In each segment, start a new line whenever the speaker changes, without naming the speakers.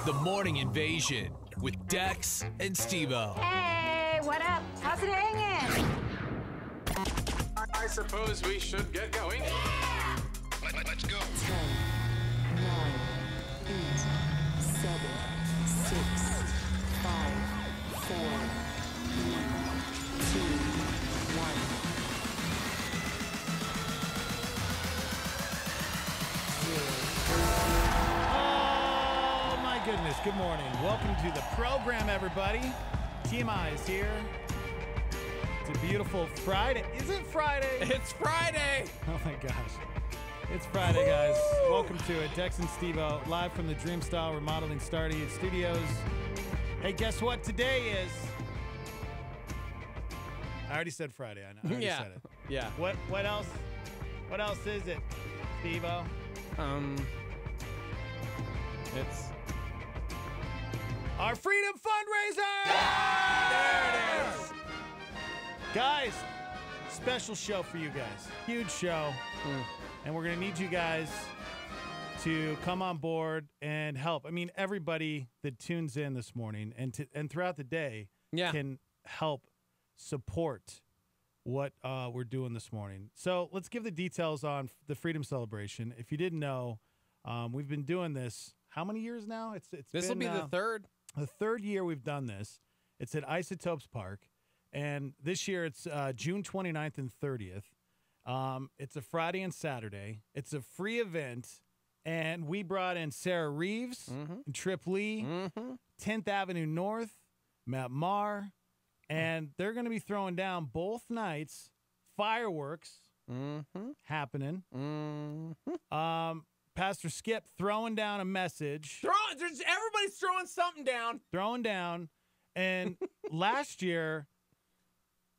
The Morning Invasion with Dex and Steve-O.
Hey, what up? How's it hanging?
I suppose we should get going.
Yeah! Let's go.
10, 9, 8, 7, 6, 5, 4, 3, 2, 1.
Oh my goodness, good morning. Welcome to the program, everybody. TMI is here. It's a beautiful Friday. Is it Friday?
It's Friday.
Oh my gosh. It's Friday, guys. Welcome to it. Dex and Steve-O, live from the Dreamstyle Remodeling Studios. Hey, guess what today is? I already said Friday. I know. I already said it.
Yeah.
What else? What else is it, Steve-O?
It's
Our Freedom Fundraiser!
there. It is.
Guys, special show for you guys. Huge show. And we're going to need you guys to come on board and help. I mean, everybody that tunes in this morning and throughout the day can help support what we're doing this morning. So let's give the details on the Freedom Celebration. If you didn't know, we've been doing this how many years now?
This will be the third.
The third year we've done this. It's at Isotopes Park. And this year it's June 29th and 30th. It's a Friday and Saturday. It's a free event. And we brought in Sarah Reeves, and Trip Lee, 10th Avenue North, Matt Maher. And they're going to be throwing down both nights fireworks happening. Pastor Skip throwing down a message.
Everybody's throwing something down.
And last year,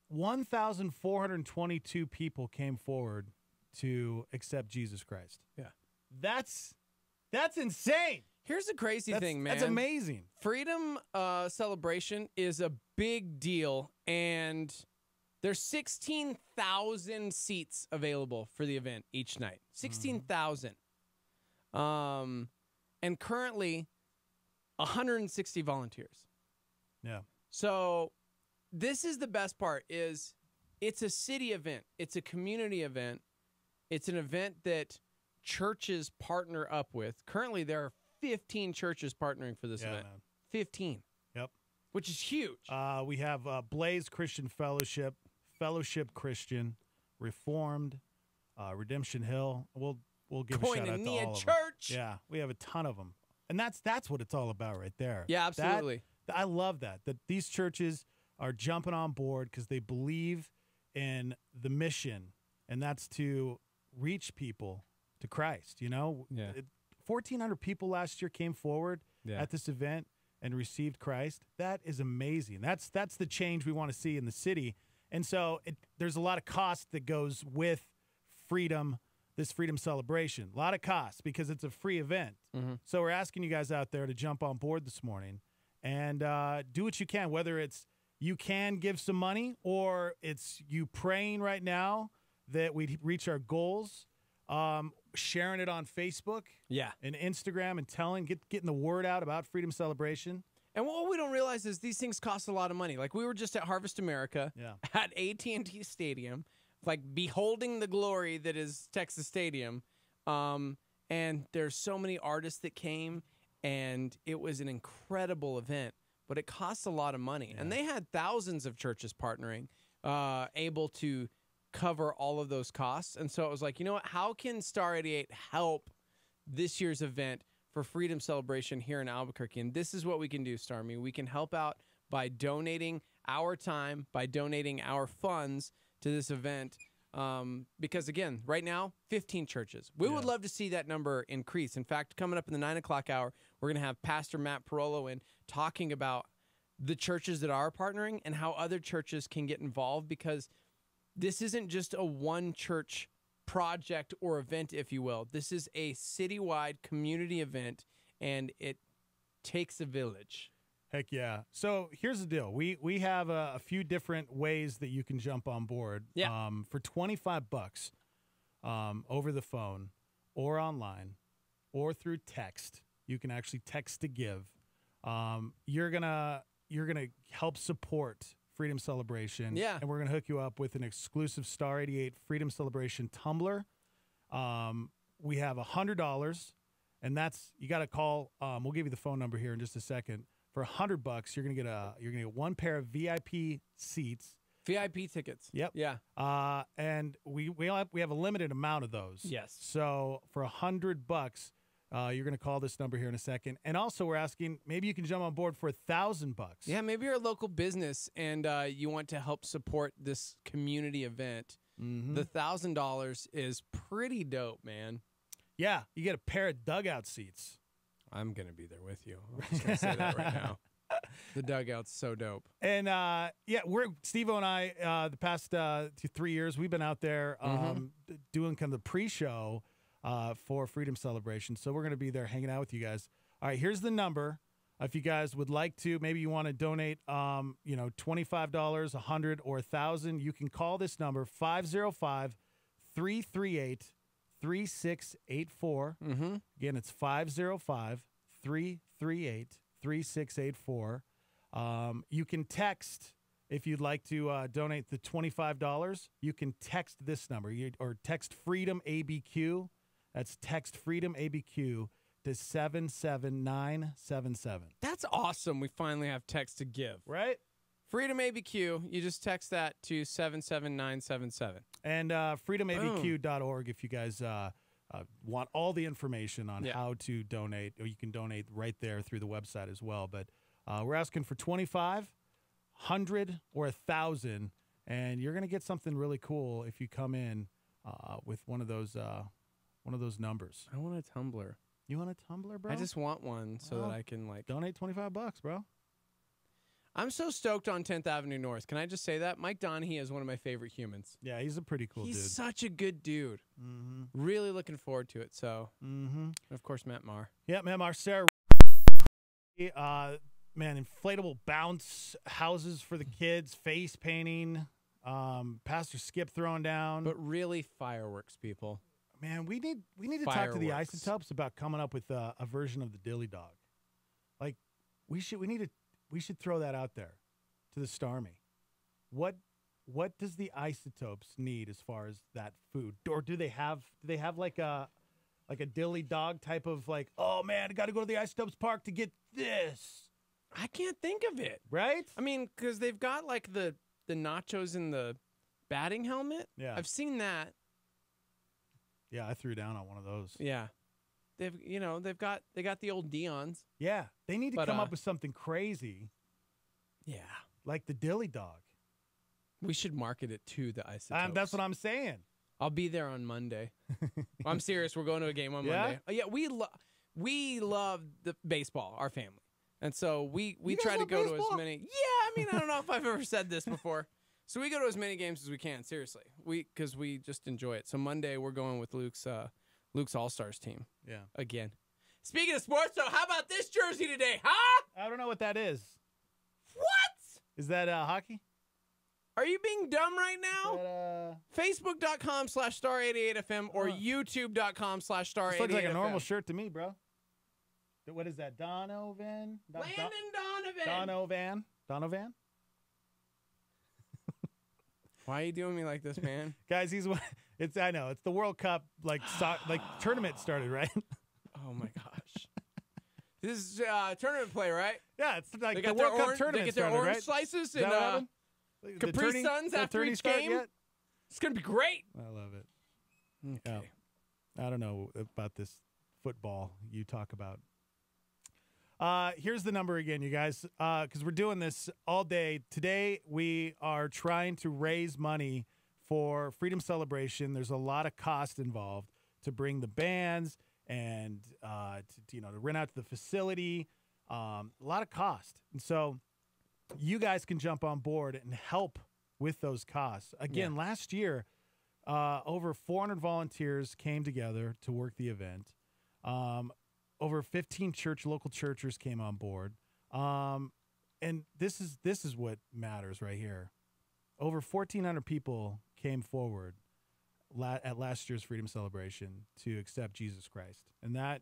1,422 people came forward to accept Jesus Christ.
Yeah.
That's insane.
Here's the crazy thing, man.
That's amazing.
Freedom Celebration is a big deal, and there's 16,000 seats available for the event each night. 16,000. And currently, 160 volunteers.
Yeah.
So this is the best part, is it's a city event. It's a community event. It's an event that churches partner up with. Currently, there are 15 churches partnering for this event.
Man.
15.
Yep.
Which is huge.
We have Blaze Christian Fellowship, Fellowship Christian, Reformed, Redemption Hill. We'll give a shout out to all of
Church.
them. Yeah, we have a ton of them. And that's what it's all about right there.
Yeah, absolutely.
I love that these churches are jumping on board because they believe in the mission, and that's to reach people to Christ. You know, 1,400 people last year came forward at this event and received Christ. That is amazing. That's the change we want to see in the city. And so there's a lot of cost that goes with this Freedom Celebration. A lot of cost because it's a free event. So we're asking you guys out there to jump on board this morning and do what you can, whether it's you can give some money or it's you praying right now that we reach our goals, sharing it on Facebook and Instagram and getting the word out about Freedom Celebration.
And what we don't realize is these things cost a lot of money. Like we were just at Harvest America at AT&T Stadium, like beholding the glory that is Texas Stadium. And there's so many artists that came, and it was an incredible event, but it costs a lot of money. And they had thousands of churches partnering, able to cover all of those costs. And so it was like, you know what? How can Star 88 help this year's event for Freedom Celebration here in Albuquerque? And this is what we can do, Starmy. We can help out by donating our time, by donating our funds to this event. Because, again, right now, 15 churches. We would love to see that number increase. In fact, coming up in the 9 o'clock hour, we're going to have Pastor Matt Parolo in talking about the churches that are partnering and how other churches can get involved, because this isn't just a one-church project or event, if you will. This is a citywide community event, and it takes a village.
Heck yeah. So here's the deal. We have a few different ways that you can jump on board.
Yeah.
For $25 over the phone or online or through text. You can actually text to give. you're gonna help support Freedom Celebration.
Yeah.
And we're gonna hook you up with an exclusive Star 88 Freedom Celebration tumbler. We have $100, and that's you got to call. We'll give you the phone number here in just a second. For $100, you're gonna get one pair of VIP seats.
VIP tickets.
Yep.
Yeah.
And we have a limited amount of those.
Yes.
So for $100, you're going to call this number here in a second. And also, we're asking maybe you can jump on board for $1,000.
Yeah, maybe you're a local business and you want to help support this community event. The $1,000 is pretty dope, man.
Yeah, you get a pair of dugout seats.
I'm gonna be there with you. I'm just gonna say that right now. The dugout's so dope.
And Steve-O and I, the past 3 years, we've been out there doing kind of the pre-show for Freedom Celebration. So we're going to be there hanging out with you guys. All right, here's the number. If you guys would like to, maybe you want to donate, $25, $100, or $1,000, you can call this number 505-338-3684. Again, it's 505-338-3684. You can text if you'd like to donate the $25. You can text this number or text Freedom ABQ. That's text Freedom ABQ to 77977.
That's awesome. We finally have text to give.
Right?
Freedom ABQ. You just text that to 77977.
And freedomabq.org if you guys want all the information on how to donate, or you can donate right there through the website as well. But we're asking for $25, $100, or $1,000, and you're going to get something really cool if you come in with one of those numbers.
I want a tumbler.
You want a tumbler, bro?
I just want one so that I can
donate $25, bro.
I'm so stoked on 10th Avenue North. Can I just say that? Mike Donahue is one of my favorite humans.
Yeah, he's a pretty cool dude.
He's such a good dude. Really looking forward to it. So, and of course, Matt Maher.
Yeah, Matt Maher. Sarah. Man, inflatable bounce houses for the kids, face painting, Pastor Skip throwing down.
But really, fireworks, people.
Man, we need to talk to the Isotopes about coming up with a version of the Dilly Dog. Like, we should throw that out there to the Starmy. What does the Isotopes need as far as that food? Or do they have like a Dilly Dog type of like, oh man, I got to go to the Isotopes Park to get this?
I can't think of it.
Right?
I mean, because they've got like the nachos in the batting helmet.
Yeah.
I've seen that.
Yeah, I threw down on one of those.
Yeah. They got the old Dion's.
Yeah. They need to come up with something crazy.
Yeah.
Like the Dilly Dog.
We should market it to the Isotopes.
That's what I'm saying.
I'll be there on Monday. I'm serious. We're going to a game on Monday. Yeah, we love the baseball, our family. And so we try to go to as many. Yeah, I mean, I don't know if I've ever said this before. So we go to as many games as we can, seriously. Because we just enjoy it. So Monday we're going with Luke's All-Stars team.
Yeah.
Again. Speaking of sports, though, how about this jersey today, huh?
I don't know what that is.
What?
Is that hockey?
Are you being dumb right now? Facebook.com/star88fm or YouTube.com/star88fm.
This looks like a normal shirt to me, bro. What is that? Donovan?
Landon
Donovan?
Why are you doing me like this, man?
Guys, I know. It's the World Cup tournament started, right?
Oh my gosh. This is tournament play, right?
Yeah, it's like the World Cup tournament.
They get their orange slices and Capri Suns after each game. Yet? It's going to be great.
I love it.
Okay.
Yeah. I don't know about this football you talk about. Here's the number again, you guys, because we're doing this all day. Today, we are trying to raise money for Freedom Celebration. There's a lot of cost involved to bring the bands and to rent out to the facility. A lot of cost. And so you guys can jump on board and help with those costs. Again, last year, over 400 volunteers came together to work the event. Over 15 local churches came on board. And this is what matters right here. Over 1,400 people came forward at last year's Freedom Celebration to accept Jesus Christ. And that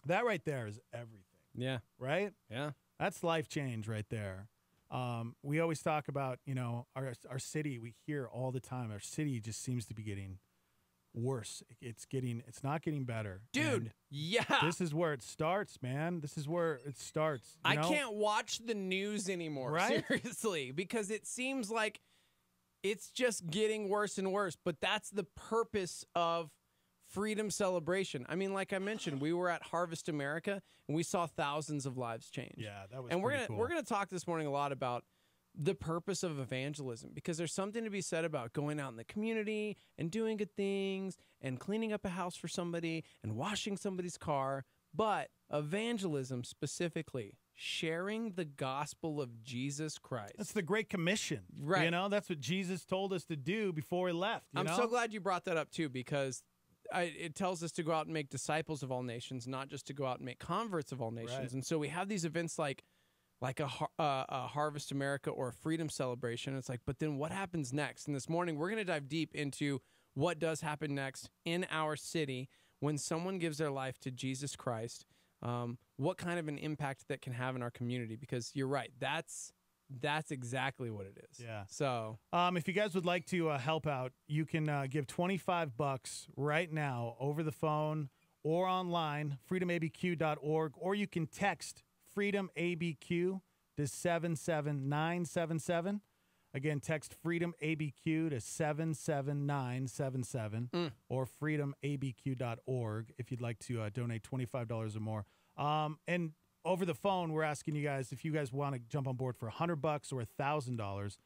right there is everything.
Yeah.
Right?
Yeah.
That's life change right there. We always talk about, our city. We hear all the time. Our city just seems to be getting worse. It's not getting better.
Dude,
And
yeah.
this is where it starts, man. This is where it starts.
I can't watch the news anymore,
Right?
seriously, because it seems like it's just getting worse and worse. But that's the purpose of freedom celebration. I mean, like I mentioned, we were at Harvest America and we saw thousands of lives change.
Yeah, that was
and
pretty cool.
we're gonna talk this morning a lot about the purpose of evangelism, because there's something to be said about going out in the community and doing good things and cleaning up a house for somebody and washing somebody's car. But evangelism specifically, sharing the gospel of Jesus Christ.
That's the Great Commission.
Right.
That's what Jesus told us to do before he left.
I'm so glad you brought that up too, because it tells us to go out and make disciples of all nations, not just to go out and make converts of all nations.
Right.
And so we have these events like a Harvest America or a Freedom Celebration. It's like, but then what happens next? And this morning, we're going to dive deep into what does happen next in our city when someone gives their life to Jesus Christ. What kind of an impact that can have in our community? Because you're right, that's exactly what it is.
Yeah.
So,
if you guys would like to help out, you can give $25 right now over the phone or online, freedomabq.org, or you can text Freedom ABQ to 77977. Again, text Freedom ABQ to 77977 or freedomabq.org if you'd like to donate $25 or more. And over the phone, we're asking you guys, if you guys want to jump on board for $100 or $1,000,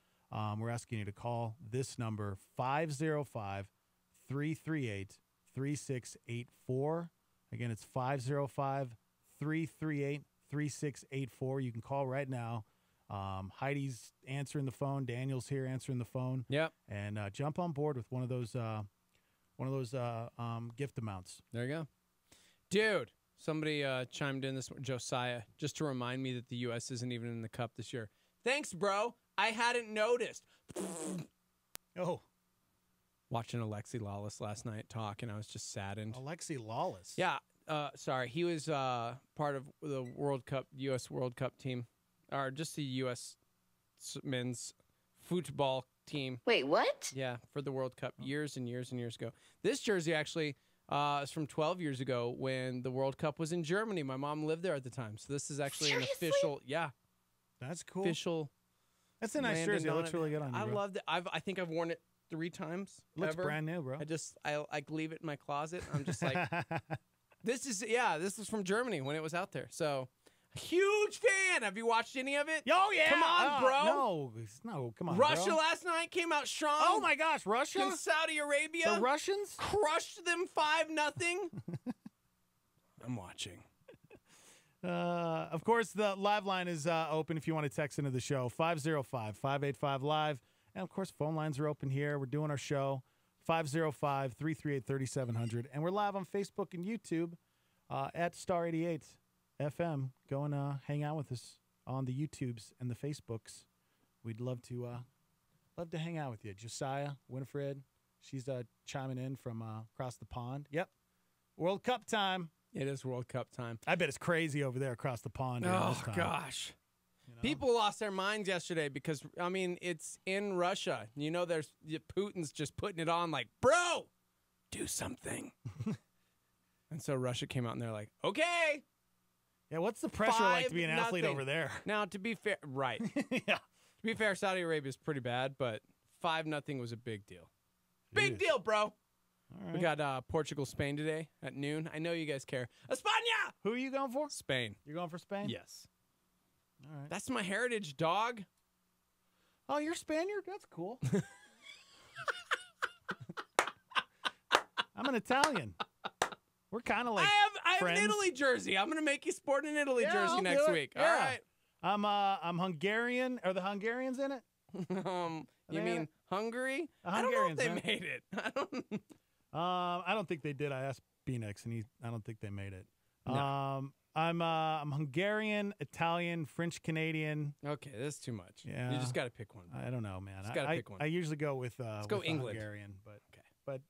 we're asking you to call this number, 505-338-3684. Again, it's 505-338-3684. You can call right now. Heidi's answering the phone. Daniel's here answering the phone.
Yep.
And jump on board with one of those gift amounts.
there you go. Dude, somebody chimed in this Josiah, just to remind me that the U.S. isn't even in the cup this year. Thanks, bro. I hadn't noticed.
Oh,
Watching Alexi Lawless last night talk, and I was just saddened.
Alexi Lawless.
Yeah. Sorry, he was part of the World Cup, U.S. World Cup team, or just the U.S. men's football team.
Wait, what?
Yeah, for the World Cup years and years and years ago. This jersey actually is from 12 years ago when the World Cup was in Germany. My mom lived there at the time, so this is actually an official. Yeah,
That's cool.
official.
That's a nice
branding
jersey. It
on
looks
it.
really good on you,
I
bro.
loved it. I think I've worn it 3 times.
Looks
ever.
brand new, bro.
I leave it in my closet. I'm just like. This is from Germany when it was out there. So, huge fan. Have you watched any of it?
Oh, yeah.
Come on, bro.
No, come on,
Russia
bro.
last night came out strong.
Oh, my gosh, Russia?
Against Saudi Arabia.
The Russians?
Crushed them 5-0. I'm watching.
Of course, the live line is open if you want to text into the show, 505-585-LIVE. And, of course, phone lines are open here. We're doing our show. 505-338-3700. And we're live on Facebook and YouTube at Star 88 FM. Go and hang out with us on the YouTubes and the Facebooks. We'd love to hang out with you. Josiah, Winifred, she's chiming in from across the pond. Yep. World Cup time.
It is World Cup time.
I bet it's crazy over there across the pond. during
Oh,
this time.
gosh. People lost their minds yesterday because, I mean, it's in Russia. There's Putin's just putting it on like, bro, do something. And so Russia came out and they're like, okay.
Yeah, what's the pressure like to be an
5-0.
athlete over there?
Now, to be fair, right.
Yeah.
To be fair, Saudi Arabia is pretty bad, but 5-0 was a big deal. Big
Jeez.
deal, bro.
All
We
right.
got Portugal, Spain today at noon. I know you guys care. España!
Who are you going for?
Spain.
You're going for Spain?
Yes.
All right.
That's my heritage, dog.
Oh, you're Spaniard? That's cool. I'm an Italian. We're kind of like
I have
friends.
an Italy jersey. I'm going to make you sport an Italy
Yeah,
jersey
I'll
next
do it.
week.
Yeah.
All right.
I'm Hungarian. Are the Hungarians in it?
You
they
mean
in
Hungary? I don't know if
Hungarians,
they
huh?
made it.
I don't think they did. I asked Phoenix, and I don't think they made it.
No.
I'm Hungarian, Italian, French Canadian.
Okay, that's too much.
Yeah.
You just got to pick one.
I don't know, man.
Just gotta pick one.
I usually go with
go
with the
England.
Hungarian, but
Okay.
But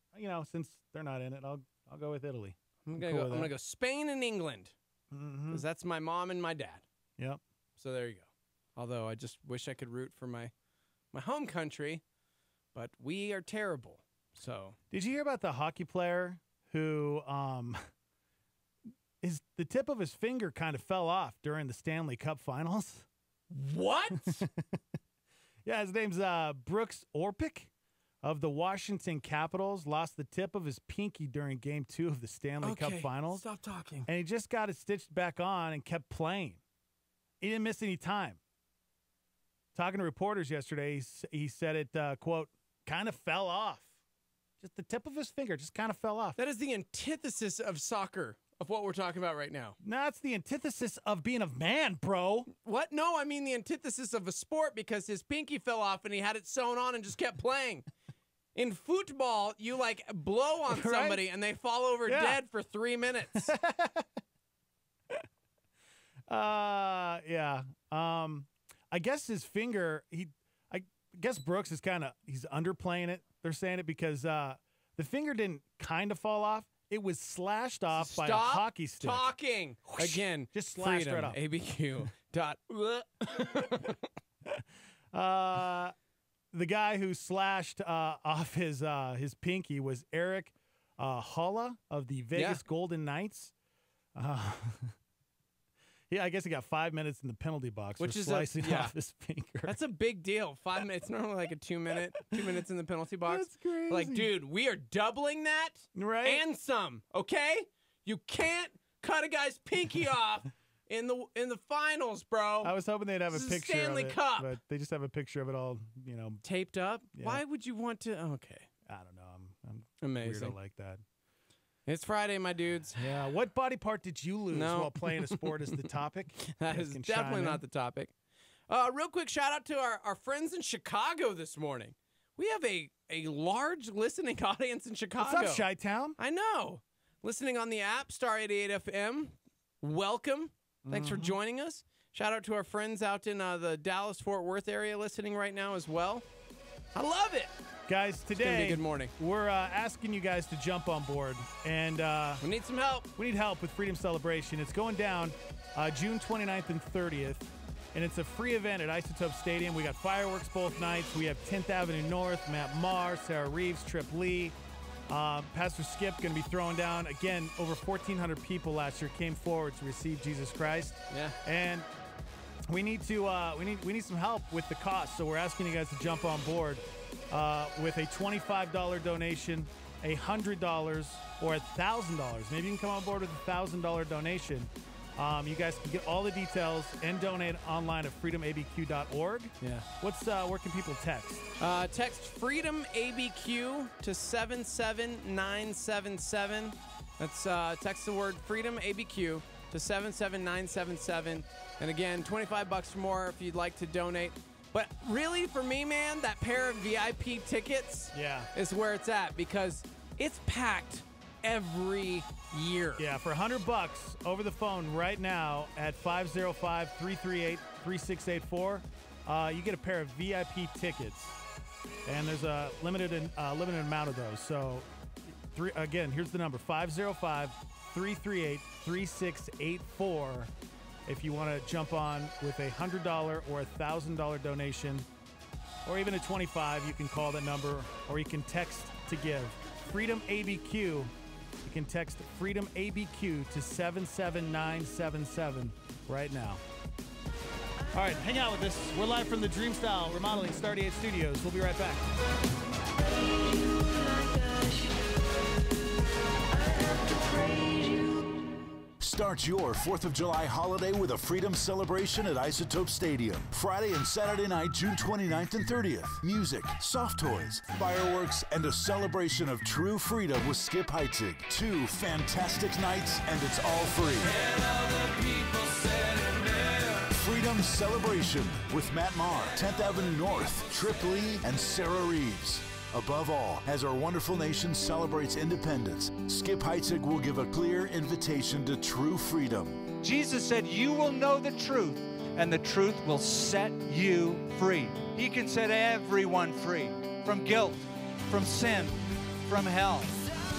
since they're not in it, I'll go with Italy.
I'm
cool with
gonna
that.
go Spain and England. because that's my mom and my dad.
Yep.
So there you go. Although I just wish I could root for my home country, but we are terrible. So
did you hear about the hockey player who the tip of his finger kind of fell off during the Stanley Cup Finals?
What?
Yeah, his name's Brooks Orpik of the Washington Capitals. Lost the tip of his pinky during Game 2 of the Stanley Cup Finals.
Stop talking.
And he just got it stitched back on and kept playing. He didn't miss any time. Talking to reporters yesterday, he said it, quote, kind of fell off. Just the tip of his finger just kind of fell off.
That is the antithesis of soccer, of what we're talking about right now.
No, it's the antithesis of being a man, bro.
What? No, I mean the antithesis of a sport because his pinky fell off and he had it sewn on and just kept playing. In football, you like blow on somebody and they fall over dead for 3 minutes.
Yeah. I guess his finger, I guess Brooks is he's underplaying it. They're saying it because the finger didn't kind of fall off. It was slashed off by a hockey stick.
Stop talking. Again,
just slashed right off.
ABQ.
The guy who slashed off his pinky was Eric Holla of the Vegas Golden Knights. Yeah, I guess he got 5 minutes in the penalty box for slicing off his finger.
That's a big deal. 5 minutes, normally like a 2 minute, 2 minutes in the penalty box.
That's crazy.
Like, dude, we are doubling that,
right?
And some. Okay, you can't cut a guy's pinky off in the finals, bro.
I was hoping they'd have a picture
Stanley
of it,
Cup.
but they just have a picture of it all,
taped up.
Yeah.
Why would you want to? Okay,
I don't know. I'm
amazing.
Weirdo like that.
It's Friday, my dudes.
Yeah. What body part did you lose while playing a sport is the topic?
That is definitely not the topic. Real quick shout out to our friends in Chicago this morning. We have a large listening audience in Chicago.
What's up, Chi-Town?
I know. Listening on the app, Star 88 FM. Welcome. Thanks for joining us. Shout out to our friends out in the Dallas-Fort Worth area listening right now as well. I love it.
Guys, today
it's gonna be a good morning.
We're asking you guys to jump on board. And
we need some help.
We need help with Freedom Celebration. It's going down June 29th and 30th. And it's a free event at Isotope Stadium. We got fireworks both nights. We have 10th Avenue North, Matt Maher, Sarah Reeves, Trip Lee. Pastor Skip going to be throwing down. Again, over 1,400 people last year came forward to receive Jesus Christ.
Yeah.
And we need to we need some help with the cost. So we're asking you guys to jump on board with a $25 donation, $100, or $1,000. Maybe you can come on board with a $1,000 donation. You guys can get all the details and donate online at freedomabq.org.
Yeah.
Where can people text?
Text Freedom ABQ to 77977. That's text the word Freedom ABQ to 77977. And again, $25 or more if you'd like to donate. But really, for me, man, that pair of VIP tickets is where it's at because it's packed every year.
Yeah, for $100 over the phone right now at 505-338-3684, you get a pair of VIP tickets. And there's a limited amount of those. So, again, here's the number, 505-338-3684. If you want to jump on with a $100 or $1,000 donation, or even a $25, you can call that number, or you can text to give. Freedom ABQ. You can text Freedom ABQ to 77977 right now. All right, hang out with us. We're live from the Dreamstyle Remodeling Star 88 Studios. We'll be right back.
Start your 4th of July holiday with a Freedom Celebration at Isotope Stadium. Friday and Saturday night, June 29th and 30th. Music, soft toys, fireworks, and a celebration of true freedom with Skip Heitzig. 2 fantastic nights, and it's all free. Freedom Celebration with Matt Maher, 10th Avenue North, Trip Lee, and Sarah Reeves. Above all, as our wonderful nation celebrates independence, Skip Heitzig will give a clear invitation to true freedom.
Jesus said, "You will know the truth, and the truth will set you free." He can set everyone free from guilt, from sin, from hell.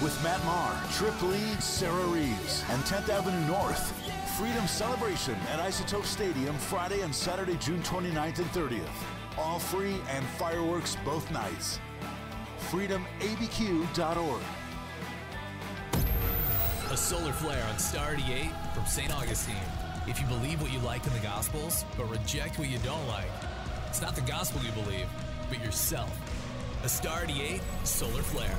with Matt Maher, Trip Lee, Sarah Reeves, and 10th Avenue North. Freedom Celebration at Isotope Stadium Friday and Saturday, June 29th and 30th. All free and fireworks both nights. FreedomABQ.org.
A solar flare on Star 88 from St. Augustine. If you believe what you like in the Gospels, but reject what you don't like, it's not the gospel you believe, but yourself. A Star 88 solar flare.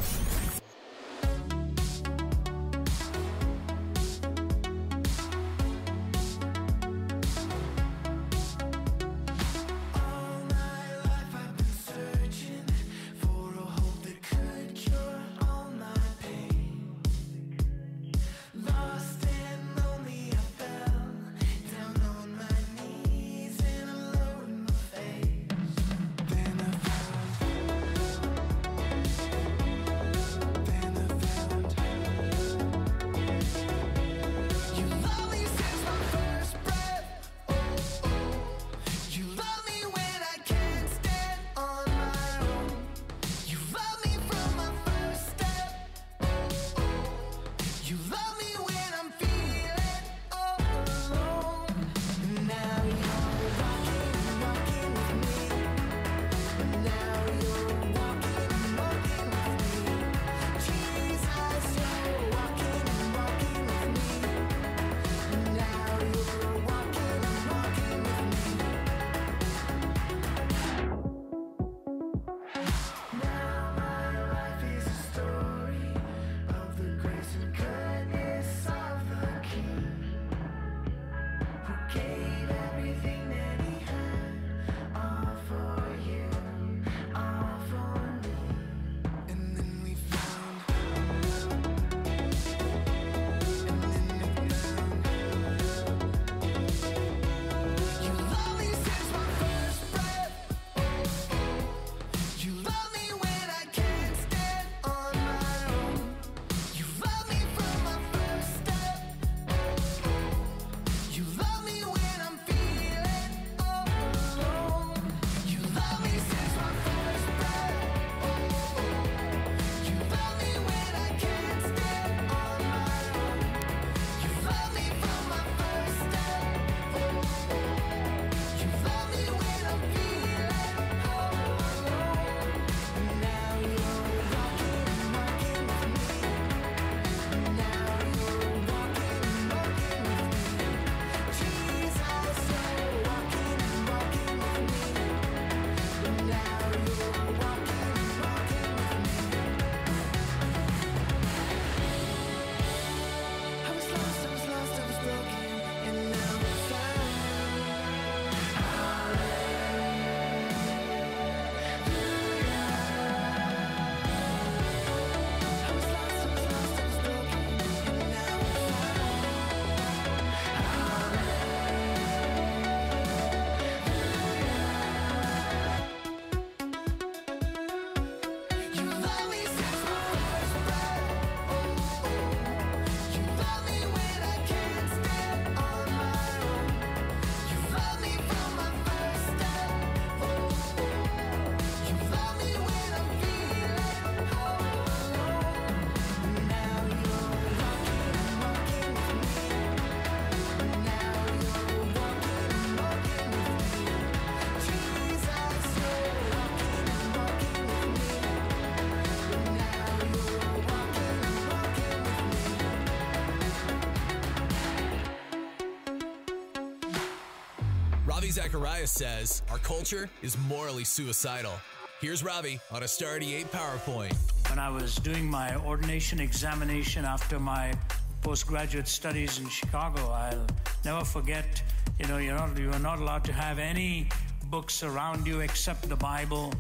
Ravi Zacharias says our culture is morally suicidal. Here's Ravi on a Star 88 PowerPoint.
When I was doing my ordination examination after my postgraduate studies in Chicago, I'll never forget, you are not allowed to have any books around you except the Bible.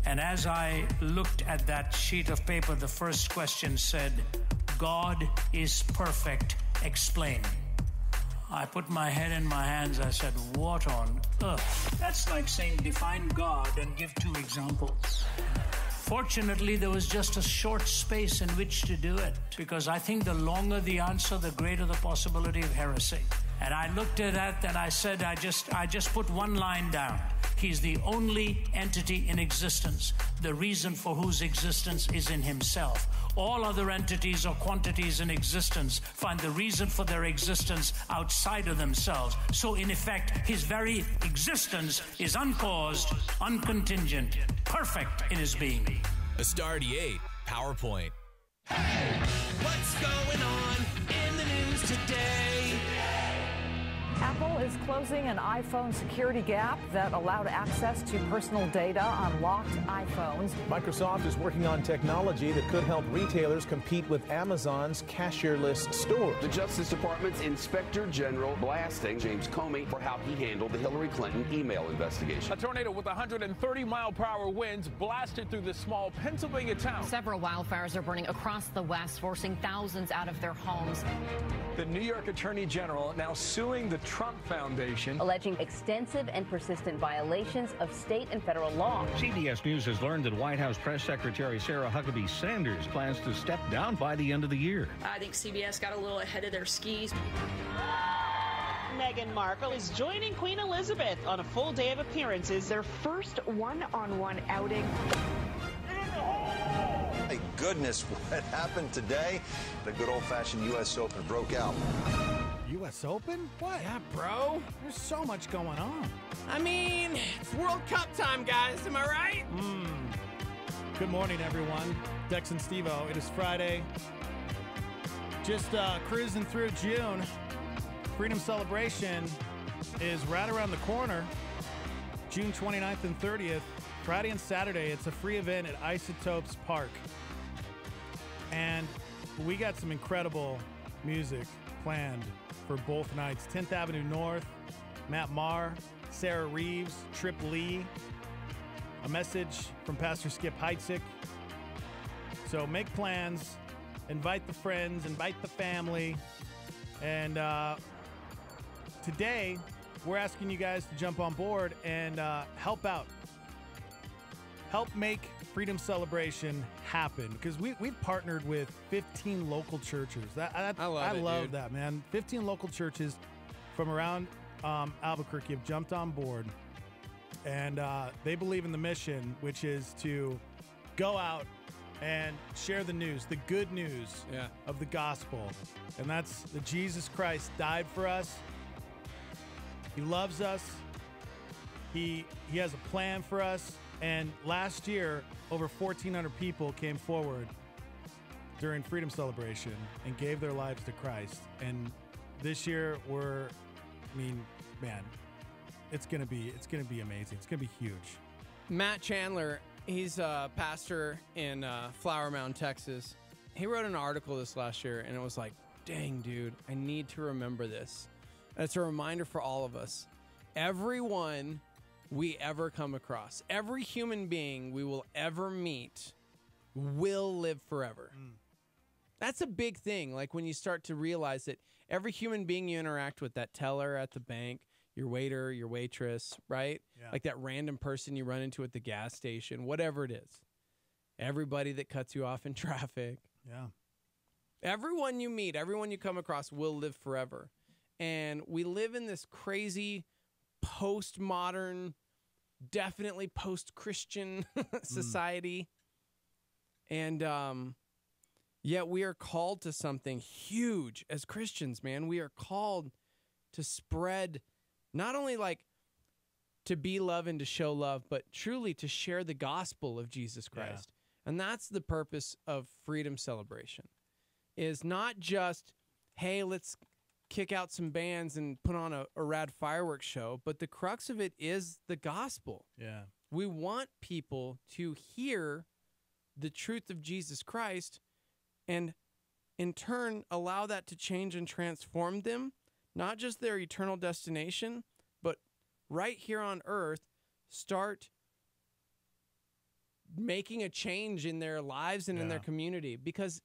And as I looked at that sheet of paper, the first question said, God is perfect, explain. I put my head in my hands. I said, what on earth? That's like saying define God and give two examples. Fortunately, there was just a short space in which to do it, because I think the longer the answer, the greater the possibility of heresy. And I looked at that and I said, I just put one line down. He's the only entity in existence, the reason for whose existence is in himself. All other entities or quantities in existence find the reason for their existence outside of themselves. So in effect, his very existence is uncaused, uncontingent, perfect in his being.
A Star 88 PowerPoint.
Hey, what's going on in the news today?
Apple is closing an iPhone security gap that allowed access to personal data on locked iPhones.
Microsoft is working on technology that could help retailers compete with Amazon's cashierless stores.
The Justice Department's Inspector General blasting James Comey for how he handled the Hillary Clinton email investigation.
A tornado with 130-mile-per-hour winds blasted through this small Pennsylvania town.
Several wildfires are burning across the West, forcing thousands out of their homes.
The New York Attorney General now suing the Trump Foundation,
alleging extensive and persistent violations of state and federal law.
CBS News has learned that White House Press Secretary Sarah Huckabee Sanders plans to step down by the end of the year.
I think CBS got a little ahead of their skis.
Meghan Markle is joining Queen Elizabeth on a full day of appearances, their first one-on-one outing.
Thank goodness what happened today. The good old-fashioned U.S. Open broke out.
U.S. Open? What?
Yeah, bro.
There's so much going on.
I mean, it's World Cup time, guys. Am I right?
Good morning, everyone. Dex and Steve-O. It is Friday. Just cruising through June. Freedom Celebration is right around the corner. June 29th and 30th. Friday and Saturday. It's a free event at Isotopes Park. And we got some incredible music planned for both nights. 10th Avenue North, Matt Maher, Sarah Reeves, Trip Lee, a message from Pastor Skip Heitzig. So make plans, invite the friends, invite the family. And today, we're asking you guys to jump on board and help out. Help make Freedom Celebration happen, because we've partnered with 15 local churches. I love that, man. 15 local churches from around Albuquerque have jumped on board, and they believe in the mission, which is to go out and share the news, the good news of the gospel. And that's that Jesus Christ died for us. He loves us. He has a plan for us. And last year, over 1,400 people came forward during Freedom Celebration and gave their lives to Christ. And this year, it's gonna be amazing. It's gonna be huge.
Matt Chandler, he's a pastor in Flower Mound, Texas. He wrote an article this last year, and it was like, dang, dude, I need to remember this. And it's a reminder for all of us. Everyone we ever come across, every human being we will ever meet will live forever. That's a big thing. Like when you start to realize that every human being you interact with, that teller at the bank, your waiter, your waitress, right? Yeah. Like that random person you run into at the gas station, whatever it is. Everybody that cuts you off in traffic.
Yeah.
Everyone you meet, everyone you come across will live forever. And we live in this crazy postmodern, definitely post-Christian society. And yet we are called to something huge as Christians, man. We are called to spread, not only like to be love and to show love, but truly to share the gospel of Jesus Christ. Yeah. And that's the purpose of Freedom Celebration, is not just, hey, let's kick out some bands and put on a rad fireworks show, but the crux of it is the gospel.
Yeah.
We want people to hear the truth of Jesus Christ and in turn allow that to change and transform them, not just their eternal destination, but right here on earth, start making a change in their lives and in their community, because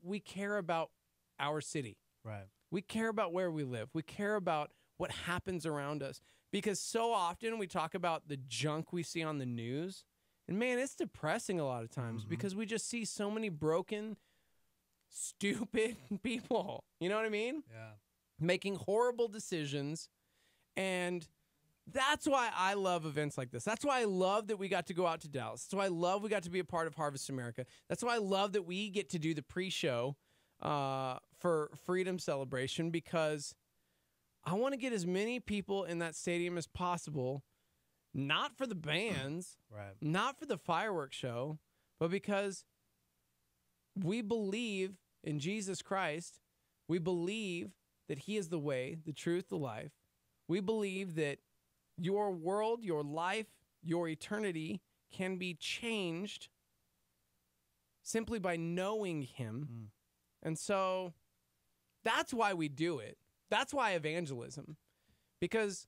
we care about our city.
Right.
We care about where we live. We care about what happens around us, because so often we talk about the junk we see on the news, and man, it's depressing a lot of times because we just see so many broken, stupid people. You know what I mean?
Yeah.
Making horrible decisions, and That's why I love events like this. That's why I love that we got to go out to Dallas. That's why I love we got to be a part of Harvest America. That's why I love that we get to do the pre-show for Freedom Celebration, because I want to get as many people in that stadium as possible, not for the bands,
right,
not for the fireworks show, but because we believe in Jesus Christ. We believe that he is the way, the truth, the life. We believe that your world, your life, your eternity can be changed simply by knowing him. And so that's why we do it. That's why evangelism. Because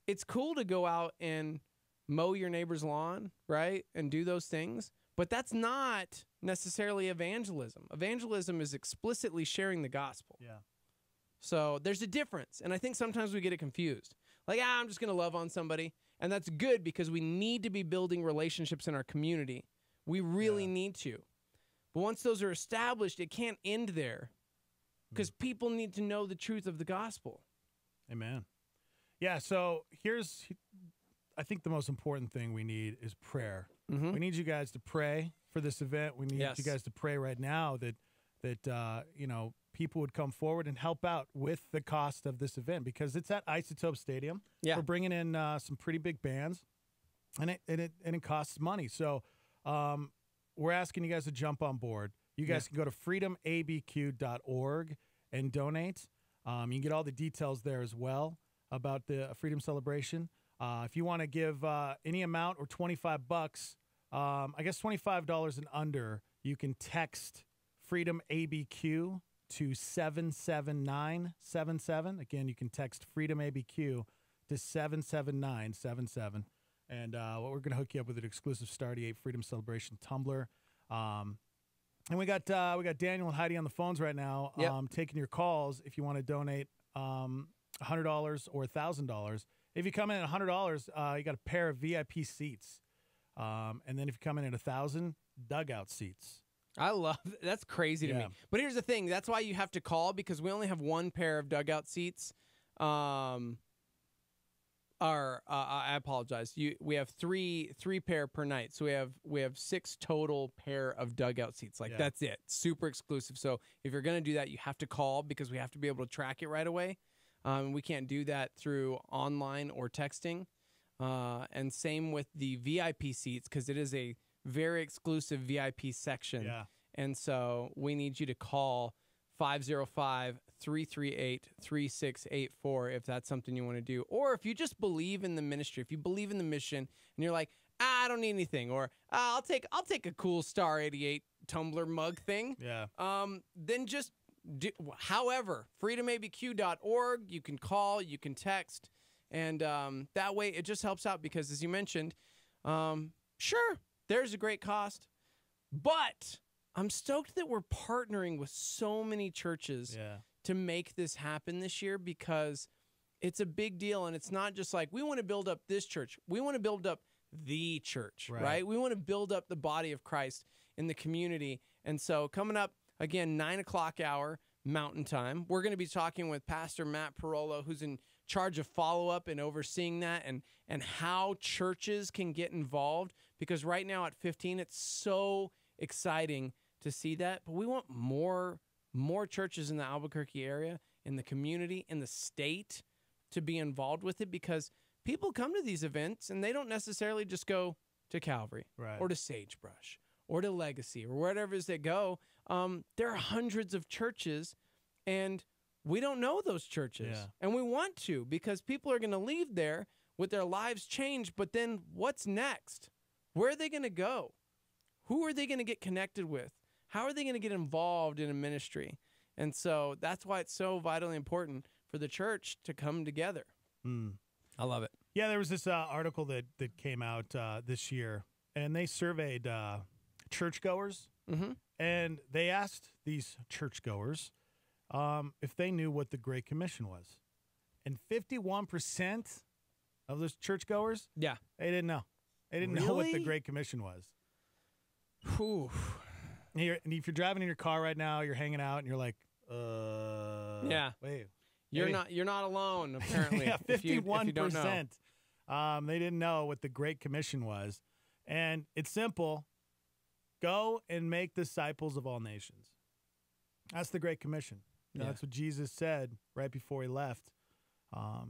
it's cool to go out and mow your neighbor's lawn, right? And do those things. But that's not necessarily evangelism. Evangelism is explicitly sharing the gospel.
Yeah.
So there's a difference. And I think sometimes we get it confused. Like, I'm just going to love on somebody. And that's good, because we need to be building relationships in our community. We really need to. But once those are established, it can't end there, because people need to know the truth of the gospel.
Amen. Yeah, so here's, I think the most important thing we need is prayer. We need you guys to pray for this event. We need you guys to pray right now that you know, people would come forward and help out with the cost of this event, because it's at Isotope Stadium.
Yeah.
We're bringing in some pretty big bands, and it costs money. So we're asking you guys to jump on board. You guys can go to freedomabq.org and donate. You can get all the details there as well about the Freedom Celebration. If you want to give any amount or $25, I guess $25 and under, you can text Freedom ABQ to 77977. Again, you can text Freedom ABQ to 77977. And we're going to hook you up with an exclusive Star 88 Freedom Celebration tumbler. And we got Daniel and Heidi on the phones right now, taking your calls if you want to donate $100 or $1,000. If you come in at $100, you got a pair of VIP seats. And then if you come in at $1,000, dugout seats.
I love that's crazy to me. But here's the thing: that's why you have to call, because we only have one pair of dugout seats. I apologize. We have three pair per night, so we have 6 total pair of dugout seats. That's it, super exclusive. So if you're gonna do that, you have to call, because we have to be able to track it right away. We can't do that through online or texting. And same with the VIP seats, because it is a very exclusive VIP section.
Yeah.
And so we need you to call 505-338-3684 if that's something you want to do. Or if you just believe in the ministry, if you believe in the mission, and you're like, I don't need anything, or I'll take a cool Star 88 tumbler mug thing.
Yeah.
Then just do. However, freedomabq.org, you can call, you can text, and that way it just helps out, because as you mentioned, sure, there's a great cost, but I'm stoked that we're partnering with so many churches to make this happen this year, because it's a big deal. And it's not just like, we want to build up this church. We want to build up the church, right? We want to build up the body of Christ in the community. And so coming up, again, 9 o'clock hour Mountain Time, we're going to be talking with Pastor Matt Parolo, who's in charge of follow-up and overseeing that, and how churches can get involved, because right now at 15, it's so exciting to see that. But we want more churches in the Albuquerque area, in the community, in the state, to be involved with it, because people come to these events and they don't necessarily just go to Calvary or to Sagebrush or to Legacy or wherever it is they go. There are hundreds of churches, and we don't know those churches. And we want to, because people are going to leave there with their lives changed. But then what's next? Where are they going to go? Who are they going to get connected with? How are they going to get involved in a ministry? And so that's why it's so vitally important for the church to come together. I love it.
Yeah, there was this article that came out this year, and they surveyed churchgoers, and they asked these churchgoers if they knew what the Great Commission was. And 51% of those churchgoers, they didn't know. They didn't know what the Great Commission was.
Whew.
And if you're driving in your car right now, you're hanging out, and you're like, wait.
You're not alone, apparently.
Yeah, 51% They didn't know what the Great Commission was. And it's simple. Go and make disciples of all nations. That's the Great Commission. That's what Jesus said right before he left,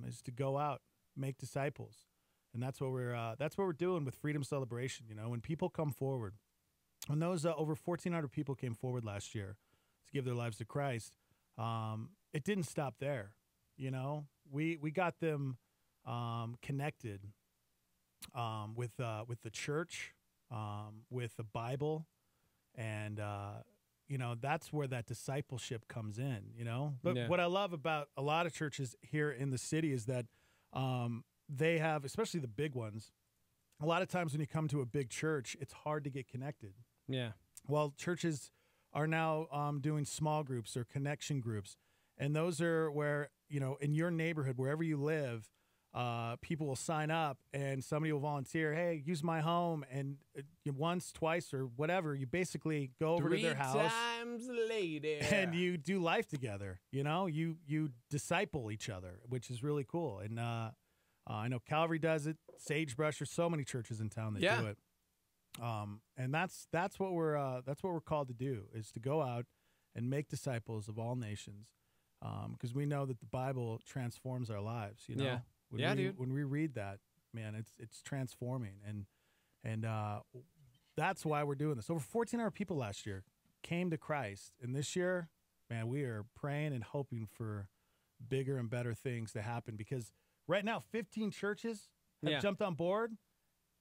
is to go out, make disciples. And that's what we're doing with Freedom Celebration. When people come forward, when those over 1,400 people came forward last year to give their lives to Christ, it didn't stop there. We got them connected with the church, with the Bible, and that's where that discipleship comes in. But what I love about a lot of churches here in the city is that they have, especially the big ones, a lot of times when you come to a big church, it's hard to get connected.
Yeah.
Well, churches are now doing small groups or connection groups. And those are where, in your neighborhood, wherever you live, people will sign up and somebody will volunteer, hey, use my home. And once, twice, or whatever, you basically go over to their house.
3 times later.
And you do life together. You disciple each other, which is really cool. And I know Calvary does it, Sagebrush, there's so many churches in town that do it. And that's what we're called to do, is to go out and make disciples of all nations. Because we know that the Bible transforms our lives,
Yeah. Dude.
When we read that, man, it's transforming, and that's why we're doing this. Over 1,400 people last year came to Christ, and this year, man, we are praying and hoping for bigger and better things to happen. Because right now, 15 churches have jumped on board.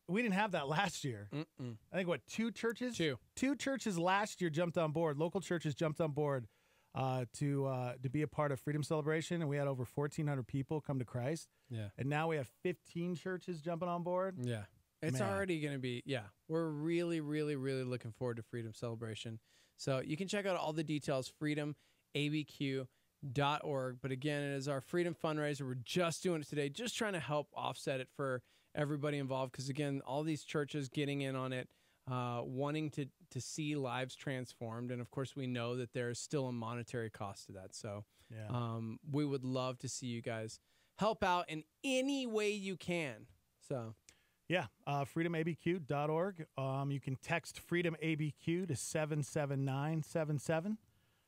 We didn't have that last year. I think, 2 churches? 2 churches last year jumped on board. Local churches jumped on board to be a part of Freedom Celebration, and we had over 1,400 people come to Christ.
Yeah.
And now we have 15 churches jumping on board.
Yeah. It's already going to be, we're really, really, really looking forward to Freedom Celebration. So you can check out all the details, freedomabq.org. But again, it is our Freedom Fundraiser. We're just doing it today, just trying to help offset it for everybody involved. Because again, all these churches getting in on it, wanting to see lives transformed. And of course, we know that there's still a monetary cost to that. So we would love to see you guys help out in any way you can. So freedomabq.org. You can text FreedomABQ to 77977.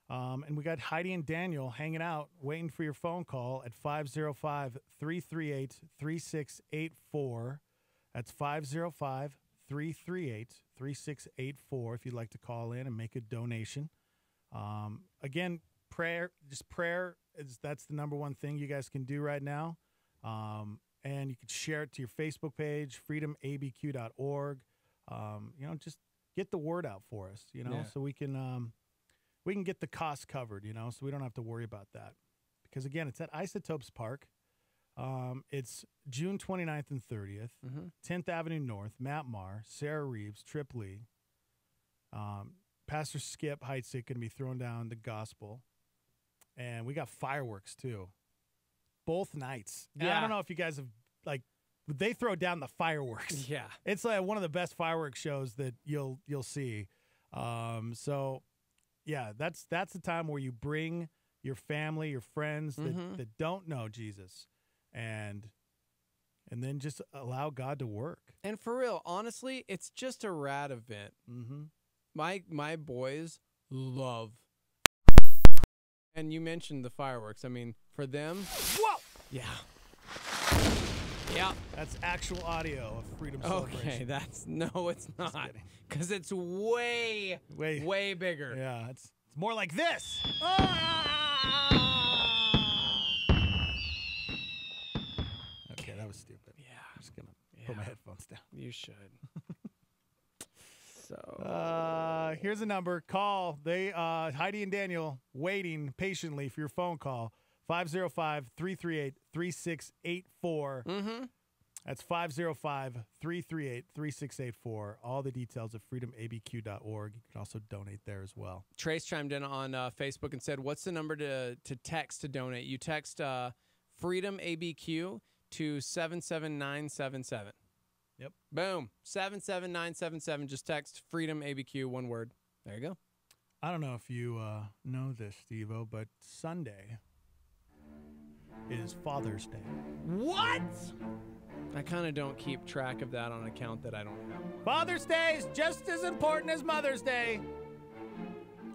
And we got Heidi and Daniel hanging out, waiting for your phone call at 505-338-3684. That's 505-338-3684 if you'd like to call in and make a donation. Again, prayer, that's the number one thing you guys can do right now. And you can share it to your Facebook page, freedomabq.org. Just get the word out for us, so we can get the costs covered, so we don't have to worry about that. Because, again, it's at Isotopes Park. It's June 29th and 30th, 10th Avenue North, Matt Maher, Sarah Reeves, Trip Lee. Pastor Skip Heitzig going to be throwing down the gospel. And we got fireworks, too. Both nights. And I don't know if you guys have, they throw down the fireworks. Yeah.
It's like one of the best fireworks shows that you'll see. So, that's the time where you bring your family, your friends that don't know Jesus, and then just allow God to work.
And for real, honestly, it's just a rad event. My boys love. And you mentioned the fireworks. I mean, for them,
whoa,
yeah.
That's actual audio of Freedom Celebration.
Okay, it's not, because it's way bigger.
Yeah, it's more like this. Okay, that was stupid.
Yeah,
I'm just gonna put my headphones down.
You should. So
here's a number. Call. Heidi and Daniel waiting patiently for your phone call. 505-338-3684. That's 505-338-3684. All the details at freedomabq.org. You can also donate there as well.
Trace chimed in on Facebook and said, what's the number to text to donate? You text Freedom ABQ to 77977.
Yep.
Boom. 77977. Just text Freedom ABQ, one word. There you go.
I don't know if you know this, Steve-O, but Sunday is Father's Day.
What? I kind of don't keep track of that on account that I don't have one.
Father's Day is just as important as Mother's Day.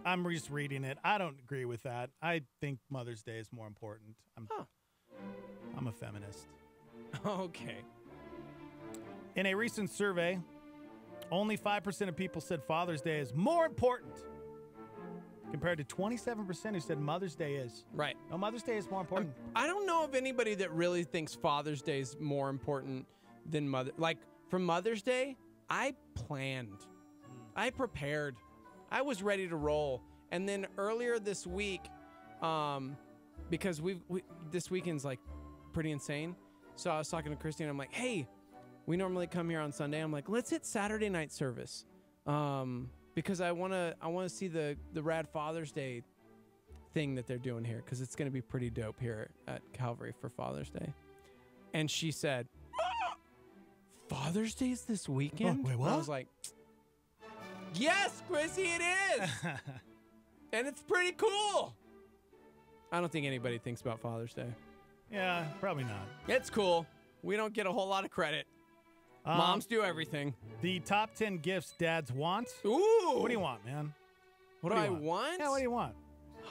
I'm just reading it. I don't agree with that. I think Mother's Day is more important. I'm a feminist.
Okay.
In a recent survey, only 5% of people said Father's Day is more important, compared to 27% who said Mother's Day is.
Right.
No, Mother's Day is more important.
I don't know of anybody that really thinks Father's Day is more important than Like, for Mother's Day, I planned. I prepared. I was ready to roll. And then earlier this week, because this weekend's like pretty insane. So I was talking to Christy and I'm like, hey, we normally come here on Sunday. I'm like, let's hit Saturday night service. Because I want to see the rad Father's Day thing that they're doing here, because it's going to be pretty dope here at Calvary for Father's Day. And she said, Father's Day's this weekend?
Oh, wait, what?
I was like, yes, Chrissy, it is. And it's pretty cool. I don't think anybody thinks about Father's Day.
Yeah, probably not.
It's cool. We don't get a whole lot of credit. Moms do everything.
The top 10 gifts dads want.
Ooh.
What do you want, man?
What do I want?
Yeah, what do you want?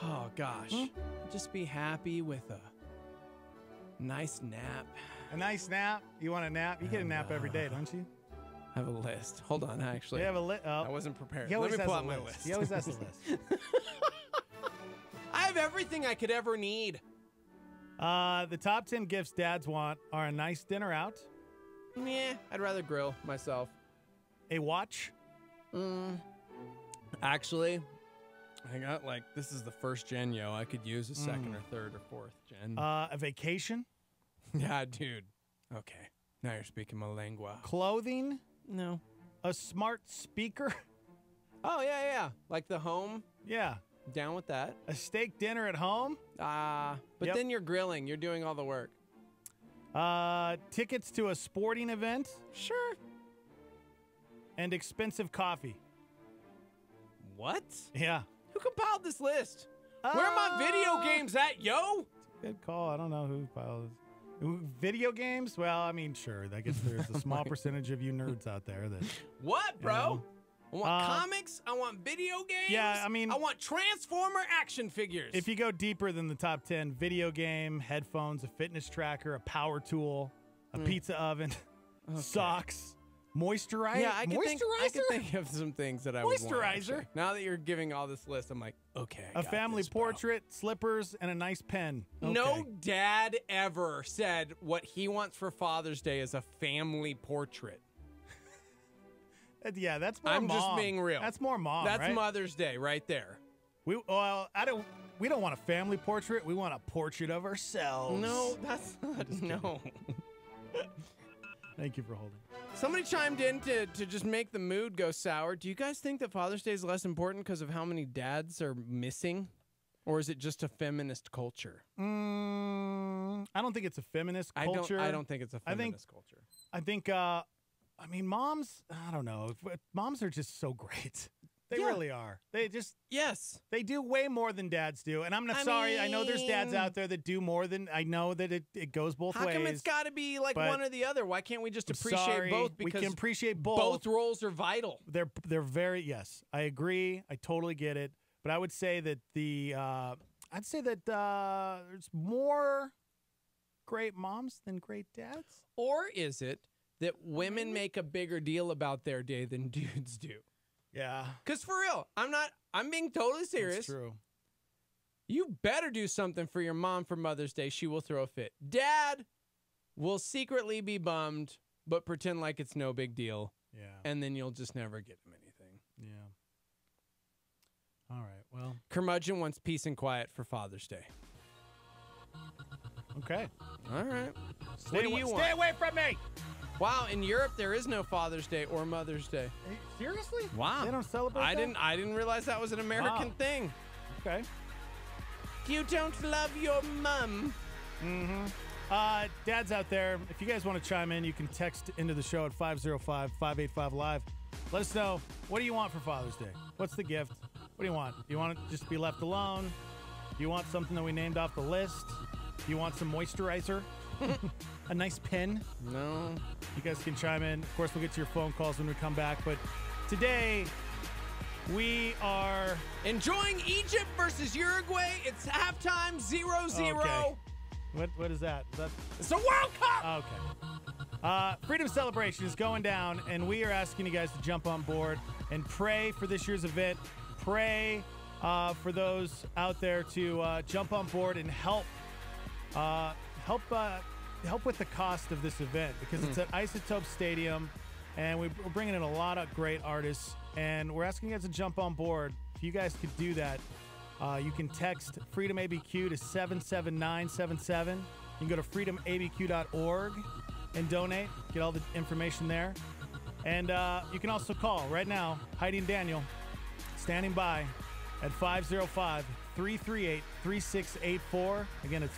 Oh, gosh. Just be happy with a nice nap.
A nice nap? You want a nap? You get a nap every day, don't you?
I have a list. Hold on, actually.
You have a list? Oh.
I wasn't prepared.
He
Let
always
me
has
pull
a
out my
list.
list.
He always has a list.
I have everything I could ever need.
The top 10 gifts dads want are a nice dinner out.
Yeah, I'd rather grill myself.
A watch?
Actually, I got this is the first gen, yo. I could use a second or third or fourth gen.
A vacation?
Yeah, dude. Okay. Now you're speaking my lingua.
Clothing?
No.
A smart speaker?
Oh, yeah. Like the home?
Yeah.
Down with that.
A steak dinner at home?
But then you're grilling. You're doing all the work.
Tickets to a sporting event?
Sure.
And expensive coffee.
What?
Yeah.
Who compiled this list? Where are my video games at, yo?
Good call. I don't know who compiled this. Video games? Well, I mean, sure. I guess there's a small percentage of you nerds out there that...
What, bro? I want comics. I want video games.
Yeah, I mean...
I want Transformer action figures.
If you go deeper than the top 10, video game, headphones, a fitness tracker, a power tool, a pizza oven, socks, moisturizer.
Yeah, I could think of some things that I would want. Moisturizer. Now that you're giving all this list, I'm like, okay.
A family portrait, slippers, and a nice pen. Okay.
No dad ever said what he wants for Father's Day is a family portrait.
Yeah, that's more
I'm
mom.
just being real.
That's more mom,
That's
right?
Mother's Day right there.
We don't want a family portrait. We want a portrait of ourselves.
No, that's not. No.
Thank you for holding.
Somebody chimed in to just make the mood go sour. Do you guys think that Father's Day is less important because of how many dads are missing? Or is it just a feminist culture?
I don't think it's a feminist culture.
I don't think it's a feminist culture.
I think, moms, I don't know. Moms are just so great. They really are. They just...
Yes.
They do way more than dads do. And I'm not sorry. I know there's dads out there that do more than... I know that it goes both ways.
How come it's got to be like one or the other? Why can't we just appreciate both? Because
we can appreciate both.
Both roles are vital.
They're very... Yes, I agree. I totally get it. But I would say that there's more great moms than great dads.
Or is it that women make a bigger deal about their day than dudes do?
Yeah.
Because for real, I'm being totally serious.
That's true.
You better do something for your mom for Mother's Day. She will throw a fit. Dad will secretly be bummed, but pretend like it's no big deal.
Yeah.
And then you'll just never get him anything.
Yeah. All right. Well.
Curmudgeon wants peace and quiet for Father's Day.
Okay.
All right.
What do you want? Stay away from me!
Wow, in Europe there is no Father's Day or Mother's Day.
Seriously?
Wow.
They don't celebrate
I
that?
I didn't realize that was an American thing.
Okay.
You don't love your mom.
Mm-hmm. Dads out there, if you guys want to chime in, you can text into the show at 505-585-LIVE. Let us know, what do you want for Father's Day? What's the gift? What do you want? Do you want it just to be left alone? Do you want something that we named off the list? Do you want some moisturizer? A nice pin?
No.
You guys can chime in. Of course, we'll get to your phone calls when we come back. But today, we are
enjoying Egypt versus Uruguay. It's halftime 0-0.
Okay. What is that?
It's the World Cup!
Okay. Freedom Celebration is going down, and we are asking you guys to jump on board and pray for this year's event. Pray for those out there to jump on board and help with the cost of this event, because it's at Isotope Stadium, and we're bringing in a lot of great artists, and we're asking you guys to jump on board. If you guys could do that, you can text Freedom ABQ to 77977. You can go to freedomabq.org and donate. Get all the information there. And you can also call right now, Heidi and Daniel, standing by at 505-338-3684. Again, it's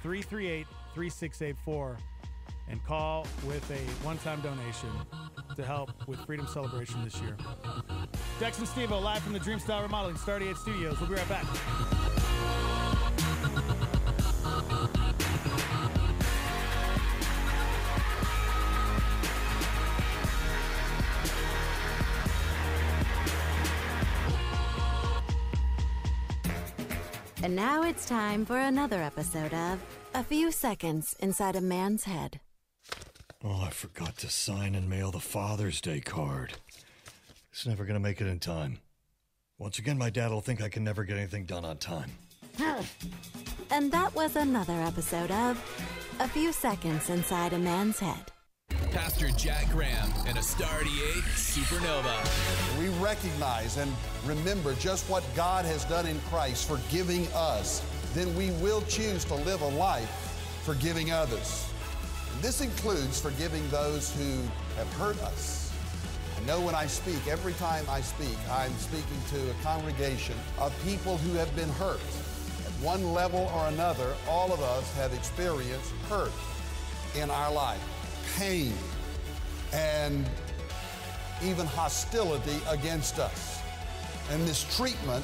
505-338-3684. And call with a one-time donation to help with Freedom Celebration this year. Dex and Steve-O live from the Dreamstyle Remodeling Star 88 Studios. We'll be right back.
And now it's time for another episode of A Few Seconds Inside a Man's Head.
Oh, I forgot to sign and mail the Father's Day card. It's never going to make it in time. Once again, my dad will think I can never get anything done on time.
And that was another episode of A Few Seconds Inside a Man's Head.
Pastor Jack Graham and a Star 88 Supernova.
We recognize and remember just what God has done in Christ, forgiving us. Then we will choose to live a life forgiving others. This includes forgiving those who have hurt us. I know when I speak, every time I speak, I'm speaking to a congregation of people who have been hurt. At one level or another, all of us have experienced hurt in our life, pain, and even hostility against us, and mistreatment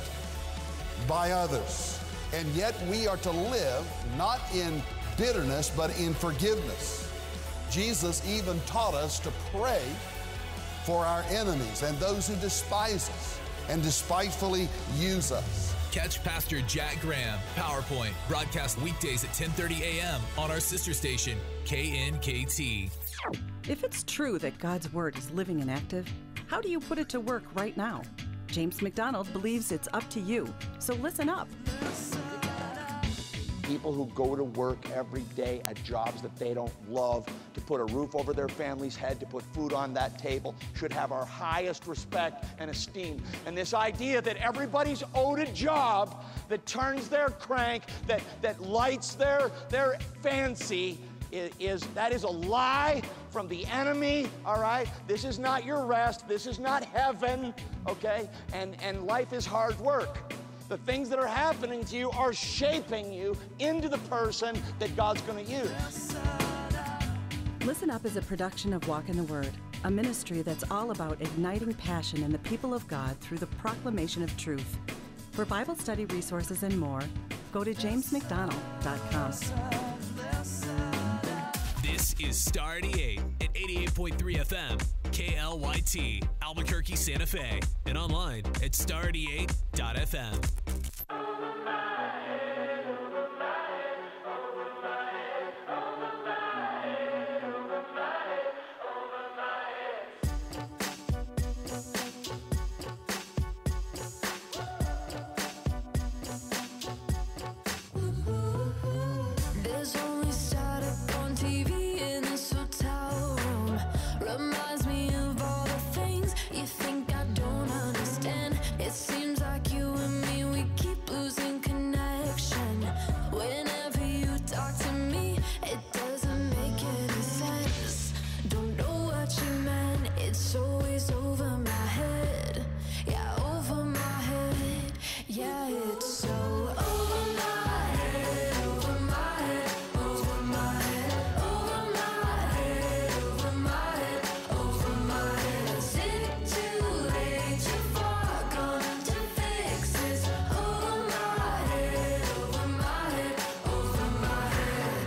by others. And yet we are to live not in bitterness, but in forgiveness. Jesus even taught us to pray for our enemies and those who despise us and despitefully use us.
Catch Pastor Jack Graham, PowerPoint, broadcast weekdays at 10:30 a.m. on our sister station, KNKT.
If it's true that God's Word is living and active, how do you put it to work right now? James McDonald believes it's up to you, so listen up.
People who go to work every day at jobs that they don't love, to put a roof over their family's head, to put food on that table, should have our highest respect and esteem. And this idea that everybody's owed a job that turns their crank, that lights their fancy, that is a lie from the enemy, all right? This is not your rest. This is not heaven, okay? And life is hard work. The things that are happening to you are shaping you into the person that God's going to use.
Listen Up is a production of Walk in the Word, a ministry that's all about igniting passion in the people of God through the proclamation of truth. For Bible study resources and more, go to jamesmcdonald.com.
This is Star 88 at 88.3 FM, KLYT, Albuquerque, Santa Fe, and online at star88.fm.
There's only startup on TV in this hotel room. Reminds me of all the things you think I don't understand. It seems like you and me, we keep losing connection. Whenever you talk to me, it doesn't make any sense. Don't know what you meant, it's always over my head. Yeah, over my head. Yeah, it's so over my head, over my head, over my head, over my head, over my head, over my head. Is it too late, too far gone to fix this? Over my head, over my head, over my head.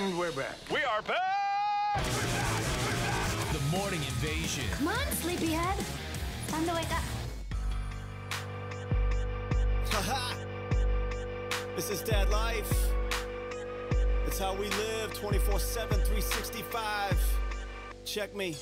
And we're back.
We are back!
The Morning Invasion.
Come on, sleepyhead. Time to wake up.
Haha. This is Dad Life. It's how we live 24/7, 365. Check me.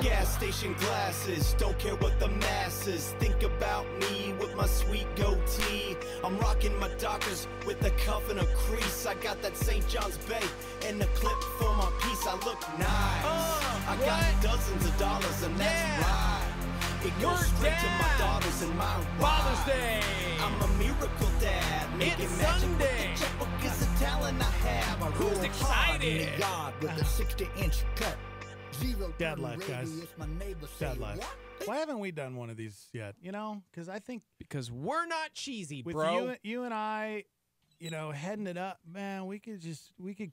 Gas station glasses, don't care what the masses think about me with my sweet goatee. I'm rocking my Dockers with a cuff and a crease. I got that St. John's Bay and a clip for my piece. I look nice. I got dozens of dollars and that's right. It goes straight to my daughters and my
Father's Day.
I'm a miracle dad. Making
It's
magic
Sunday.
with the checkbook is a talent I have. I
Who's
roll
excited?
hard God with a 60-inch cut.
Dad life, guys. Dad life. Why haven't we done one of these yet? You know, because I think
because we're not cheesy,
with
bro.
you and I, you know, heading it up, man. We could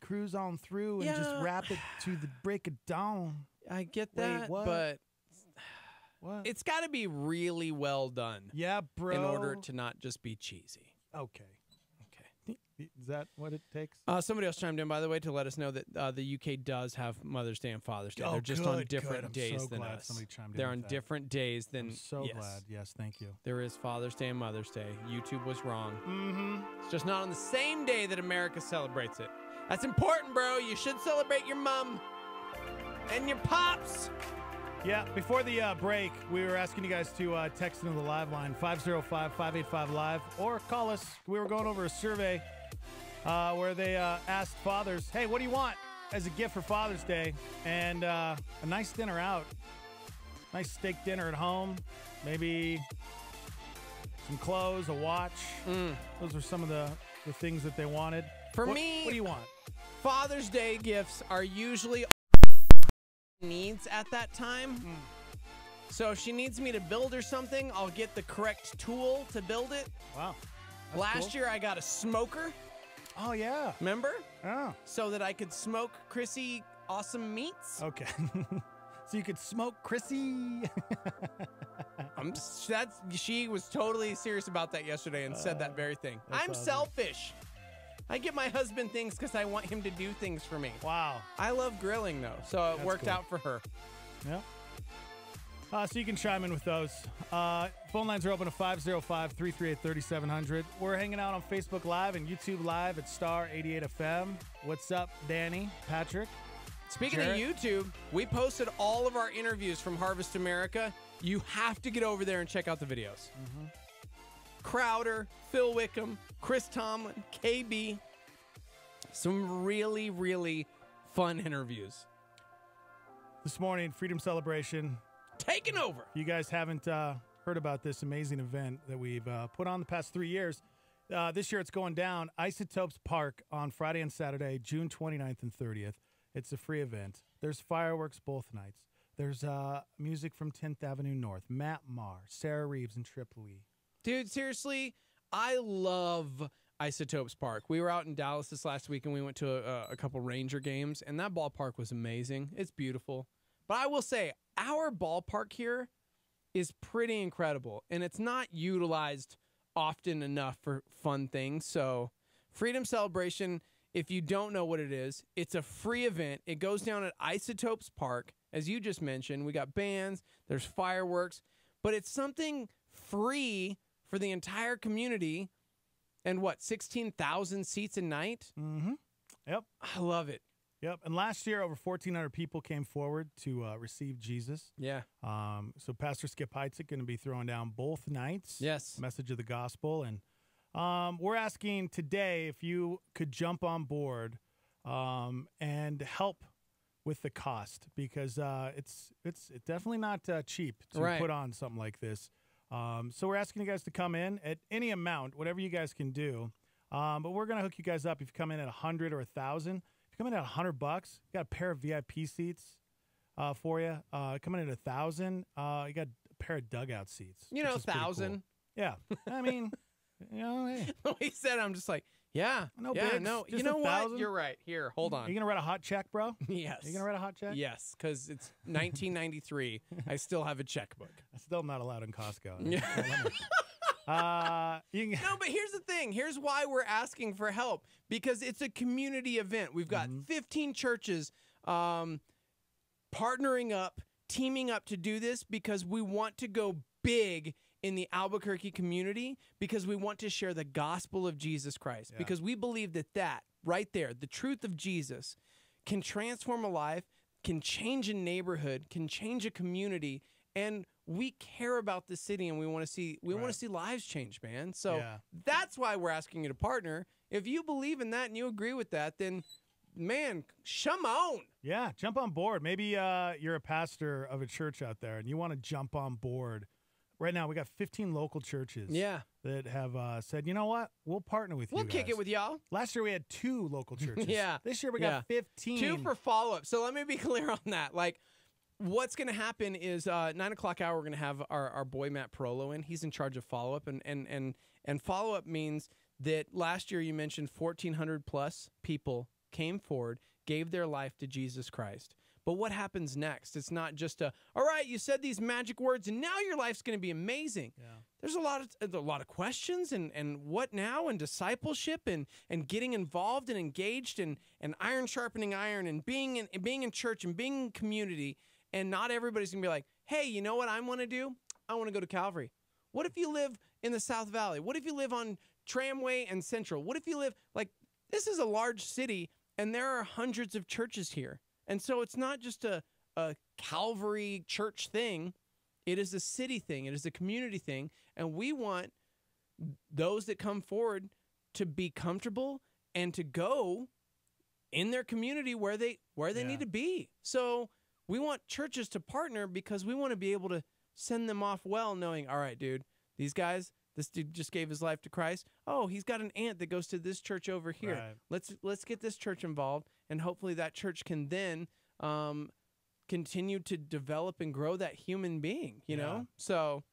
cruise on through and just wrap it to the break of dawn.
I get that, but
what?
It's got to be really well done.
Yeah, bro.
In order to not just be cheesy.
Okay. Is that what it takes?
Somebody else chimed in, by the way, to let us know that the UK does have Mother's Day and Father's Day.
Oh,
They're just on different
I'm
days
so
than
glad
us.
somebody chimed in
They're
with
on
that.
different days than.
I'm so
yes.
glad. Yes, thank you.
There is Father's Day and Mother's Day. YouTube was wrong.
Mm-hmm.
It's just not on the same day that America celebrates it. That's important, bro. You should celebrate your mom and your pops.
Yeah, before the break, we were asking you guys to text into the live line, 505-585-LIVE, or call us. We were going over a survey where they asked fathers, hey, what do you want as a gift for Father's Day? And a nice dinner out. Nice steak dinner at home. Maybe some clothes, a watch. Those are some of the things that they wanted.
For me,
what do you want?
Father's Day gifts are usually needs at that time. So if she needs me to build her something, I'll get the correct tool to build it.
Wow.
Last year I got a smoker.
Oh, yeah.
Remember?
Oh.
So that I could smoke Chrissy awesome meats.
Okay. So you could smoke Chrissy.
She was totally serious about that yesterday and said that very thing. I'm
awesome.
selfish. I get my husband things because I want him to do things for me.
Wow.
I love grilling, though, so it worked
cool.
out for her.
Yeah. So you can chime in with those. Phone lines are open at 505-338-3700. We're hanging out on Facebook Live and YouTube Live at Star 88 FM. What's up, Danny, Patrick?
Speaking
Jarrett?
of YouTube, we posted all of our interviews from Harvest America. You have to get over there and check out the videos.
Mm-hmm.
Crowder, Phil Wickham, Chris Tomlin, KB. Some really, really fun interviews.
This morning, Freedom Celebration.
Taking over.
If you guys haven't heard about this amazing event that we've put on the past 3 years, this year it's going down. Isotopes Park on Friday and Saturday, June 29th and 30th. It's a free event. There's fireworks both nights. There's music from 10th Avenue North, Matt Maher, Sarah Reeves, and Tripoli.
Dude, seriously, I love Isotopes Park. We were out in Dallas this last week, and we went to a couple Ranger games, and that ballpark was amazing. It's beautiful. But I will say, our ballpark here is pretty incredible, and it's not utilized often enough for fun things. So Freedom Celebration, if you don't know what it is, it's a free event. It goes down at Isotopes Park. As you just mentioned, we got bands, there's fireworks, but it's something free for the entire community. And what, 16,000 seats a night?
Mm-hmm. Yep.
I love it.
Yep. And last year, over 1,400 people came forward to receive Jesus.
Yeah.
So Pastor Skip Heitzig going to be throwing down both nights.
Yes.
Message of the gospel. And we're asking today if you could jump on board and help with the cost, because it's definitely not cheap to put on something like this. So we're asking you guys to come in at any amount, whatever you guys can do. But we're going to hook you guys up if you come in at 100 or 1,000. If you come in at $100, you got a pair of VIP seats for you. Coming in at 1,000, you got a pair of dugout seats.
You know,
which is pretty
1,000.
cool. Yeah. I mean, you know, hey.
The way he said it, I'm just like, yeah.
No
yeah,
bigs,
no.
just
You know what?
1,000?
You're right. Here, hold on.
You going to write a hot check, bro?
Yes.
You going to write a hot check?
Yes, because it's 1993. I still have a checkbook.
I'm still not allowed in Costco.
Yeah.
No,
but here's the thing. Here's why we're asking for help. Because it's a community event. We've got 15 churches partnering up, teaming up to do this because we want to go big in the Albuquerque community, because we want to share the gospel of Jesus Christ. Because we believe that right there, the truth of Jesus, can transform a life, can change a neighborhood, can change a community, and we care about the city, and we want to see lives change, man. So that's why we're asking you to partner. If you believe in that and you agree with that, then man, come on.
Yeah, jump on board. Maybe you're a pastor of a church out there and you want to jump on board. Right now, we got 15 local churches that have said, you know what? We'll partner with you
We'll kick it with y'all.
Last year, we had 2 local churches. This year, we got 15.
2 for follow-up. So let me be clear on that. Like, what's going to happen is 9 o'clock hour, we're going to have our boy Matt Perolo in. He's in charge of follow-up. And follow-up means that last year you mentioned 1,400 plus people came forward, gave their life to Jesus Christ. But what happens next? It's not just all right, you said these magic words and now your life's going to be amazing. There's a lot of questions and what now, and discipleship and getting involved and engaged and iron sharpening iron and being in church and being in community. And not everybody's going to be like, hey, you know what I want to do? I want to go to Calvary. What if you live in the South Valley? What if you live on Tramway and Central? What if you live, like, this is a large city and there are hundreds of churches here. And so it's not just a Calvary church thing. It is a city thing. It is a community thing. And we want those that come forward to be comfortable and to go in their community where they need to be. So we want churches to partner because we want to be able to send them off well, knowing, all right, dude, these guys, this dude just gave his life to Christ. Oh, he's got an aunt that goes to this church over here. Right. Let's get this church involved, and hopefully that church can then continue to develop and grow that human being, you know? So,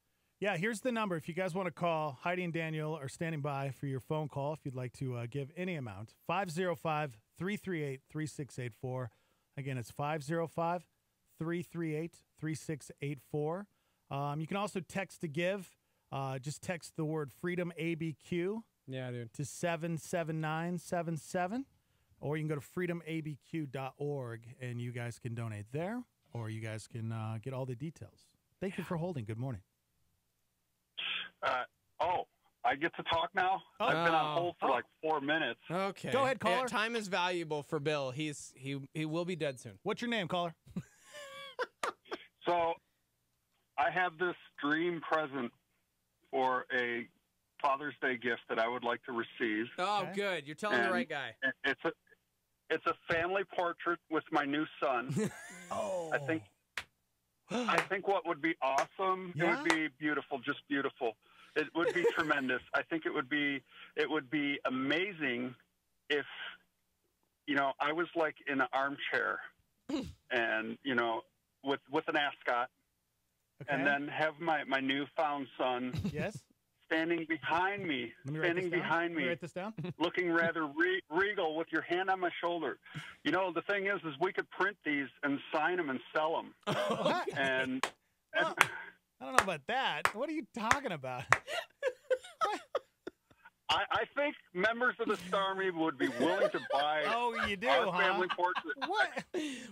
yeah, here's the number. If you guys want to call, Heidi and Daniel are standing by for your phone call if you'd like to give any amount. 505-338-3684. Again, it's 505-338-3684. You can also text to give. Just text the word Freedom ABQ to 77977. Or you can go to freedomabq.org and you guys can donate there, or you guys can get all the details. Thank you for holding. Good morning.
I get to talk now? I've been on hold for like 4 minutes.
Okay.
Go ahead, caller.
Time is valuable for Bill. He will be dead soon.
What's your name, caller?
So I have this dream present for a Father's Day gift that I would like to receive.
Oh, good. You're telling the right guy.
It's a family portrait with my new son. I think what would be awesome, it would be beautiful, just beautiful. It would be tremendous. I think it would be amazing if, I was like in an armchair and, with an ascot, and then have my newfound son standing behind me,
write this down.
looking rather regal with your hand on my shoulder. The thing is we could print these and sign them and sell them. And
I don't know about that. What are you talking about?
I think members of the Star Army would be willing to buy our family portrait.
What?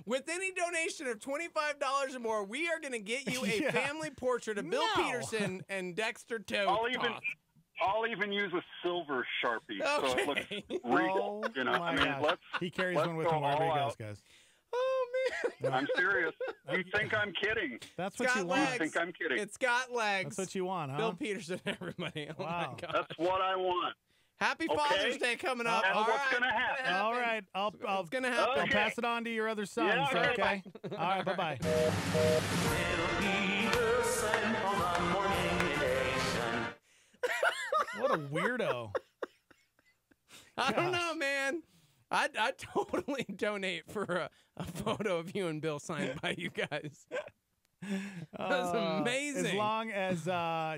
With any donation of $25 or more, we are going to get you a family portrait of Bill Peterson and Dexter Toth.
I'll even use a silver Sharpie so it looks regal.
He carries one with him wherever he goes, guys.
Oh, man.
I'm serious. You think I'm kidding?
That's what you want.
You think I'm kidding?
It's got legs.
That's what you want, huh?
Bill Peterson, everybody. Oh, my God.
That's what I want.
Happy Father's Day coming up.
That's what's going to happen.
All right.
It's going to happen.
I'll pass it on to your other sons,
Yeah,
okay? All right, bye-bye. What a weirdo.
I don't know, man. I'd totally donate for a photo of you and Bill signed by you guys. That's amazing.
As long as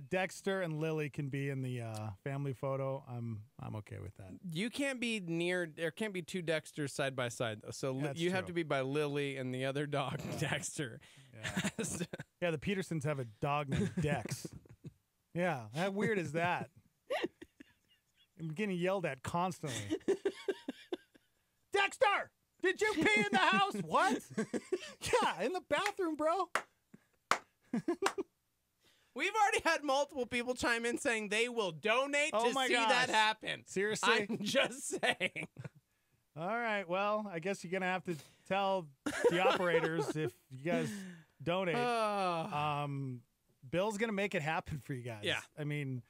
Dexter and Lily can be in the family photo, I'm okay with that.
You can't be there can't be two Dexters side by side. So you have to be by Lily and the other dog, Dexter.
Yeah, the Petersons have a dog named Dex. Yeah, how weird is that? I'm getting yelled at constantly. Dexter, did you pee in the house? What? Yeah, in the bathroom, bro.
We've already had multiple people chime in saying they will donate to see that happen.
Seriously?
I'm just saying.
All right, well, I guess you're going to have to tell the operators if you guys donate. Bill's going to make it happen for you guys.
Yeah.
I mean,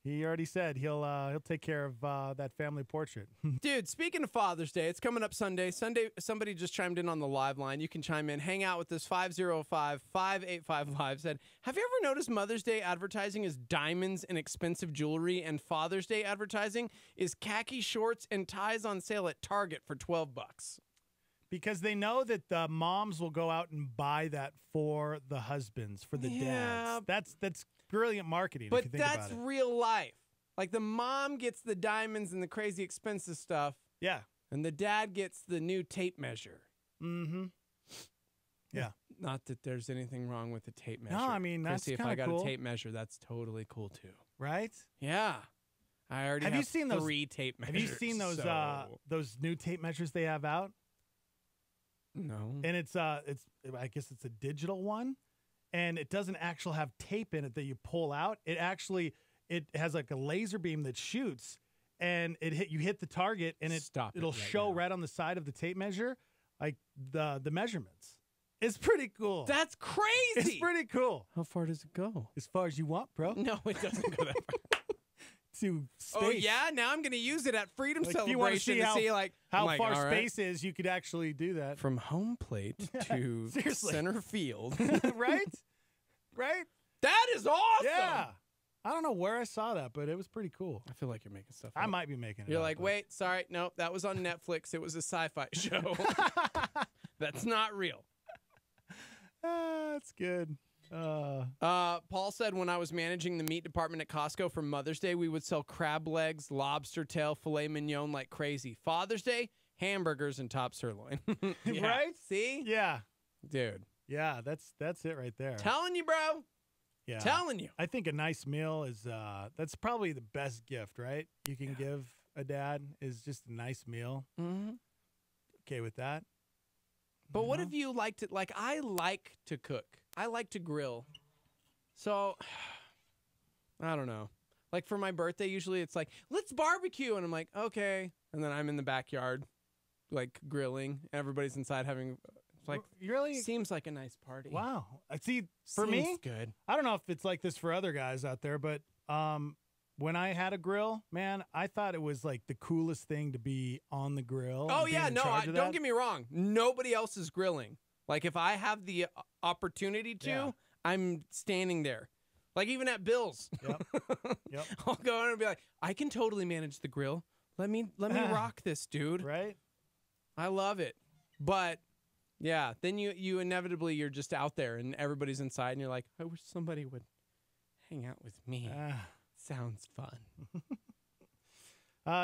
he already said he'll take care of that family portrait.
Dude, speaking of Father's Day, it's coming up Sunday. Somebody just chimed in on the live line. You can chime in, hang out with us. 505-585-LIVE said, have you ever noticed Mother's Day advertising is diamonds and expensive jewelry, and Father's Day advertising is khaki shorts and ties on sale at Target for $12?
Because they know that the moms will go out and buy that for the husbands, for the dads. That's brilliant marketing.
But
if you think
that's
about it.
real life. Like the mom gets the diamonds and the crazy expensive stuff.
Yeah.
And the dad gets the new tape measure.
Mm-hmm. Yeah.
Not that there's anything wrong with the tape measure.
No, I mean, that's
Chrissy, if
kinda
I got
cool.
a tape measure, that's totally cool too.
Right?
Yeah. I already have
you seen those
3 tape measures.
Have you seen those those new tape measures they have out?
No.
And it's I guess it's a digital one, and it doesn't actually have tape in it that you pull out. It has like a laser beam that shoots, and you hit the target, and it'll show right on the side of the tape measure like the measurements. It's pretty cool.
That's crazy.
It's pretty cool.
How far does it go?
As far as you want, bro.
No, it doesn't go that far.
To space.
Oh yeah, now I'm going to use it at Freedom
Like,
Celebration
if you want to see how
I'm
far
all right.
space is, you could actually do that.
From home plate to
seriously.
center field.
Right? Right?
That is awesome.
Yeah. I don't know where I saw that, but it was pretty cool.
I feel like you're making stuff
I
up.
might be making it
You're
up,
like,
but-
wait, sorry, no, that was on Netflix. It was a sci-fi show. That's not real.
That's good.
Paul said when I was managing the meat department at Costco for Mother's Day, we would sell crab legs, lobster tail, filet mignon like crazy. Father's Day, hamburgers and top sirloin. Yeah.
Right?
See?
Yeah.
Dude.
Yeah, that's it right there.
Telling you, bro.
Yeah.
Telling you.
I think a nice meal is that's probably the best gift, right? You can give a dad is just a nice meal.
Mm-hmm.
Okay with that.
But what if you liked it? Like, I like to cook. I like to grill. So, I don't know. Like, for my birthday, usually it's like, let's barbecue. And I'm like, okay. And then I'm in the backyard, like, grilling. Everybody's inside having, it's like,
really
seems like a nice party.
Wow. See, for
Seems
me,
good.
I don't know if it's like this for other guys out there, but when I had a grill, man, I thought it was like the coolest thing to be on the grill.
Oh,
and be
yeah.
in
No,
charge of
don't
that.
get me wrong. Nobody else is grilling. Like, if I have the opportunity to,
Yeah.
I'm standing there. Like, even at Bill's.
Yep. Yep.
I'll go in and be like, I can totally manage the grill. Let me rock this, dude.
Right?
I love it. But, yeah, then you inevitably, you're just out there and everybody's inside and you're like, I wish somebody would hang out with me. Sounds fun.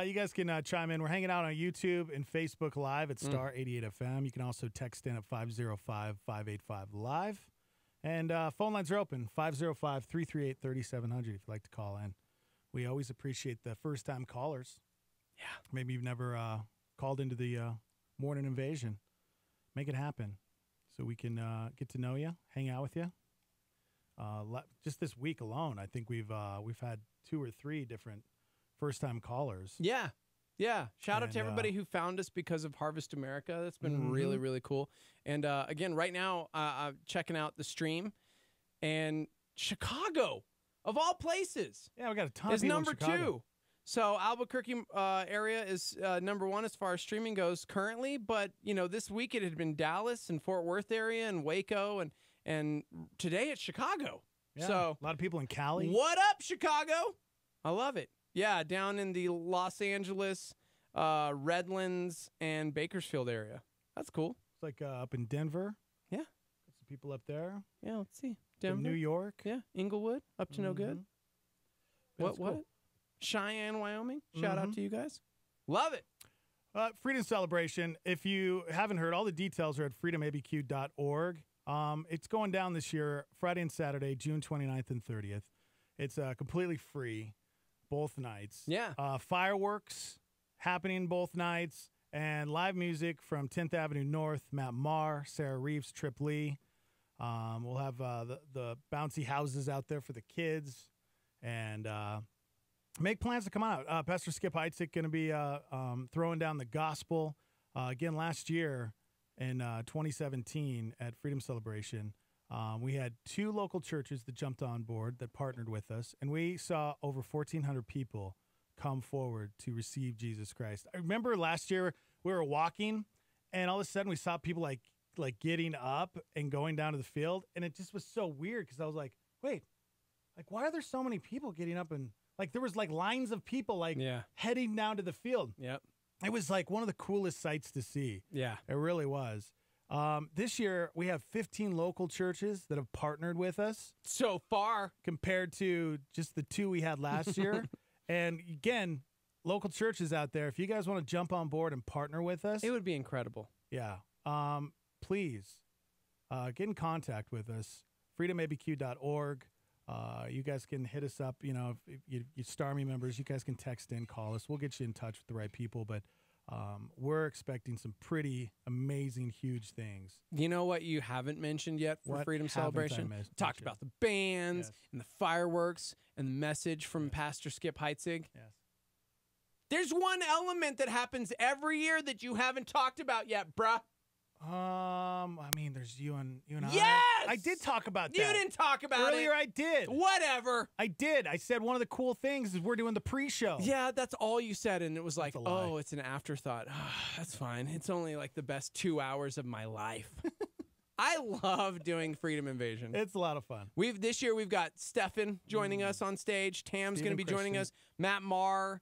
You guys can chime in. We're hanging out on YouTube and Facebook Live at Star 88 FM. You can also text in at 505-585-LIVE. And phone lines are open, 505-338-3700 if you'd like to call in. We always appreciate the first-time callers.
Yeah.
Maybe you've never called into the morning invasion. Make it happen so we can get to know you, hang out with you. Just this week alone, I think we've had 2 or 3 different first-time callers.
Yeah. Yeah. Shout out to
And,
everybody who found us because of Harvest America. That's been really, really cool. And again, right now, I'm checking out the stream. And Chicago, of all places.
Yeah, we got a ton of
is
people in
number
Chicago.
2. So Albuquerque area is number 1 as far as streaming goes currently. But, you know, this week it had been Dallas and Fort Worth area and Waco. And today it's Chicago.
Yeah,
So
a lot of people in Cali.
what up, Chicago? I love it. Yeah, down in the Los Angeles, Redlands, and Bakersfield area. That's cool.
It's like up in Denver.
Yeah.
Got some people up there.
Yeah, let's see.
From
Denver.
New York.
Yeah, Inglewood, up to no good.
That's
What?
cool.
Cheyenne, Wyoming. Shout out to you guys. Love it.
Freedom Celebration. If you haven't heard, all the details are at freedomabq.org. It's going down this year, Friday and Saturday, June 29th and 30th. It's completely free both nights.
Yeah.
Fireworks happening both nights, and live music from 10th Avenue North, Matt Maher, Sarah Reeves, Trip Lee. We'll have the bouncy houses out there for the kids, and make plans to come out. Pastor Skip Heitzig going to be throwing down the gospel. Again, last year in 2017 at Freedom Celebration, we had 2 local churches that jumped on board that partnered with us, and we saw over 1,400 people come forward to receive Jesus Christ. I remember last year we were walking, and all of a sudden we saw people like getting up and going down to the field, and it just was so weird because I was like, wait, like why are there so many people getting up? And like there was like lines of people heading down to the field.
Yep.
It was like one of the coolest sights to see.
Yeah.
It really was. This year we have 15 local churches that have partnered with us
so far
compared to just the 2 we had last year. And again, local churches out there, if you guys want to jump on board and partner with us,
it would be incredible.
Yeah. Please get in contact with us. freedomabq.org. You guys can hit us up. You know, if you Star Me members, you guys can text in, call us. We'll get you in touch with the right people. But we're expecting some pretty amazing, huge things.
You know what you haven't mentioned yet for Freedom Celebration? Talked about the bands and the fireworks and the message from Pastor Skip Heitzig.
Yes.
There's one element that happens every year that you haven't talked about yet, bruh.
I mean, there's you and I.
Yes!
I did talk about that.
You didn't talk about
earlier.
it.
I did.
Whatever.
I did. I said one of the cool things is we're doing the pre-show.
Yeah, that's all you said, and it was like, oh, it's an afterthought. That's fine. It's only like the best 2 hours of my life. I love doing Freedom Invasion.
It's a lot of fun.
This year we've got Stefan joining us on stage. Tam's going to be joining us. Matt Maher,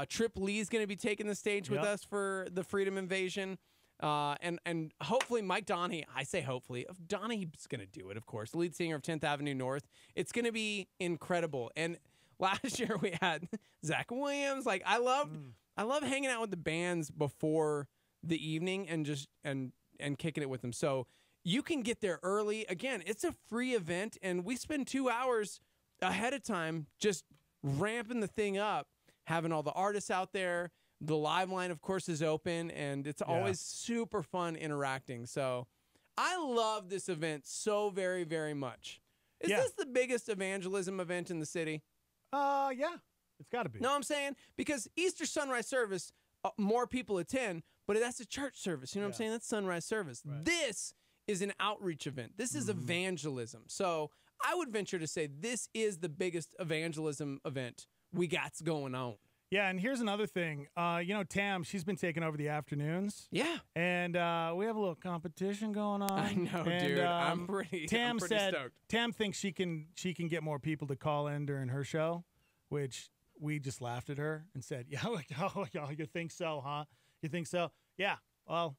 Trip Lee's going to be taking the stage with us for the Freedom Invasion. And hopefully Mike Donahue, I say hopefully, Donahue's going to do it, of course, the lead singer of 10th Avenue North. It's going to be incredible. And last year we had Zach Williams. Like I love hanging out with the bands before the evening and just and kicking it with them. So you can get there early. Again, it's a free event, and we spend 2 hours ahead of time just ramping the thing up, having all the artists out there. The live line, of course, is open, and it's always super fun interacting. So I love this event so very, very much. Is this the biggest evangelism event in the city?
Yeah, it's got to be.
No, I'm saying because Easter sunrise service, more people attend, but that's a church service. You know what I'm saying? That's sunrise service. Right. This is an outreach event. This is evangelism. So I would venture to say this is the biggest evangelism event we got going on.
Yeah, and here's another thing. You know, Tam, she's been taking over the afternoons.
Yeah.
And we have a little competition going on.
I know,
and,
dude. I'm pretty stoked.
Tam thinks she can get more people to call in during her show, which we just laughed at her and said, yeah, you think so, huh? You think so? Yeah. Well,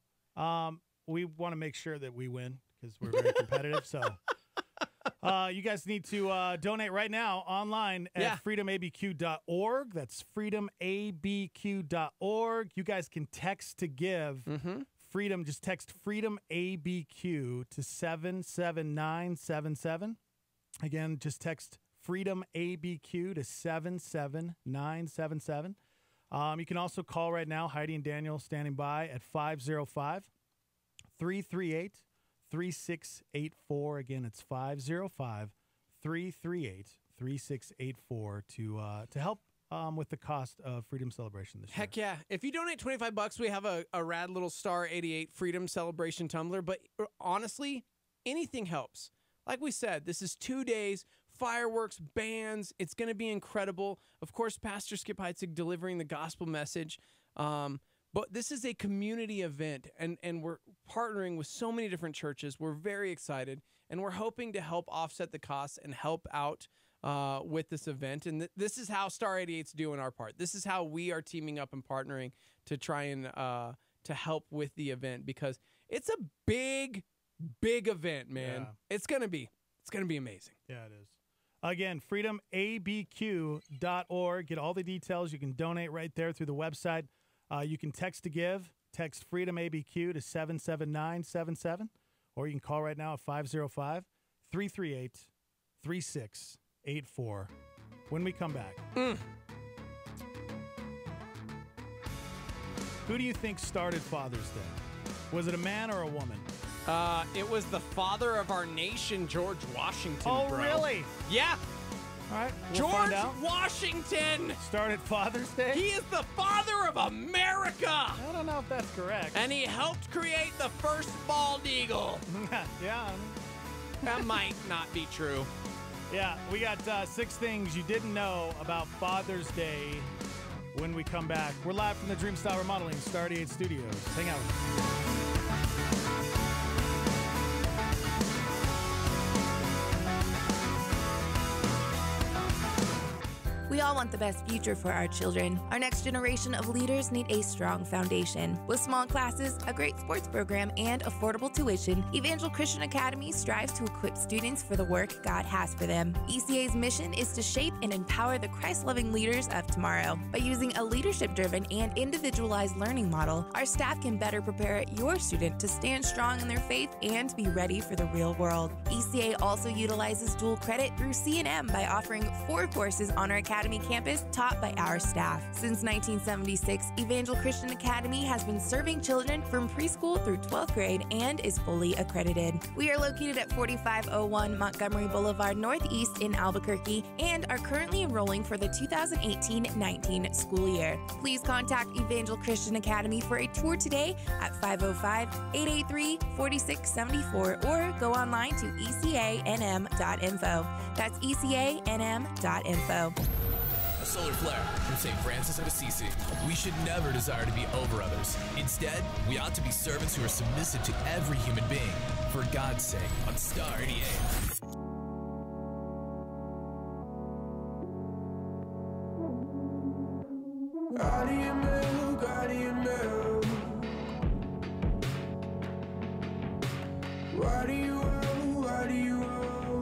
we want to make sure that we win because we're very competitive, so... you guys need to donate right now online at freedomabq.org. That's freedomabq.org. You guys can text to give. Freedom, just text Freedom ABQ to 77977. Again, just text Freedom ABQ to 77977. You can also call right now. Heidi and Daniel standing by at 505-338-3684. Again, it's 505-338-3684 to help with the cost of Freedom Celebration this year.
Heck yeah. If you donate $25, we have a rad little Star 88 Freedom Celebration tumbler. But honestly, anything helps. Like we said, this is 2 days, fireworks, bands. It's going to be incredible. Of course, Pastor Skip Heitzig delivering the gospel message. But this is a community event, and we're partnering with so many different churches. We're very excited, and we're hoping to help offset the costs and help out with this event. And this is how Star 88's doing our part. This is how we are teaming up and partnering to try and to help with the event, because it's a big, big event, man.
Yeah.
It's gonna be amazing.
Yeah, it is. Again, freedomabq.org. Get all the details. You can donate right there through the website. You can text to give. Text Freedom ABQ to 77977, or you can call right now at 505-338-3684. when we come back. Who do you think started Father's Day? Was it a man or a woman?
It was the father of our nation, George Washington.
Oh,
bro.
really?
Yeah.
All right.
George Washington
started Father's Day?
He is the father of America.
I don't know if that's correct.
And he helped create the first bald eagle.
Yeah.
That might not be true.
Yeah, we got 6 things you didn't know about Father's Day when we come back. We're live from the Dreamstyle Remodeling Star 88 Studios. Hang out with us.
We all want the best future for our children. Our next generation of leaders need a strong foundation. With small classes, a great sports program, and affordable tuition, Evangel Christian Academy strives to equip students for the work God has for them. ECA's mission is to shape and empower the Christ-loving leaders of tomorrow. By using a leadership-driven and individualized learning model, our staff can better prepare your student to stand strong in their faith and be ready for the real world. ECA also utilizes dual credit through C&M by offering 4 courses on our academy campus taught by our staff. Since 1976, Evangel Christian Academy has been serving children from preschool through 12th grade and is fully accredited. We are located at 4501 Montgomery Boulevard Northeast in Albuquerque and are currently enrolling for the 2018-19 school year. Please contact Evangel Christian Academy for a tour today at 505-883-4674 or go online to ecanm.info. That's ecanm.info.
A solar flare from St. Francis of Assisi. We should never desire to be over others. Instead, we ought to be servants who are submissive to every human being. For God's sake, on Star 88.
Out of your milk, out of your milk. Why do you owe, why do you owe?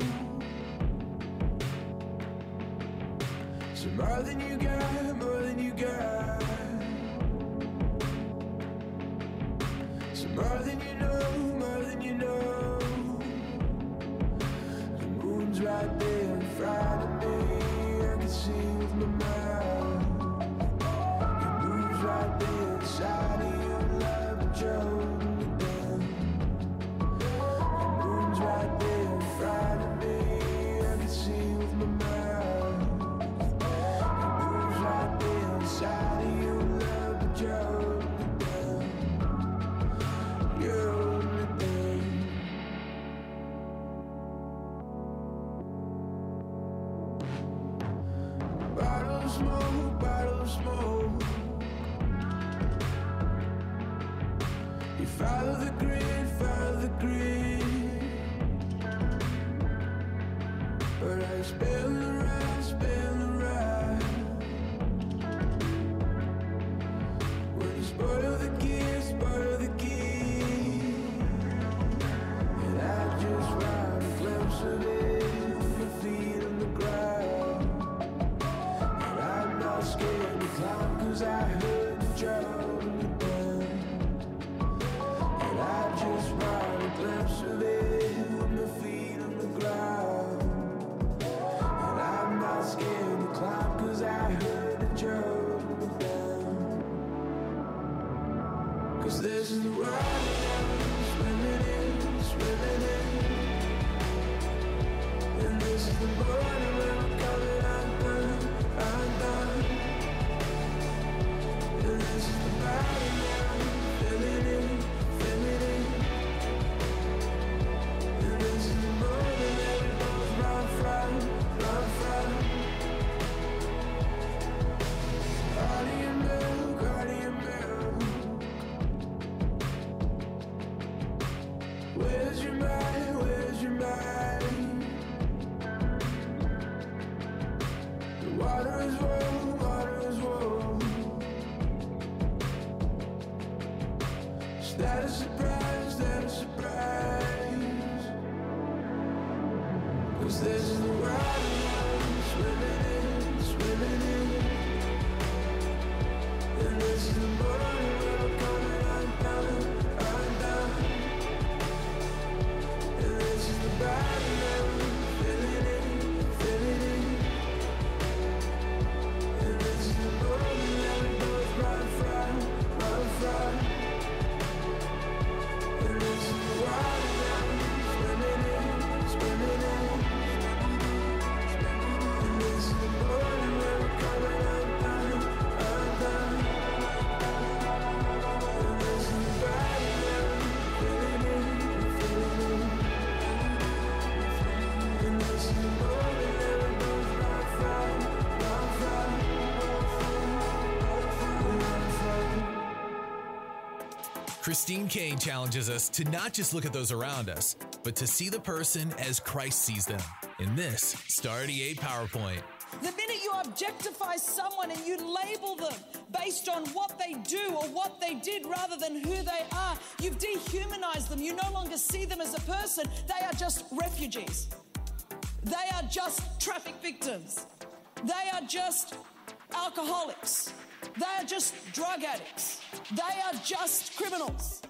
So more than you got, more than you got. So more than you know, more than you know. The moon's right there in front of me, I can see with my mind. Your moon's right there inside of your love, but you're holding me down. The moon's right there in front of me, I can see with my mind. Inside of your love, but you're holding me down. You're holding me down. Bottle of smoke, bottle of smoke. You follow the grid, follow the grid. But I spell the right, spell the right. Spoil the kids, spoil the kids. And I just want a glimpse of it with my feet on the ground. And I'm not scared to climb, cause I heard the drum me down. And I just want a glimpse of it with my feet on the ground. And I'm not scared to climb, cause I heard the drum me down. Cause this is the world I'm swimming in, swimming in. And this is the morning when I'm coming undone, undone. And this is the body I'm filling in, filling in. And this is the morning that we both run from, run from. Out of your milk, out of your milk. Where's your mind? Where's your mind? The water is warm, water is warm. Is that a surprise? Is that a surprise? Cause this is the world I'm swimming in, swimming in. And this is the morning when I'm coming undone, undone. This is the body that we're filling in, filling in.
Christine Kane challenges us to not just look at those around us, but to see the person as Christ sees them in this Star 88 PowerPoint.
The minute you objectify someone and you label them based on what they do or what they did rather than who they are, you've dehumanized them. You no longer see them as a person. They are just refugees. They are just traffic victims. They are just alcoholics. They are just drug addicts. They are just criminals.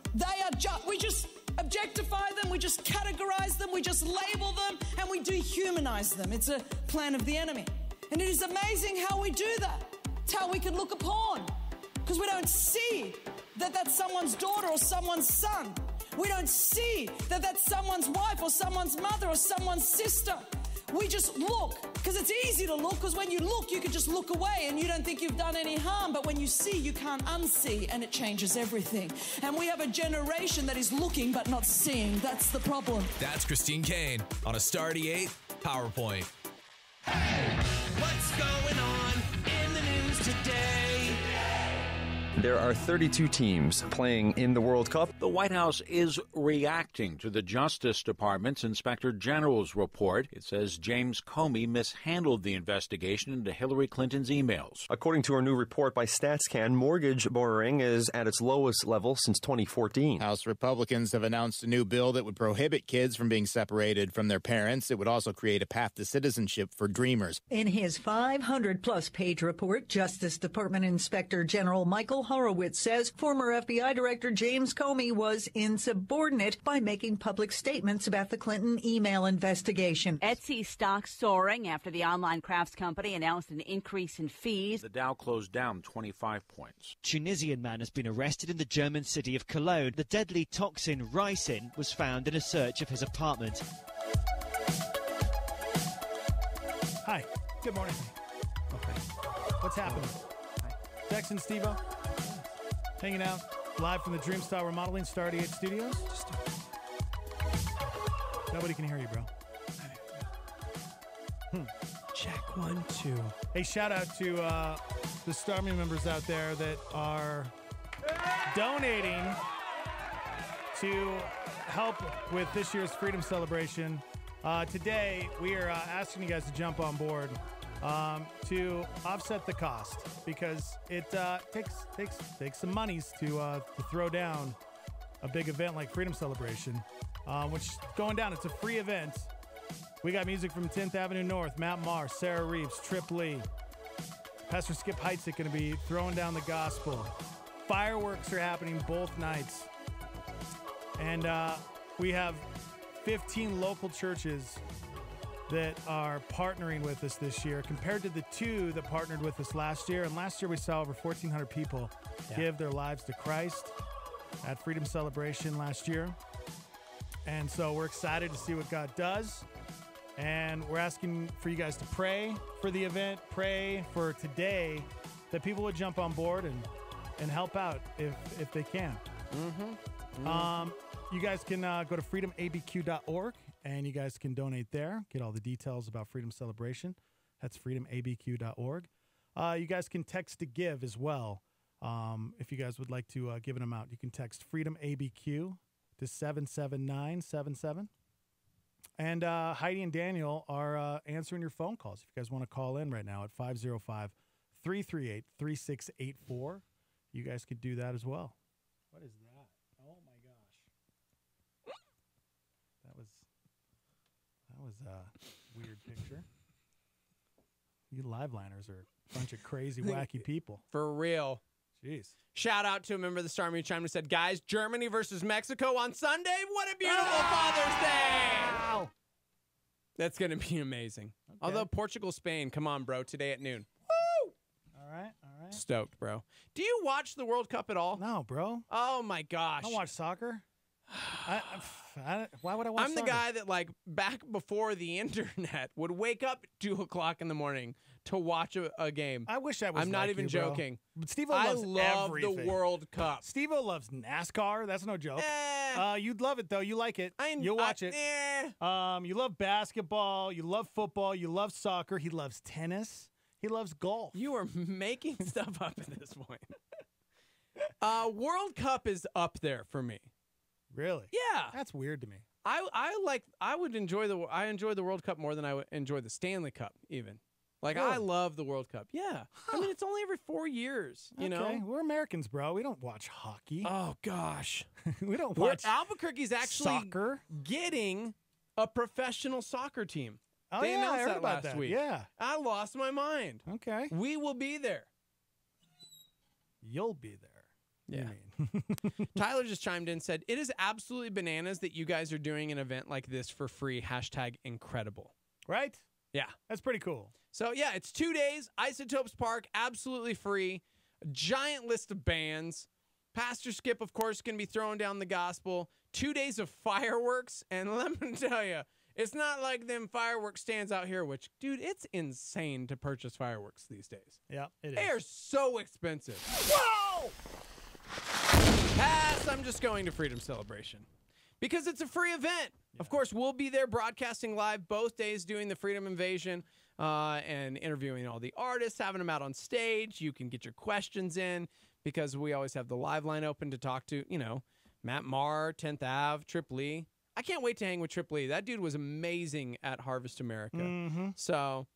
We just objectify them, we just categorize them, we just label them, and we dehumanize them. It's a plan of the enemy. And it is amazing how we do that. It's how we can look upon. Because we don't see that that's someone's daughter or someone's son. We don't see that that's someone's wife or someone's mother or someone's sister. We just look, because it's easy to look, because when you look, you can just look away and you don't think you've done any harm. But when you see, you can't unsee, and it changes everything. And we have a generation that is looking but not seeing. That's the problem.
That's Christine Kane on a Star 88 PowerPoint.
What's going on in the news today?
There are 32 teams playing in the World Cup.
The White House is reacting to the Justice Department's Inspector General's report. It says James Comey mishandled the investigation into Hillary Clinton's emails.
According to a new report by StatsCan, mortgage borrowing is at its lowest level since 2014.
House Republicans have announced a new bill that would prohibit kids from being separated from their parents. It would also create a path to citizenship for Dreamers.
In his 500-plus page report, Justice Department Inspector General Michael Horowitz says former FBI Director James Comey was insubordinate by making public statements about the Clinton email investigation.
Etsy stock soaring after the online crafts company announced an increase in fees.
The Dow closed down 25 points.
Tunisian man has been arrested in the German city of Cologne. The deadly toxin ricin was found in a search of his apartment.
Hi. Good morning. Okay. What's happening? Dex and Steve-O hanging out live from the Dreamstar Remodeling Star 88 Studios. Nobody can hear you, bro.
Check 1, 2.
Hey, shout out to the Starmy members out there that are donating to help with this year's Freedom Celebration. Today, we are asking you guys to jump on board to offset the cost, because it takes some monies to throw down a big event like Freedom Celebration, which is going down. It's a free event. We got music from 10th Avenue North, Matt Maher, Sarah Reeves, Trip Lee, Pastor Skip Heitzig going to be throwing down the gospel. Fireworks are happening both nights, and we have 15 local churches that are partnering with us this year compared to the 2 that partnered with us last year. And last year we saw over 1,400 people give their lives to Christ at Freedom Celebration last year. And so we're excited to see what God does. And we're asking for you guys to pray for the event, pray for today, that people would jump on board and help out if they can. You guys can go to freedomabq.org, and you guys can donate there, get all the details about Freedom Celebration. That's freedomabq.org. You guys can text to give as well. If you guys would like to give an amount, you can text FreedomABQ to 77977. And Heidi and Daniel are answering your phone calls. If you guys want to call in right now at 505-338-3684, you guys could do that as well. What is that? Oh, my gosh. That was a weird picture. You liveliners are a bunch of crazy, wacky people.
For real.
Jeez.
Shout out to a member of the Star Media Chime who said, guys, Germany versus Mexico on Sunday. What a beautiful Father's Day.
Wow.
That's going to be amazing. Okay. Although Portugal, Spain, come on, bro, today at noon.
Woo! All right.
Stoked, bro. Do you watch the World Cup at all?
No, bro.
Oh, my gosh.
I don't watch soccer. Why would I watch
I'm the guy that, like, back before the internet would wake up at 2 o'clock in the morning to watch a game.
I wish I was
I'm not
like
even
you, bro.
joking.
But Steve-O loves
love
everything.
the World Cup.
Steve-O loves NASCAR. That's no joke. You'd love it, though. You like it. You'll watch it. You love basketball. You love football. You love soccer. He loves tennis. He loves golf.
You are making stuff up at this point. World Cup is up there for me.
Really?
Yeah.
That's weird to me.
I enjoy the World Cup more than I would enjoy the Stanley Cup even. Like,
Really?
I love the World Cup. Yeah. I mean, it's only every 4 years, you know?
We're Americans, bro. We don't watch hockey.
Oh, gosh.
We don't watch
Albuquerque's actually
soccer.
getting a professional soccer team.
Oh,
They
yeah, I
announced
heard
that
about
last
that.
week.
Yeah.
I lost my mind.
Okay.
We will be there.
You'll be there.
Yeah. Tyler just chimed in and said, it is absolutely bananas that you guys are doing an event like this for free. #incredible.
Right?
Yeah.
That's pretty cool.
So, yeah, it's 2 days. Isotopes Park, absolutely free. A giant list of bands. Pastor Skip, of course, going to be throwing down the gospel. 2 days of fireworks. And let me tell you, it's not like them fireworks stands out here, which, dude, it's insane to purchase fireworks these days.
Yeah, it is.
They are so expensive. Whoa! Pass, I'm just going to Freedom Celebration. Because it's a free event. Yeah. Of course, we'll be there broadcasting live both days doing the Freedom Invasion and interviewing all the artists, having them out on stage. You can get your questions in because we always have the live line open to talk to, you know, Matt Maher, 10th Ave, Trip Lee. I can't wait to hang with Trip Lee. That dude was amazing at Harvest America.
Mm-hmm.
So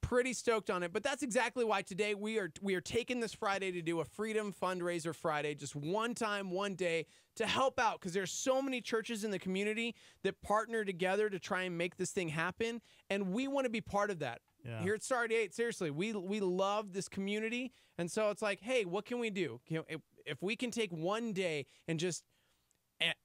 pretty stoked on it. But that's exactly why today we are taking this Friday to do a Freedom Fundraiser Friday, just one time, one day, to help out, because there's so many churches in the community that partner together to try and make this thing happen, and we want to be part of that.
Yeah.
Here at Star 88, seriously, we love this community, and so it's like, hey, what can we do? If we can take one day and just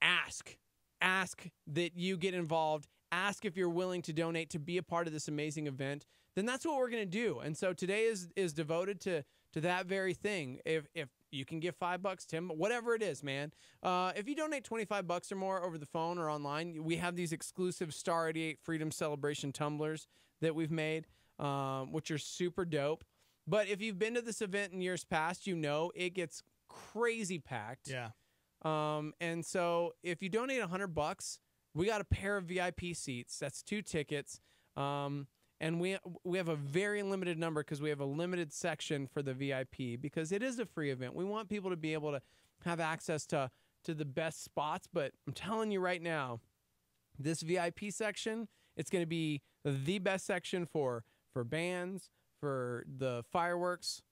ask that you get involved, ask if you're willing to donate to be a part of this amazing event, then that's what we're going to do. And so today is devoted to that very thing. If you can give $5, $10, whatever it is, man. If you donate $25 or more over the phone or online, we have these exclusive Star 88 Freedom Celebration tumblers that we've made, which are super dope. But if you've been to this event in years past, you know it gets crazy packed.
Yeah.
And so if you donate $100, we got a pair of VIP seats. That's 2 tickets. And we have a very limited number because we have a limited section for the VIP because it is a free event. We want people to be able to have access to the best spots. But I'm telling you right now, this VIP section, it's going to be the best section for bands, for the fireworks.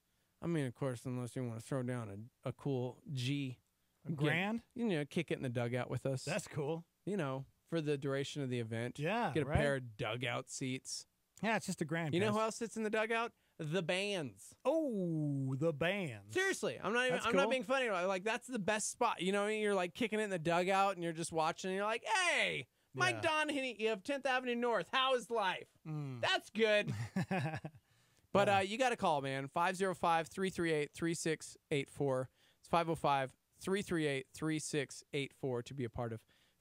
I mean, of course, unless you want to throw down a cool G.
A grand?
You know, kick it in the dugout with us.
That's cool.
You know, for the duration of the event.
Yeah,
Get a
right.
pair of dugout seats.
Yeah, it's just a grand.
You know
guys.
who else sits in the dugout? The bands.
Oh, the bands.
Seriously, I'm not
cool.
being funny. Like, that's the best spot. You know, you're like kicking it in the dugout and you're just watching and you're like, hey, Mike Donahue, you have 10th Avenue North. How is life? That's good. But you got to call, man. 505-338-3684. It's 505-338-3684 to be a part of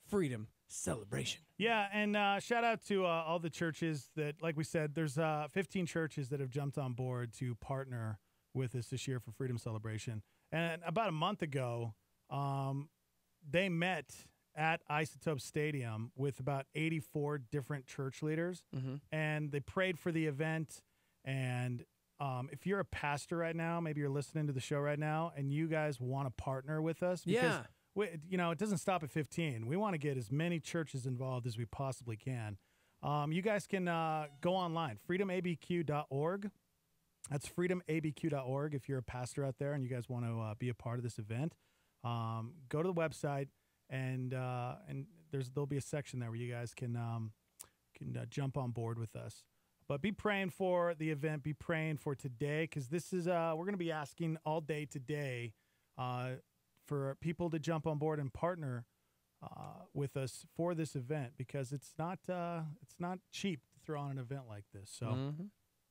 Freedom Celebration.
Yeah, and shout out to all the churches that, like we said, there's 15 churches that have jumped on board to partner with us this year for Freedom Celebration. And about a month ago, they met at Isotope Stadium with about 84 different church leaders, and they prayed for the event. And if you're a pastor right now, maybe you're listening to the show right now, and you guys want to partner with us, because it doesn't stop at 15. We want to get as many churches involved as we possibly can. You guys can go online, freedomabq.org. That's freedomabq.org. If you're a pastor out there and you guys want to be a part of this event, go to the website, and there'll be a section there where you guys can jump on board with us. But be praying for the event. Be praying for today, because this is we're going to be asking all day today for people to jump on board and partner with us for this event, because it's not cheap to throw on an event like this. So,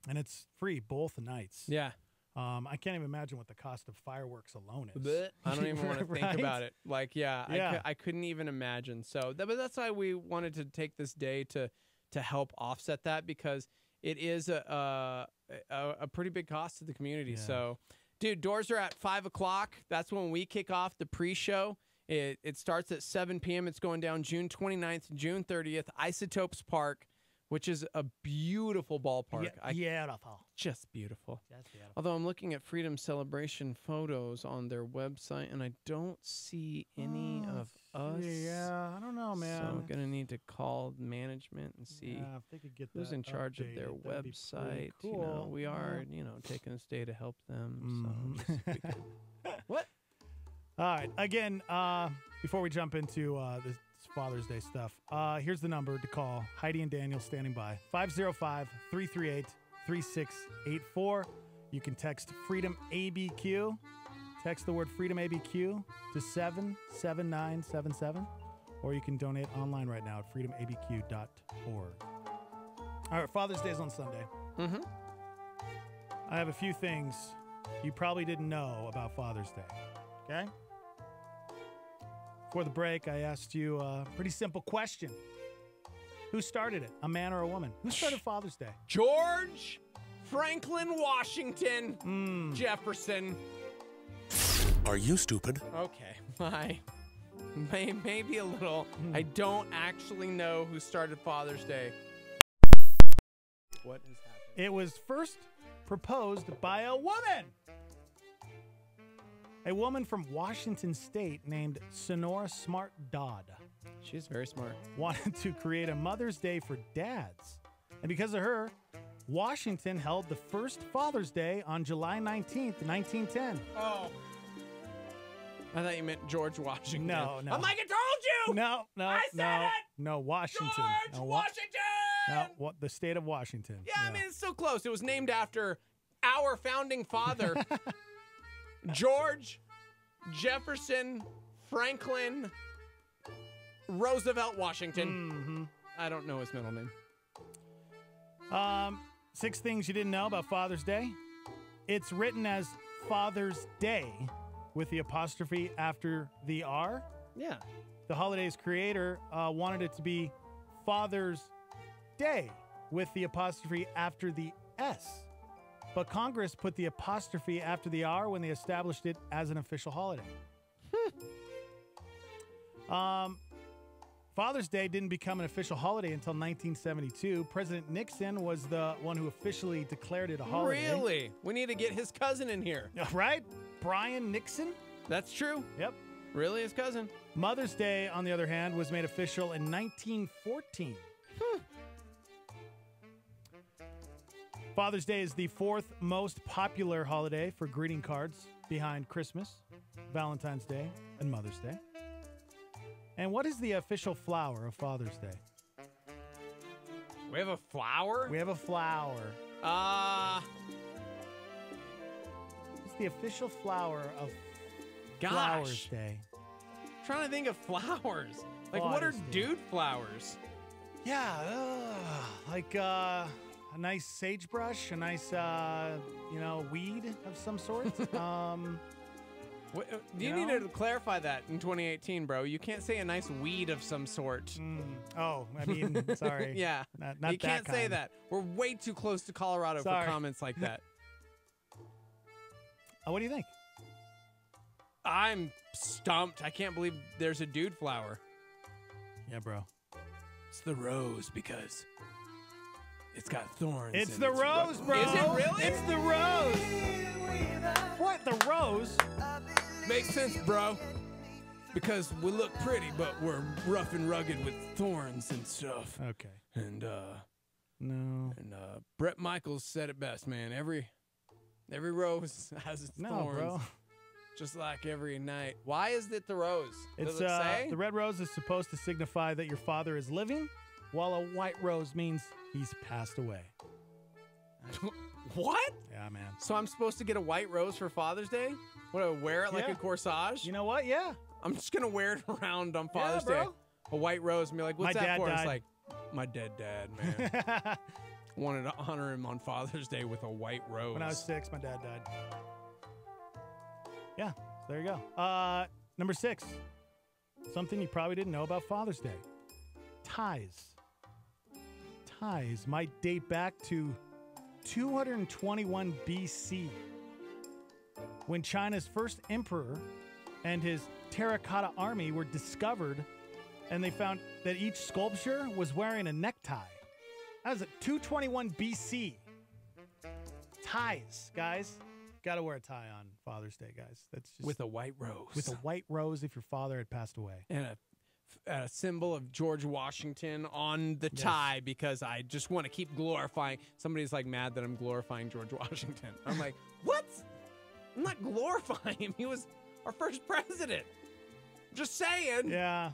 and it's free both nights.
Yeah.
I can't even imagine what the cost of fireworks alone is.
I don't even want to think
Right?
about it. Like,
Yeah.
I couldn't even imagine. So, but that's why we wanted to take this day to help offset that, because it is a pretty big cost to the community.
Yeah.
So, dude, doors are at 5 o'clock. That's when we kick off the pre-show. It starts at 7 p.m. It's going down June 29th, June 30th, Isotopes Park. which is a beautiful ballpark.
Beautiful.
Just beautiful.
Just beautiful.
Although I'm looking at Freedom Celebration photos on their website, and I don't see any of us.
Yeah, I don't know, man.
So I'm going to need to call management and see
if they could get
who's
that
in charge of their
updated, that'd be pretty
website. You know,
cool.
we are, taking this day to help them. So just if we could-
What? All right. Again, before we jump into this Father's Day stuff, here's the number to call. Heidi and Daniel standing by. 505-338-3684. You can text Freedom ABQ. Text the word Freedom ABQ to 77977. Or you can donate online right now at freedomabq.org. All right, Father's Day is on Sunday.
Mm-hmm.
I have a few things you probably didn't know about Father's Day. Okay? Before the break, I asked you a pretty simple question. Who started it? A man or a woman? Who started Father's Day?
George Franklin Washington Jefferson.
Are you stupid?
Okay. Maybe a little. I don't actually know who started Father's Day. What is happening?
It was first proposed by a woman. A woman from Washington State named Sonora Smart Dodd.
She's very smart.
Wanted to create a Mother's Day for dads. And because of her, Washington held the first Father's Day on July 19th, 1910.
Oh. I thought you meant George Washington.
No.
I'm like, I told you!
No.
I said it!
No, Washington.
George Washington!
No, the state of Washington.
Yeah, I mean, it's so close. It was named after our founding father, George Jefferson Franklin Roosevelt Washington. I don't know his middle name.
6 things you didn't know about Father's Day. It's written as Father's Day with the apostrophe after the R.
Yeah.
The holiday's creator wanted it to be Father's Day with the apostrophe after the S. But Congress put the apostrophe after the R when they established it as an official holiday. Father's Day didn't become an official holiday until 1972. President Nixon was the one who officially declared it a holiday.
Really? We need to get his cousin in here.
Right? Brian Nixon?
That's true.
Yep.
Really, his cousin?
Mother's Day, on the other hand, was made official in 1914. Father's Day is the 4th most popular holiday for greeting cards behind Christmas, Valentine's Day, and Mother's Day. And what is the official flower of Father's Day?
We have a flower?
We have a flower. It's the official flower of Flowers Day.
I'm trying to think of flowers. Like, what are dude flowers?
Yeah, like a nice sagebrush, a nice, weed of some sort.
You need to clarify that in 2018, bro. You can't say a nice weed of some sort.
Oh, I mean, sorry.
Yeah.
Not
you can't say that. We're way too close to Colorado for comments like that.
What do you think?
I'm stumped. I can't believe there's a dude flower.
Yeah, bro.
It's the rose because it's got thorns.
It's the rose, bro.
Is it really?
It's the rose. What? The rose?
Makes sense, bro. Because we look pretty, but we're rough and rugged with thorns and stuff.
Okay.
And
no.
And Bret Michaels said it best, man. Every rose has its thorns.
Bro.
Just like every night. Why is it the rose?
Does
it say?
The red rose is supposed to signify that your father is living, while a white rose means he's passed away.
What?
Yeah, man.
So I'm supposed to get a white rose for Father's Day? What, do I wear it like a corsage?
You know what? Yeah.
I'm just going to wear it around on Father's
bro.
Day. A white rose and be like, what's
My
that
dad
for?
died.
It's like, my dead dad, man. Wanted to honor him on Father's Day with a white rose.
When I was 6, my dad died. Yeah, there you go. Number 6. Something you probably didn't know about Father's Day. Ties. Ties might date back to 221 BC, when China's first emperor and his terracotta army were discovered, and they found that each sculpture was wearing a necktie. That was at 221 BC. Ties, guys. Got to wear a tie on Father's Day, guys. That's just
With a white rose.
with a white rose if your father had passed away.
And a symbol of George Washington on the tie because I just want to keep glorifying. Somebody's like mad that I'm glorifying George Washington. I'm like, what? I'm not glorifying him. He was our first president. Just saying.
Yeah.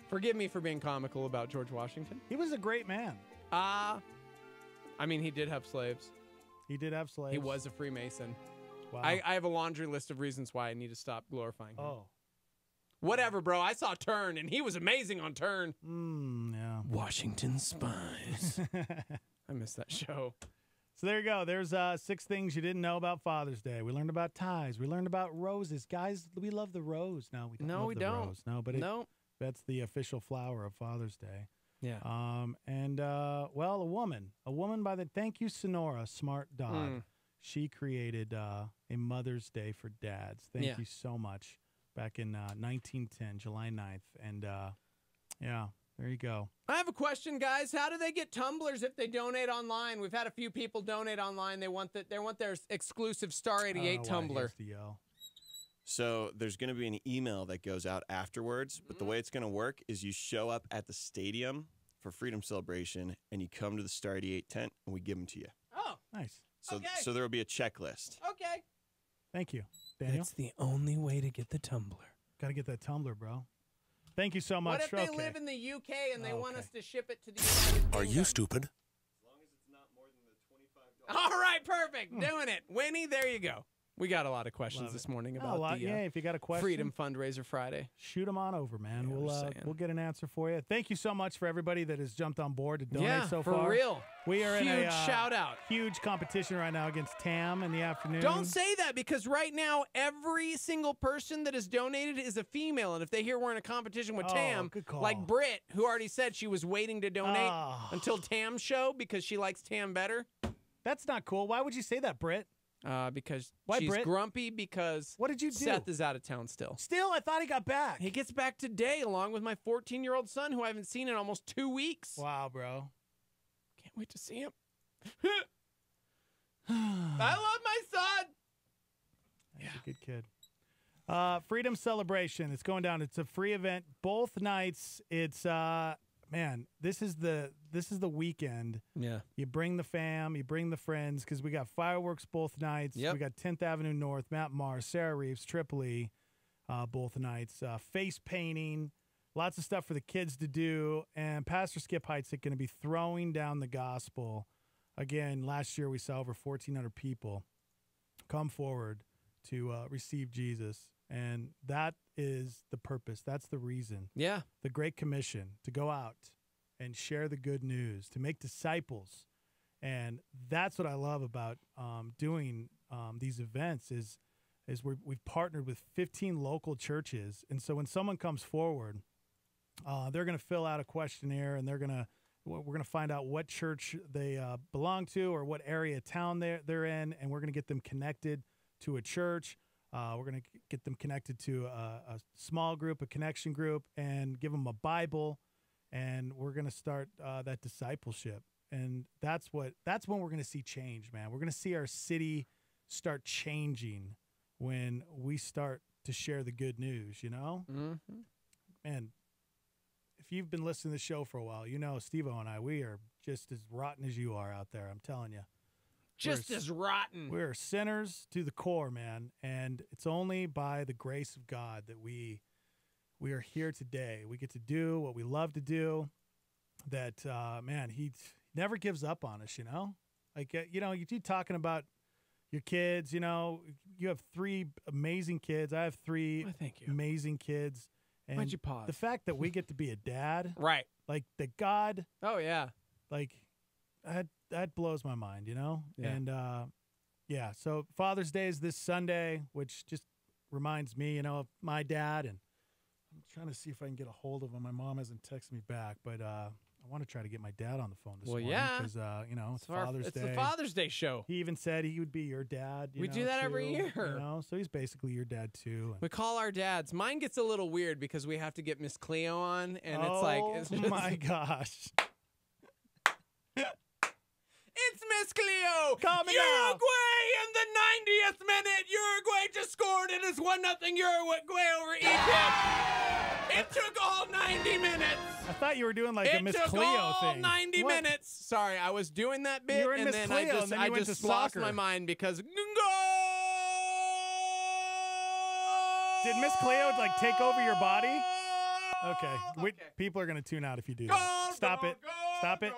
Forgive me for being comical about George Washington.
He was a great man.
I mean, he did have slaves.
He did have slaves.
He was a Freemason.
Wow.
I have a laundry list of reasons why I need to stop glorifying him.
Oh.
Whatever, bro. I saw Turn, and he was amazing on Turn.
Yeah.
Washington Spies. I missed that show.
So there you go. There's 6 things you didn't know about Father's Day. We learned about ties. We learned about roses. Guys, we love the rose. No, we don't
No,
love
we
the
don't.
rose. No, but that's the official flower of Father's Day.
Yeah.
Well, a woman by the thank you, Sonora Smart Dog. She created a Mother's Day for dads. Thank you so much. Back in 1910, July 9th. And yeah, there you go.
I have a question, guys. How do they get tumblers if they donate online? We've had a few people donate online. They want their exclusive Star 88 tumbler.
So there's going to be an email that goes out afterwards, but the way it's going to work is you show up at the stadium for Freedom Celebration, and you come to the Star 88 tent, and we give them to you.
Oh,
nice.
So there will be a checklist.
Okay.
Thank you, Daniel.
That's the only way to get the tumbler.
Got to get that tumbler, bro. Thank you so much.
What if they live in the UK and they want us to ship it to the United Kingdom?
Are you stupid?
All right, perfect. Doing it. Winnie, there you go. We got a lot of questions this morning about the
if you got a question,
Freedom Fundraiser Friday.
Shoot them on over, man. We'll get an answer for you. Thank you so much for everybody that has jumped on board to donate so far.
For real.
We are in a
shout out.
Huge competition right now against Tam in the afternoon.
Don't say that because right now every single person that has donated is a female, and if they hear we're in a competition with Tam,
good call.
like Britt, who already said she was waiting to donate until Tam's show because she likes Tam better.
That's not cool. Why would you say that, Britt?
Because
Why,
she's
Britt?
grumpy because
what did you do?
Seth is out of town still.
Still? I thought he got back.
He gets back today along with my 14-year-old son who I haven't seen in almost 2 weeks.
Wow, bro.
Can't wait to see him. I love my son.
He's a good kid. Freedom Celebration. It's going down. It's a free event both nights. It's man, this is the weekend.
Yeah.
You bring the fam, you bring the friends, because we got fireworks both nights.
Yep.
We got 10th Avenue North, Matt Mars, Sarah Reeves, Tripoli, both nights. Face painting, lots of stuff for the kids to do. And Pastor Skip Heitzig going to be throwing down the gospel. Again, last year we saw over 1,400 people come forward to receive Jesus. And that is the purpose. That's the reason.
Yeah.
The Great Commission, to go out and share the good news, to make disciples. And that's what I love about doing these events is we've partnered with 15 local churches. And so when someone comes forward, they're going to fill out a questionnaire, and we're going to find out what church they belong to or what area of town they're in, and we're going to get them connected to a church. We're going to get them connected to a small group, a connection group, and give them a Bible, and we're going to start that discipleship. And that's when we're going to see change, man. We're going to see our city start changing when we start to share the good news, you know?
Mm-hmm.
Man, if you've been listening to the show for a while, you know Steve-O and I, we are just as rotten as you are out there, I'm telling you.
Just as rotten.
We're sinners to the core, man, and it's only by the grace of God that we are here today. We get to do what we love to do. That man, he never gives up on us, you know. Like you keep talking about your kids. You know, you have 3 amazing kids. I have 3 amazing kids. And
why'd you pause?
The fact that we get to be a dad,
right?
Like that God.
Oh yeah.
Like that blows my mind, you know?
Yeah.
And, so Father's Day is this Sunday, which just reminds me, you know, of my dad. And I'm trying to see if I can get a hold of him. My mom hasn't texted me back, but I want to try to get my dad on the phone this morning.
Yeah.
Because, you know, it's Father's Day.
It's the Father's Day show.
He even said he would be your dad.
We do that every year.
You know? So he's basically your dad, too.
We call our dads. Mine gets a little weird because we have to get Miss Cleo on, and it's like...
Oh, my gosh.
It's Miss Cleo.
Coming
Uruguay in the 90th minute. Uruguay just scored. It is 1-0 Uruguay over Egypt. It took all 90 minutes.
I thought you were doing like a Miss Cleo
It took all
thing.
90
What?
minutes. Sorry, I was doing that bit,
You were in
and
Miss
then
Cleo,
I just,
and then
I
you went
just
to
lost
soccer.
my mind because
Did Miss Cleo like take over your body? Okay. People are gonna tune out if you do that. Stop it. Stop it.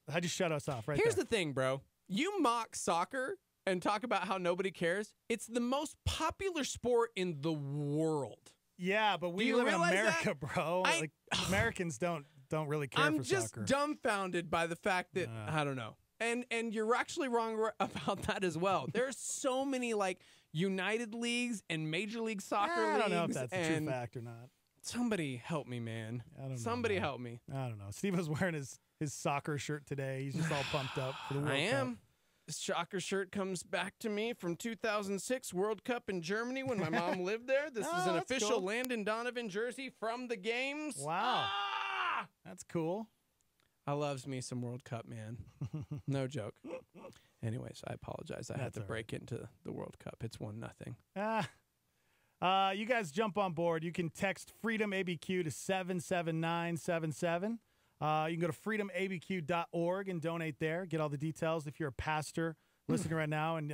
How'd you shut us off right
Here's
there?
the thing, bro. You mock soccer and talk about how nobody cares. It's the most popular sport in the world.
Yeah, but
Do
we
you
live in
realize
America,
that?
bro. Like Americans don't really care
I'm
for
just
soccer.
dumbfounded by the fact that I don't know. And you're actually wrong about that as well. There's so many like United leagues and Major League Soccer leagues.
I don't know if that's a true
and
fact or not.
Somebody help me, man.
I don't know.
Somebody help me.
I don't know. Steve was wearing his soccer shirt today. He's just all pumped up for the World
I
Cup.
am. This soccer shirt comes back to me from 2006 World Cup in Germany when my mom lived there. This is an
that's
official
cool.
Landon Donovan jersey from the games.
Wow. That's cool.
I loves me some World Cup, man. No joke. Anyways, I apologize. I had to break into the World Cup. It's 1-0.
You guys jump on board. You can text Freedom ABQ to 77977. You can go to freedomabq.org and donate there. Get all the details. If you're a pastor listening right now and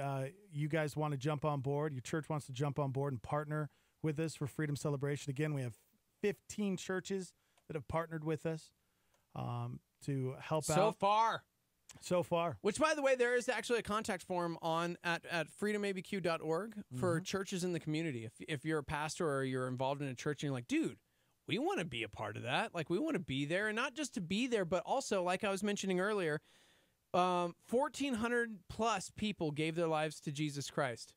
you guys want to jump on board, your church wants to jump on board and partner with us for Freedom Celebration. Again, we have 15 churches that have partnered with us to help out. So far.
Which, by the way, there is actually a contact form on at freedomabq.org for churches in the community. If you're a pastor or you're involved in a church and you're like, dude, we want to be a part of that. Like, we want to be there. And not just to be there, but also, like I was mentioning earlier, 1,400 plus people gave their lives to Jesus Christ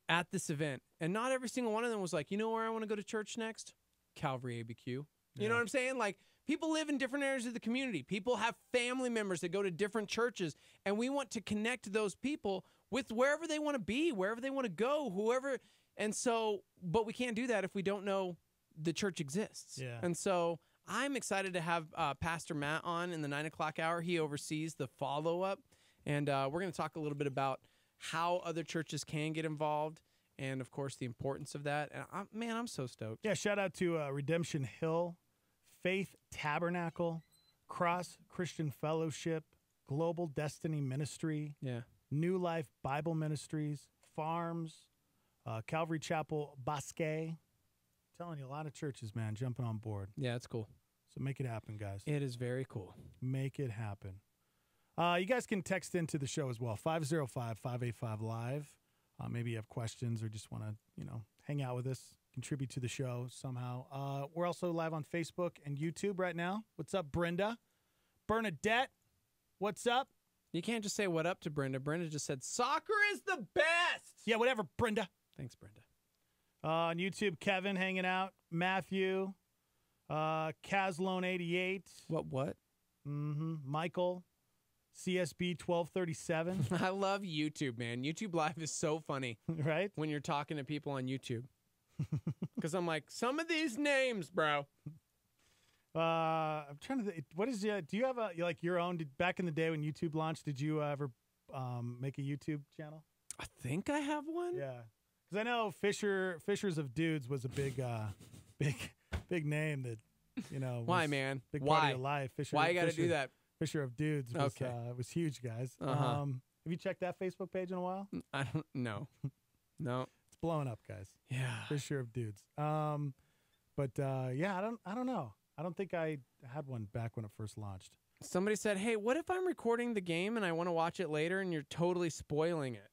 at this event. And not every single one of them was like, you know where I want to go to church next? Calvary ABQ. You know what I'm saying? Like, people live in different areas of the community. People have family members that go to different churches, and we want to connect those people with wherever they want to be, wherever they want to go, whoever. And so, but we can't do that if we don't know the church exists.
Yeah.
And so I'm excited to have Pastor Matt on in the 9 o'clock hour. He oversees the follow-up, and we're going to talk a little bit about how other churches can get involved and, of course, the importance of that. And, I'm so stoked.
Yeah, shout out to Redemption Hill, Faith Tabernacle, Cross Christian Fellowship, Global Destiny Ministry, New Life Bible Ministries, Farms, Calvary Chapel Bosque. Telling you, a lot of churches, man, jumping on board.
Yeah, it's cool.
So make it happen, guys.
It is very cool.
Make it happen. You guys can text into the show as well, 505-585-LIVE. Maybe you have questions or just want to, hang out with us, contribute to the show somehow. We're also live on Facebook and YouTube right now. What's up, Brenda? Bernadette, what's up?
You can't just say what up to Brenda. Brenda just said, soccer is the best.
Yeah, whatever, Brenda.
Thanks, Brenda.
On YouTube, Kevin hanging out. Matthew, Caslone88.
What?
Michael, CSB 1237.
I love YouTube, man. YouTube Live is so funny.
Right?
When you're talking to people on YouTube. Because I'm like, some of these names, bro.
I'm trying to think. What is do you have your own? Back in the day when YouTube launched, did you ever make a YouTube channel?
I think I have one.
Yeah. Because I know Fishers of Dudes was a big name that,
Why,
was
man?
Big
Why?
part of your life.
Why you got to do that?
Fisher of Dudes was, was huge, guys.
Uh-huh.
Have you checked that Facebook page in a while?
I don't know. No.
It's blowing up, guys.
Yeah.
Fisher of Dudes. I don't know. I don't think I had one back when it first launched.
Somebody said, hey, what if I'm recording the game and I want to watch it later and you're totally spoiling it?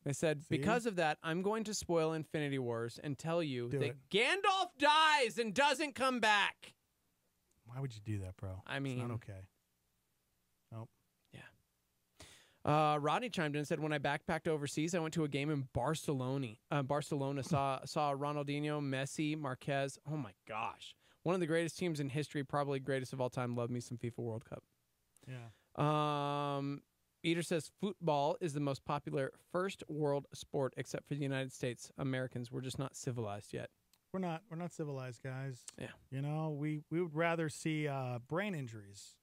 They said, because of that, I'm going to spoil Infinity Wars and tell you that Gandalf dies and doesn't come back.
Why would you do that, bro?
I mean,
it's not okay. Nope.
Yeah. Rodney chimed in and said, when I backpacked overseas, I went to a game in Barcelona. Saw Ronaldinho, Messi, Marquez. Oh, my gosh. One of the greatest teams in history, probably greatest of all time. Love me some FIFA World Cup.
Yeah.
Eater says football is the most popular first world sport, except for the United States. Americans, we're just not civilized yet.
We're not civilized, guys.
Yeah.
We would rather see brain injuries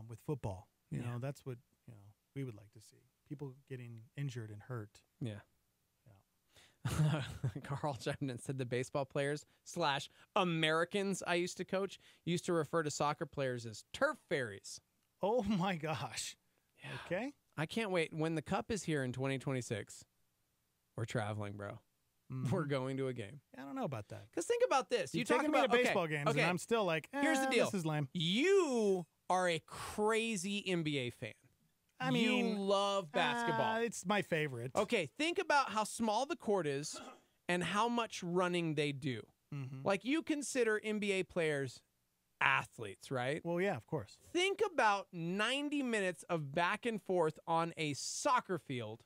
with football. You know, that's what we would like to see. People getting injured and hurt.
Yeah. Carl chimed in and said the baseball players / Americans I used to coach used to refer to soccer players as turf fairies.
Oh, my gosh.
Yeah.
Okay.
I can't wait. When the Cup is here in 2026, we're traveling, bro. We're going to a game.
I don't know about that.
Because think about this.
You
talk
taking me
about
to baseball games, and I'm still like,
here's the deal.
This is lame.
You are a crazy NBA fan.
I mean,
you love basketball.
It's my favorite.
Okay, think about how small the court is and how much running they do. Like, you consider NBA players athletes, right?
Well, yeah, of course.
Think about 90 minutes of back and forth on a soccer field.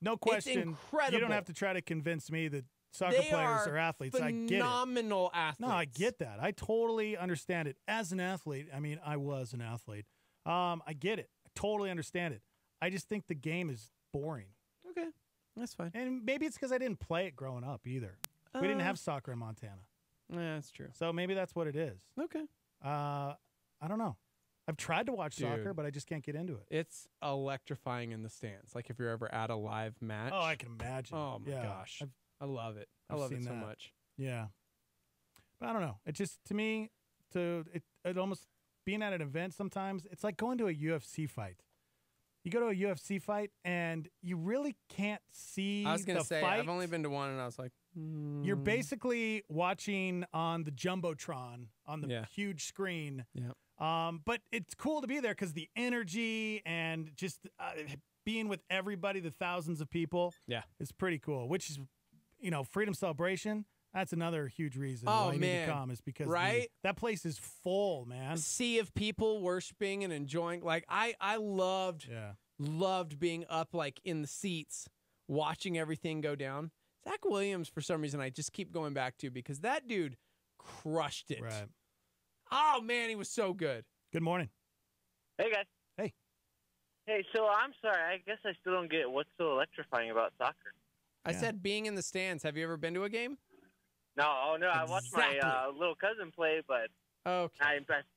No question.
It's incredible.
You don't have to try to convince me that soccer
They
players
are
are athletes. I get it.
phenomenal athletes.
No, I get that. I totally understand it. As an athlete, I mean, I was an athlete. I get it. I totally understand it. I just think the game is boring.
Okay, that's fine.
And maybe it's because I didn't play it growing up either. We didn't have soccer in Montana.
Yeah, that's true.
So maybe that's what it is.
Okay.
I don't know. I've tried to watch soccer, but I just can't get into it.
It's electrifying in the stands. Like if you're ever at a live match.
Oh, I can imagine.
Oh my
Yeah.
gosh. I love it. I
I've
love it
seen
so
that.
much.
Yeah. But I don't know. It just, to me, it almost, being at an event sometimes, it's like going to a UFC fight. You go to a UFC fight and you really can't see
I was going
the
to say,
fight.
I've only been to one and I was like,
You're basically watching on the Jumbotron on the huge screen.
Yeah.
But it's cool to be there because the energy and just being with everybody, the thousands of people, is pretty cool. Which is, Freedom Celebration. That's another huge reason why you need to come is because that place is full, man.
Sea of people worshiping and enjoying. Like I loved being up like in the seats, watching everything go down. Zach Williams, for some reason, I just keep going back to because that dude crushed it.
Right.
Oh man, he was so good.
Good morning.
Hey guys.
Hey.
Hey, so I'm sorry. I guess I still don't get what's so electrifying about soccer.
I said being in the stands. Have you ever been to a game?
No, I watched my little cousin play, but I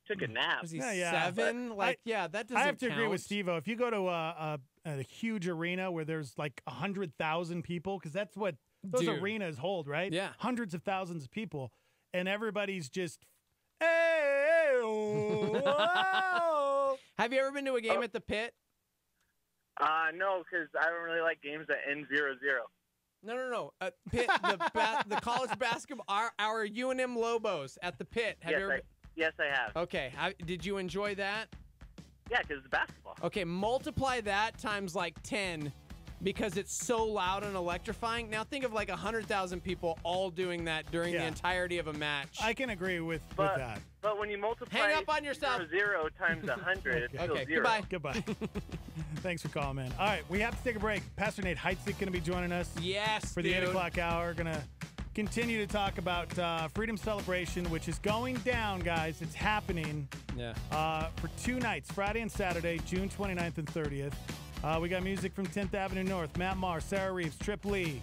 took a nap.
Was he 7? That doesn't
I have to
count.
agree with Steve-O. If you go to a huge arena where there's like 100,000 people, because that's what those arenas hold, right?
Yeah.
Hundreds of thousands of people, and everybody's just,
Have you ever been to a game at the Pit?
No, because I don't really like games that end 0-0.
No. Pitt, the college basketball, our UNM Lobos at the Pit.
Yes, I have.
Okay. Did you enjoy that?
Yeah, because it's basketball.
Okay, multiply that times like 10 because it's so loud and electrifying. Now think of like 100,000 people all doing that during the entirety of a match.
I can agree with that.
But when you multiply
Hang up on yourself.
0 times 100, it's still 0.
Goodbye.
Thanks for calling, man. All right, we have to take a break. Pastor Nate Heitzig going to be joining us.
Yes,
for the 8 o'clock hour. Going to continue to talk about Freedom Celebration, which is going down, guys. It's happening for 2 nights, Friday and Saturday, June 29th and 30th. We got music from 10th Avenue North, Matt Maher, Sarah Reeves, Trip Lee,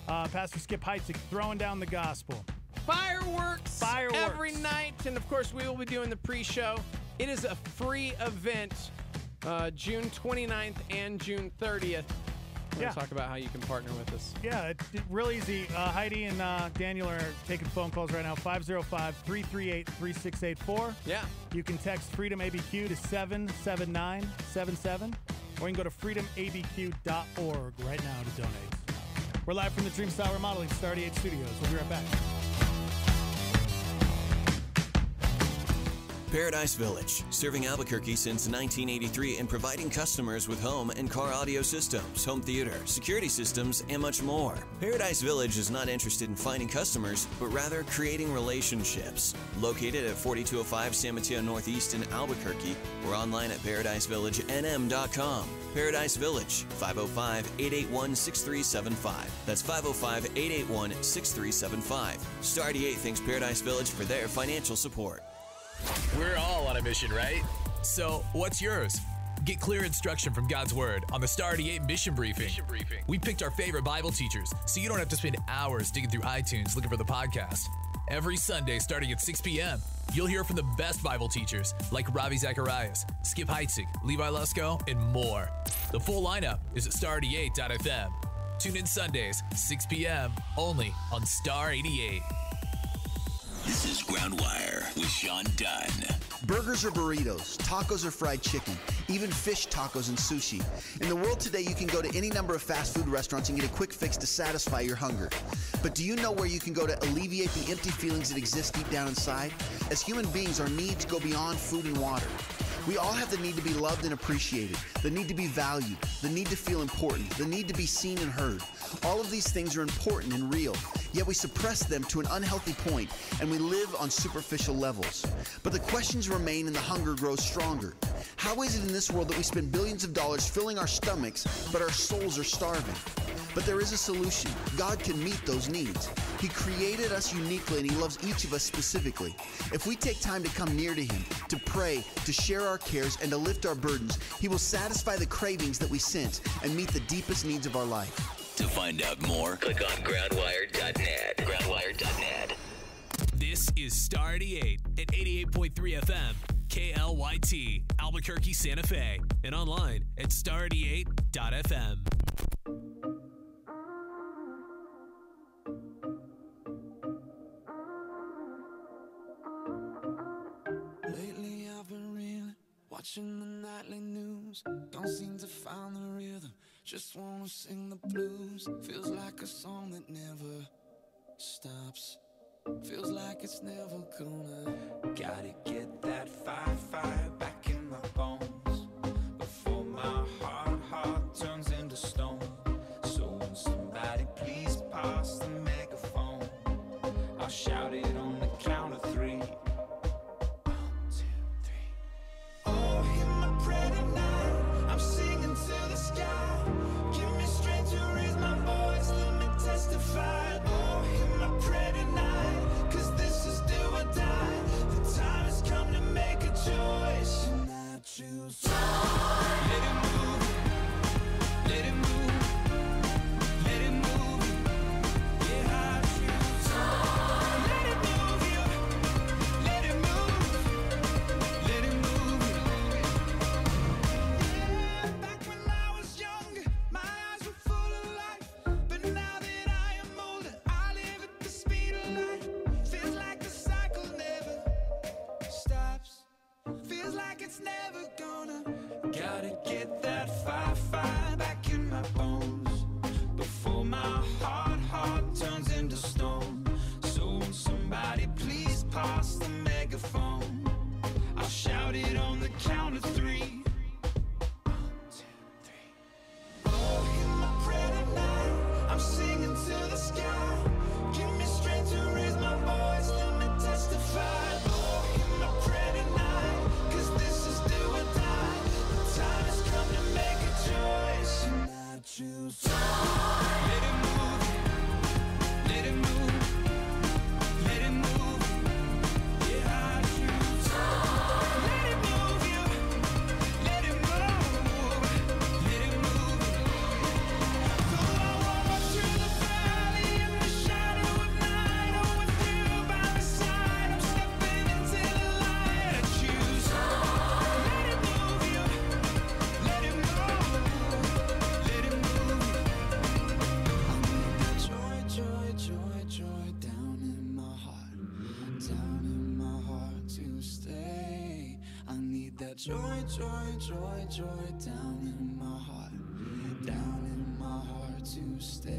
Pastor Skip Heitzig throwing down the gospel.
Fireworks every night. And, of course, we will be doing the pre-show. It is a free event, June 29th and June 30th. We're going to talk about how you can partner with us.
Yeah, it's real easy. Heidi and Daniel are taking phone calls right now, 505-338-3684.
Yeah.
You can text Freedom ABQ to 77977, or you can go to freedomabq.org right now to donate. We're live from the Dream Style Remodeling Star 88 Studios. We'll be right back.
Paradise Village, serving Albuquerque since 1983 and providing customers with home and car audio systems, home theater, security systems, and much more. Paradise Village is not interested in finding customers, but rather creating relationships. Located at 4205 San Mateo Northeast in Albuquerque, or online at paradisevillagenm.com. Paradise Village, 505-881-6375. That's 505-881-6375. Star 88 thanks Paradise Village for their financial support.
We're all on a mission, right? So, what's yours? Get clear instruction from God's Word on the Star 88 Mission Briefing. We picked our favorite Bible teachers, so you don't have to spend hours digging through iTunes looking for the podcast. Every Sunday starting at 6 p.m., you'll hear from the best Bible teachers like Ravi Zacharias, Skip Heitzig, Levi Lusko, and more. The full lineup is at star88.fm. Tune in Sundays, 6 p.m., only on Star 88.
This is Groundwire with Sean Dunn.
Burgers or burritos, tacos or fried chicken, even fish tacos and sushi. In the world today, you can go to any number of fast food restaurants and get a quick fix to satisfy your hunger. But do you know where you can go to alleviate the empty feelings that exist deep down inside? As human beings, our needs go beyond food and water. We all have the need to be loved and appreciated, the need to be valued, the need to feel important, the need to be seen and heard. All of these things are important and real, yet we suppress them to an unhealthy point, and we live on superficial levels. But the questions remain and the hunger grows stronger. How is it in this world that we spend billions of dollars filling our stomachs, but our souls are starving? But there is a solution. God can meet those needs. He created us uniquely, and He loves each of us specifically. If we take time to come near to Him, to pray, to share our cares, and to lift our burdens, He will satisfy the cravings that we sense and meet the deepest needs of our life.
To find out more, click on groundwire.net. Groundwire.net.
This is Star 88 at 88.3 FM, KLYT, Albuquerque, Santa Fe, and online at star88.fm.
Lately I've been reeling, watching the nightly news. Don't seem to find the rhythm, just wanna sing the blues. Feels like a song that never stops. Feels like it's never gonna. Gotta get that fire back in my bones before my heart turns into stone. So when somebody please pass the megaphone, I'll shout it on the count of three. Oh, hear my prayer tonight. I'm singing to the sky. Give me strength to raise my voice. Let me testify. Oh, hear my prayer tonight. 'Cause this is do or die. The time has come to make a choice. And I choose. Let it move. Let it move. Let it move. Yeah, I choose. Let it move you. Let it move. Let it move you. Yeah, back when I was younger, my eyes were full of life. But now that I am older, I live at the speed of light. Feels like the cycle never stops. Feels like it's never gonna. Gotta get that fire back in my bones before my heart turns into stone. So when somebody please pass the megaphone, I'll shout it on the count of three. Oh, hear my prayer tonight. I'm singing to the sky. Give me strength to raise my voice. Let me testify. Oh, hear my prayer tonight. 'Cause this is do or die. The time has come to make a choice. And I choose. Let it move. Let it move. Let it move. Yeah, I choose. Let it move you. Let it move. Let it move. Though I walk through the valley in the shadow of night, oh, with you by my side, I'm stepping into the light. I choose. Let it move you. Let it move. Let it move you. I need that joy down in my heart to stay. I need that joy down in my heart to stay.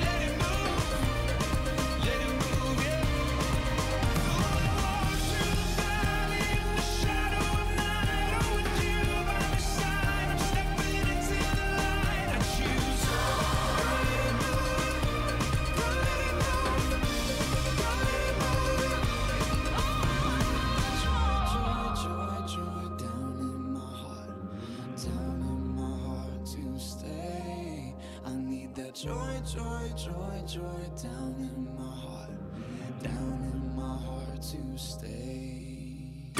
Let it move. joy, joy, joy, joy down in my heart, down in my heart to stay.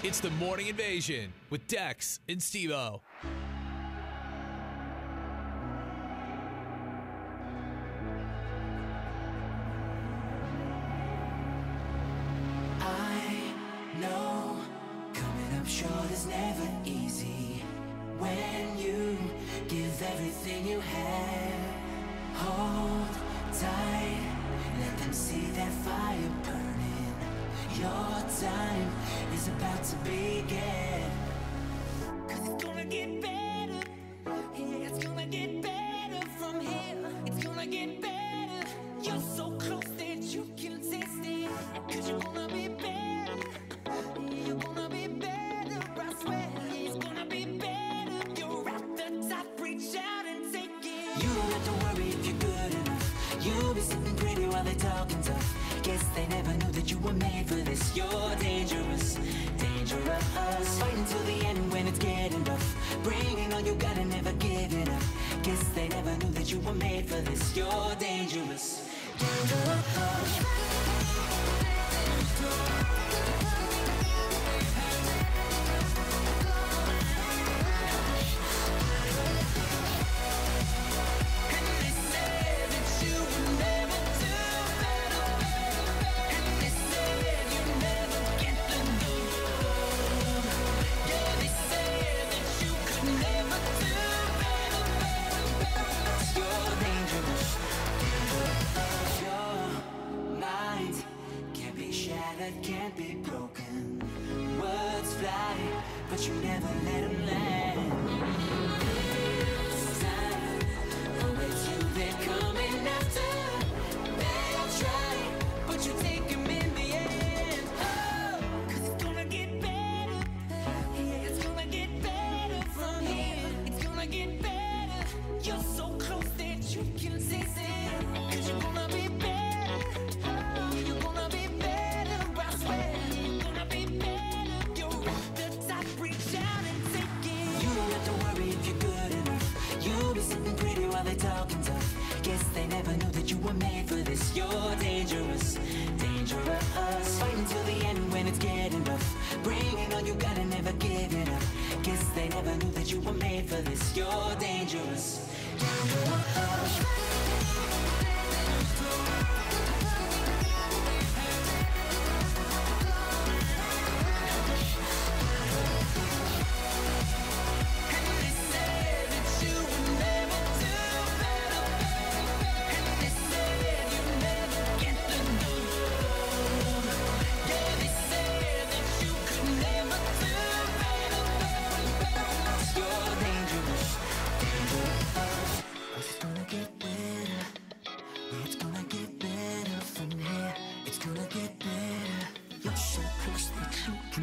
It's the Morning Invasion with Dex and Steve-O.
I know coming up short is never easy. When you give everything you have, hold tight, let them see that fire burning. Your time is about to begin. 'Cause it's gonna get better. Yeah, it's gonna get better from here. It's gonna get better. You're so close that you can taste it. 'Cause you're gonna be better. Yeah, you're gonna be better, I swear. It's gonna be better. You're at the top, reach out and take it. You don't have to worry if you're good enough. You'll be sitting pretty while they're talking tough. Guess they never knew that you were made for this. You're dangerous, dangerous. Fight until the end when it's getting rough. Bringing all you got and never giving up. Guess they never knew that you were made for this. You're dangerous, dangerous. Can't be broken. Words fly, but you never let them land. This time, know it's you they're coming after. They'll try, but you take them in the end. Oh, 'cause it's gonna get better. Yeah, it's gonna get better from here. It's gonna get better. You're so close that you can taste it. 'Cause you're gonna be better. Oh, you're gonna be better. I swear, you're gonna be better. You're at the top, reach out and take it. You don't have to worry if you're good enough. You'll be sitting pretty while they're talking tough. Guess they never knew that you were made for this. You're dangerous, dangerous. Fight until the end when it's getting rough. Bringing all you got and never giving up. Guess they never knew that you were made for this. You're dangerous, dangerous.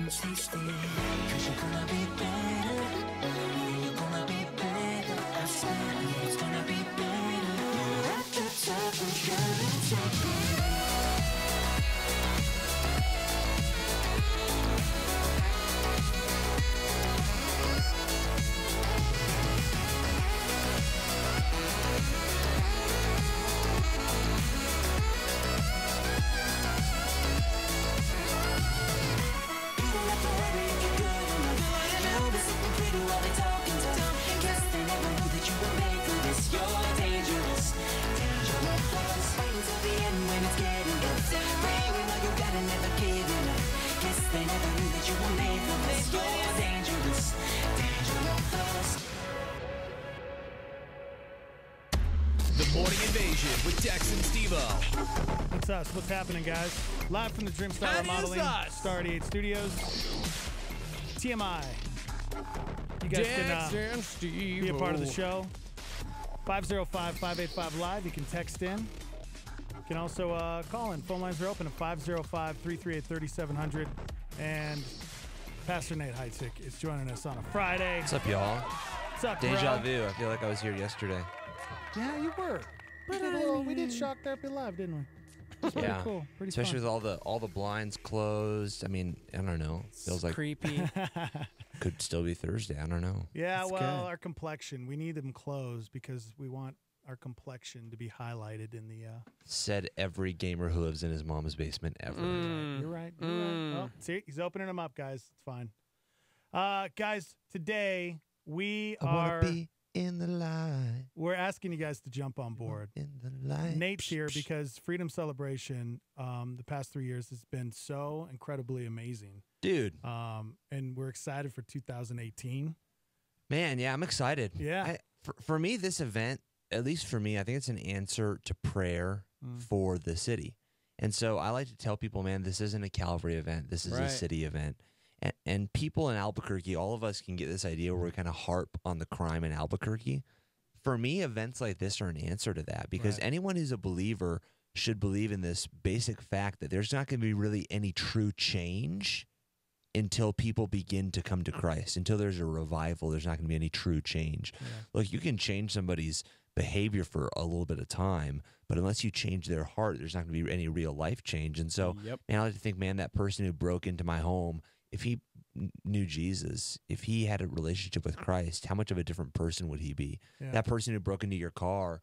Taste it, 'cause you're gonna be better. You're gonna be better. I swear it's gonna be better. You're at the top, we're gonna take it.
The Morning Invasion with Dex and Steve-O.
What's us? What's happening, guys? Live from the Dreamstar Remodeling Star 88 Studios. TMI. You guys can be a part of the show. 505-585-LIVE. You can text in. You can also call in. Phone lines are open at 505-338-3700. And Pastor Nate Heitzig is joining us on a Friday.
What's up, y'all?
What's up,
Deja
bro?
vu. I feel like I was here yesterday.
Yeah, you were. We did Shock Therapy Live, didn't we? Pretty cool. Pretty
Especially
fun.
with all the blinds closed. I mean, I don't know. Feels like
creepy.
Could still be Thursday. I don't know.
Yeah,
That's
well,
good.
our complexion, we need them closed because we want our complexion to be highlighted in the.
Said every gamer who lives in his mom's basement ever.
You're right. You're right. Oh, see, he's opening them up, guys. It's fine. Guys, today we are.
Be in the light.
We're asking you guys to jump on board.
In the light.
Nate's here because Freedom Celebration, the past 3 years has been so incredibly amazing,
dude.
And we're excited for 2018.
Man, yeah, I'm excited.
Yeah.
For me, this event, at least for me, I think it's an answer to prayer for the city. And so I like to tell people, man, this isn't a Calvary event. This is a city event. And people in Albuquerque, all of us can get this idea where we kind of harp on the crime in Albuquerque. For me, events like this are an answer to that because anyone who's a believer should believe in this basic fact that there's not going to be really any true change until people begin to come to Christ. Until there's a revival, there's not going to be any true change. Look, you can change somebody's behavior for a little bit of time, but unless you change their heart, there's not going to be any real life change. And so, man, I like to think, man, that person who broke into my home, if he knew Jesus, if he had a relationship with Christ, how much of a different person would he be?
Yeah.
That person who broke into your car,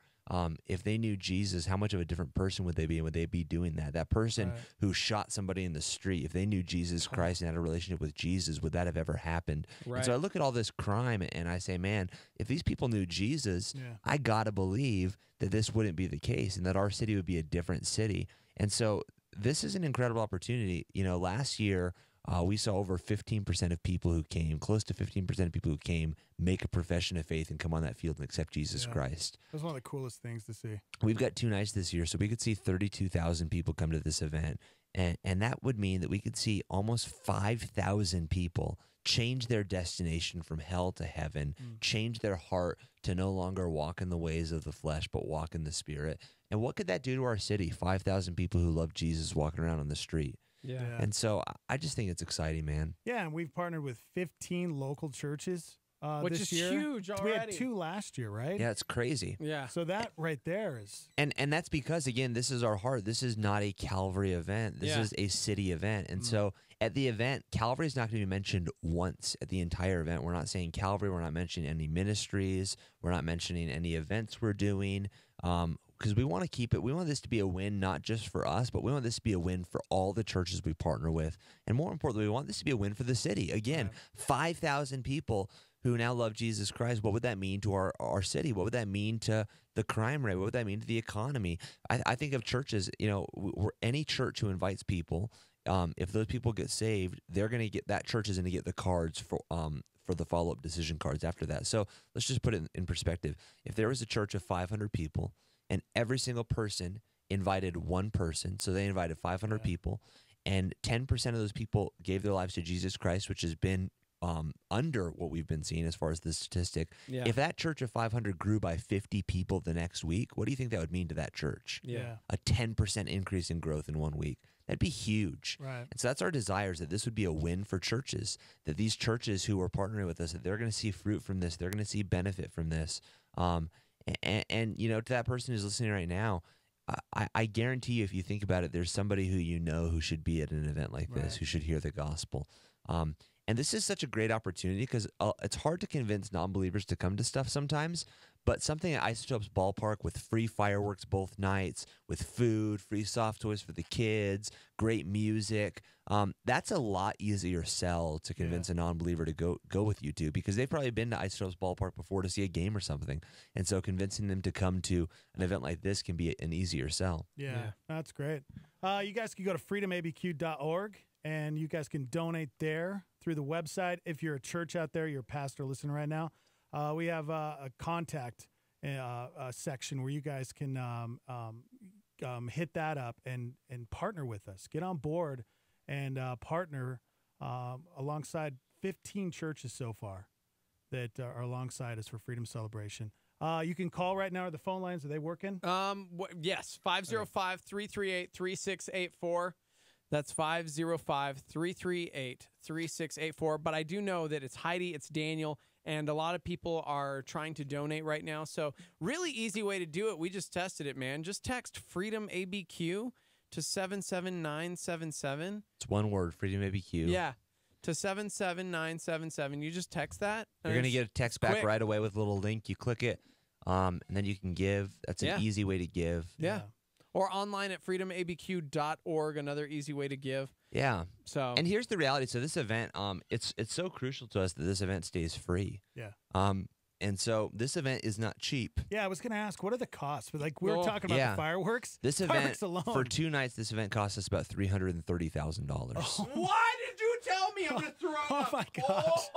if they knew Jesus, how much of a different person would they be? And would they be doing that? That person who shot somebody in the street, if they knew Jesus Christ and had a relationship with Jesus, would that have ever happened? And so I look at all this crime and I say, man, if these people knew Jesus, I got to believe that this wouldn't be the case and that our city would be a different city. And so this is an incredible opportunity. You know, last year, we saw over 15% of people who came, close to 15% of people who came, make a profession of faith and come on that field and accept Jesus Christ.
That was one of the coolest things to see.
We've got 2 nights this year, so we could see 32,000 people come to this event. And that would mean that we could see almost 5,000 people change their destination from hell to heaven, change their heart to no longer walk in the ways of the flesh, but walk in the Spirit. And what could that do to our city? 5,000 people who love Jesus walking around on the street.
Yeah.
And so I just think it's exciting, man.
Yeah, and we've partnered with 15 local churches
Which
this
is
year.
huge
We had
already.
2 last year, right?
Yeah, it's crazy.
Yeah.
So that right there is.
And that's because, again, this is our heart. This is not a Calvary event. This is a city event. And so at the event, Calvary is not going to be mentioned once at the entire event. We're not saying Calvary. We're not mentioning any ministries. We're not mentioning any events we're doing. Because we want to keep it. We want this to be a win, not just for us, but we want this to be a win for all the churches we partner with. And more importantly, we want this to be a win for the city. Again, 5,000 people who now love Jesus Christ. What would that mean to our city? What would that mean to the crime rate? What would that mean to the economy? I think of churches, you know, any church who invites people, if those people get saved, they're going to get, that church is going to get the cards for the follow-up decision cards after that. So let's just put it in perspective. If there was a church of 500 people and every single person invited one person, so they invited 500 people, and 10% of those people gave their lives to Jesus Christ, which has been under what we've been seeing as far as the statistic.
Yeah.
If that church of 500 grew by 50 people the next week, what do you think that would mean to that church?
Yeah.
A 10% increase in growth in 1 week. That'd be huge.
Right.
And so that's our desire, is that this would be a win for churches, that these churches who are partnering with us, that they're going to see fruit from this. They're going to see benefit from this. And you know, to that person who's listening right now, I guarantee you, if you think about it, there's somebody who you know who should be at an event like this, who should hear the gospel. And this is such a great opportunity because it's hard to convince non-believers to come to stuff sometimes, but something at Isotopes Ballpark with free fireworks both nights, with food, free soft toys for the kids, great music, that's a lot easier sell to convince a non-believer to go with you to, because they've probably been to Isotopes Ballpark before to see a game or something. And so convincing them to come to an event like this can be an easier sell.
Yeah, that's great. You guys can go to freedomabq.org. And you guys can donate there through the website. If you're a church out there, you're a pastor listening right now, we have a contact section where you guys can hit that up and partner with us. Get on board and partner alongside 15 churches so far that are alongside us for Freedom Celebration. You can call right now. Are the phone lines, are they working?
Yes, 505-338-3684. That's 505-338-3684. But I do know that it's Heidi, it's Daniel, and a lot of people are trying to donate right now. So really easy way to do it. We just tested it, man. Just text Freedom ABQ to to 77977.
It's one word, Freedom ABQ.
Yeah, to 77977. You just text that.
You're going to get a text back right away with a little link. You click it, and then you can give. That's an easy way to give.
Yeah. Or online at freedomabq.org, another easy way to give.
Yeah.
So,
and here's the reality. So this event, it's so crucial to us that this event stays free.
Yeah.
And so this event is not cheap.
Yeah, I was going to ask, what are the costs? But like we were talking about the fireworks.
This event
Fireworks alone.
for 2 nights, this event cost us about $330,000.
Why did you tell me I'm going to throw up?
Oh my gosh.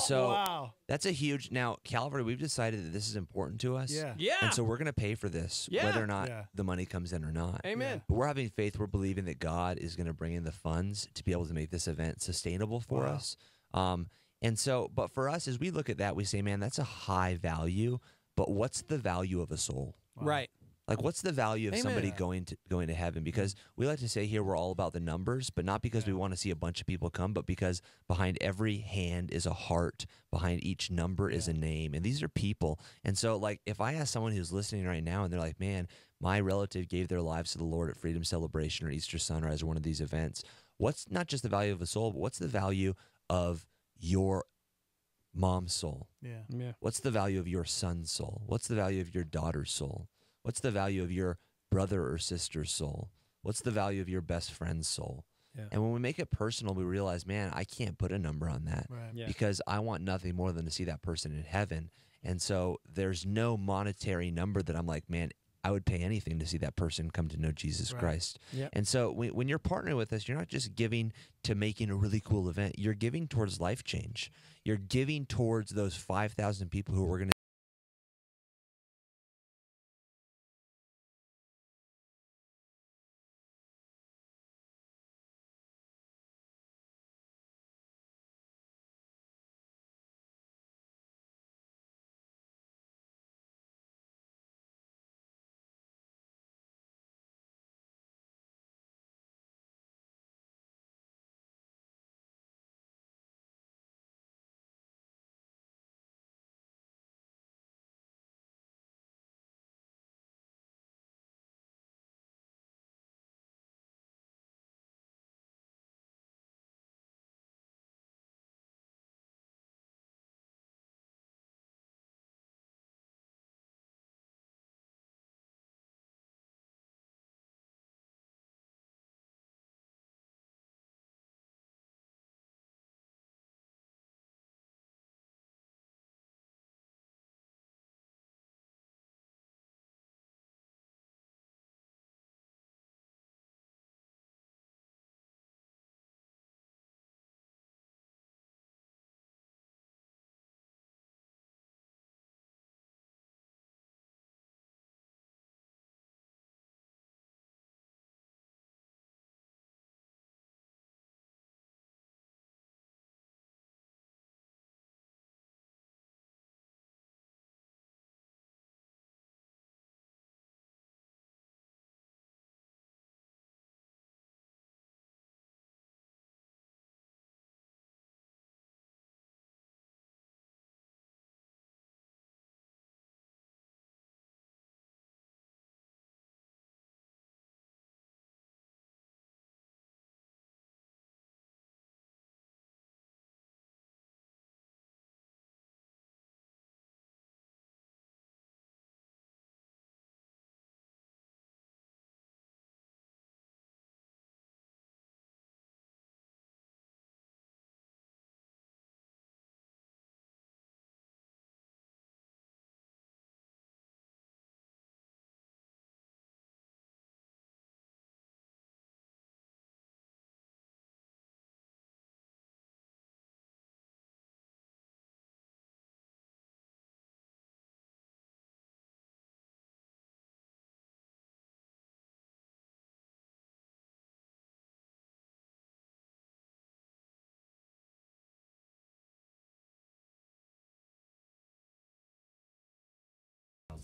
So
wow.
That's a huge. Now, Calvary, we've decided that this is important to us.
Yeah.
Yeah.
And so we're going to pay for this, whether or not the money comes in or not.
Amen.
But we're having faith. We're believing that God is going to bring in the funds to be able to make this event sustainable for us. And so, but for us, as we look at that, we say, man, that's a high value. But what's the value of a soul?
Right.
Like, what's the value of somebody going to heaven? Because we like to say here we're all about the numbers, but not because we want to see a bunch of people come, but because behind every hand is a heart, behind each number is a name, and these are people. And so, like, if I ask someone who's listening right now, and they're like, man, my relative gave their lives to the Lord at Freedom Celebration or Easter Sunrise or one of these events, what's not just the value of a soul, but what's the value of your mom's soul?
Yeah.
What's the value of your son's soul? What's the value of your daughter's soul? What's the value of your brother or sister's soul? What's the value of your best friend's soul?
Yeah.
And when we make it personal, we realize, man, I can't put a number on that because I want nothing more than to see that person in heaven. And so there's no monetary number that I'm like, man, I would pay anything to see that person come to know Jesus Christ.
Yep.
And so when you're partnering with us, you're not just giving to making a really cool event. You're giving towards life change. You're giving towards those 5,000 people who are going to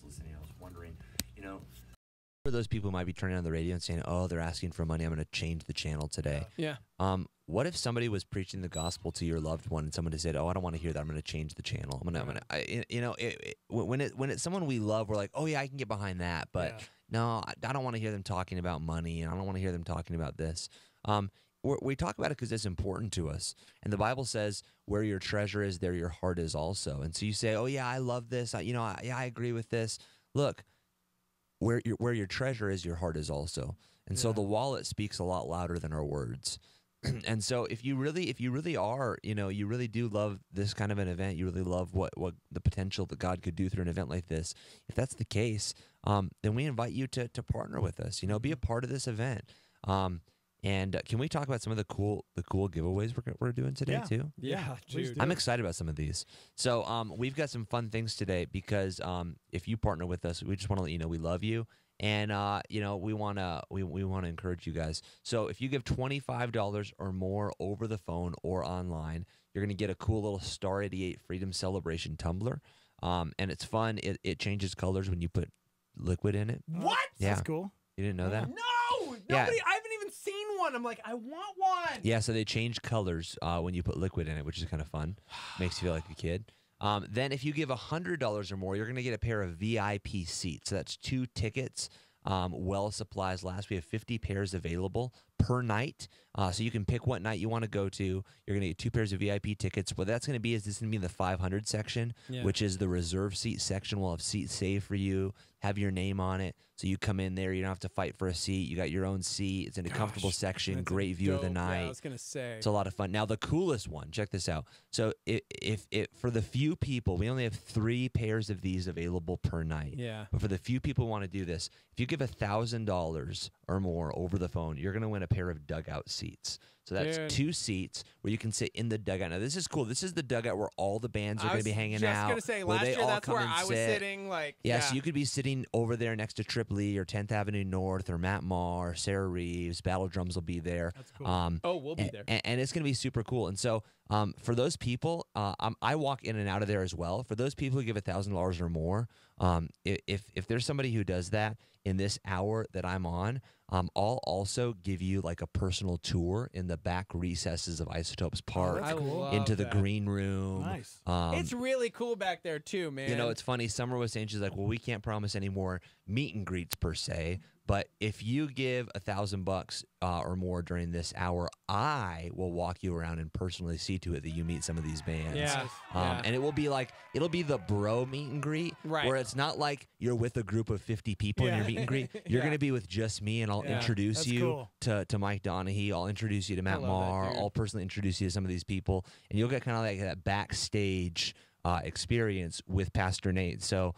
listening, I was wondering, for those people who might be turning on the radio and saying, "Oh, they're asking for money. I'm going to change the channel today."
Yeah.
What if somebody was preaching the gospel to your loved one and someone said, "Oh, I don't want to hear that. I'm going to change the channel." When it's someone we love, we're like, "Oh yeah, I can get behind that." But no, I don't want to hear them talking about money, and I don't want to hear them talking about this. We talk about it because it's important to us. And the Bible says, where your treasure is, there your heart is also. And so you say, oh, yeah, I love this. I agree with this. Look, where your treasure is, your heart is also. And so the wallet speaks a lot louder than our words. And so if you really are, you really do love this kind of an event, you really love what the potential that God could do through an event like this, if that's the case, then we invite you to partner with us, be a part of this event. And can we talk about some of the cool giveaways we're doing today too?
Yeah, dude.
I'm excited about some of these. So we've got some fun things today because if you partner with us, we just want to let you know we love you. And we want to encourage you guys. So if you give $25 or more over the phone or online, you're going to get a cool little Star 88 Freedom Celebration tumbler. And it's fun. It changes colors when you put liquid in it.
What?
Yeah.
That's cool.
You didn't know that?
No!
Yeah.
I haven't even seen one. I'm like, I want one.
Yeah, so they change colors when you put liquid in it, which is kind of fun. Makes you feel like a kid. Then if you give $100 or more, you're going to get a pair of VIP seats. So that's 2 tickets. Well supplies last. We have 50 pairs available per night. So you can pick what night you want to go to. You're going to get 2 pairs of VIP tickets. What that's going to be is this is going to be the 500 section, which is the reserve seat section. We'll have seats saved for you, have your name on it. So you come in there, you don't have to fight for a seat. You got your own seat. It's in a comfortable section, great view of the night.
Yeah, I was going to say.
It's a lot of fun. Now, the coolest one, check this out. So if for the few people, we only have 3 pairs of these available per night.
Yeah.
But for the few people who want to do this, if you give $1,000 or more over the phone, you're going to win a pair of dugout seats. So that's 2 seats where you can sit in the dugout. Now, this is cool. This is the dugout where all the bands are going to be hanging out.
I was just going to say, last year that's where I was sitting.
So you could be sitting over there next to Trip Lee or 10th Avenue North or Matt Maher or Sarah Reeves. Battle Drums will be there.
That's cool.
We'll be there.
And it's going to be super cool. And so for those people, I walk in and out of there as well. For those people who give $1,000 or more, if there's somebody who does that in this hour that I'm on, I'll also give you like a personal tour in the back recesses of Isotopes Park into the green room.
Nice.
It's really cool back there too, man.
It's funny. Summer was saying, she's like, well, we can't promise any more meet and greets per se, but if you give $1,000 or more during this hour, I will walk you around and personally see to it that you meet some of these bands.
Yes.
And it'll be the bro meet and greet, where it's not like you're with a group of 50 people in your meet and greet. You're going to be with just me, and I'll introduce you to Mike Donahue. I'll introduce you to Matt Maher. I'll personally introduce you to some of these people, and you'll get kind of like that backstage experience with Pastor Nate. So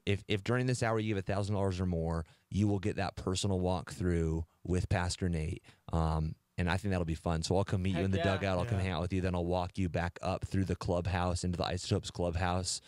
if during this hour you give $1,000 or more, you will get that personal walkthrough with Pastor Nate. And I think that'll be fun. So I'll come meet you in the dugout. I'll come hang out with you. Then I'll walk you back up through the clubhouse into the Isotopes clubhouse,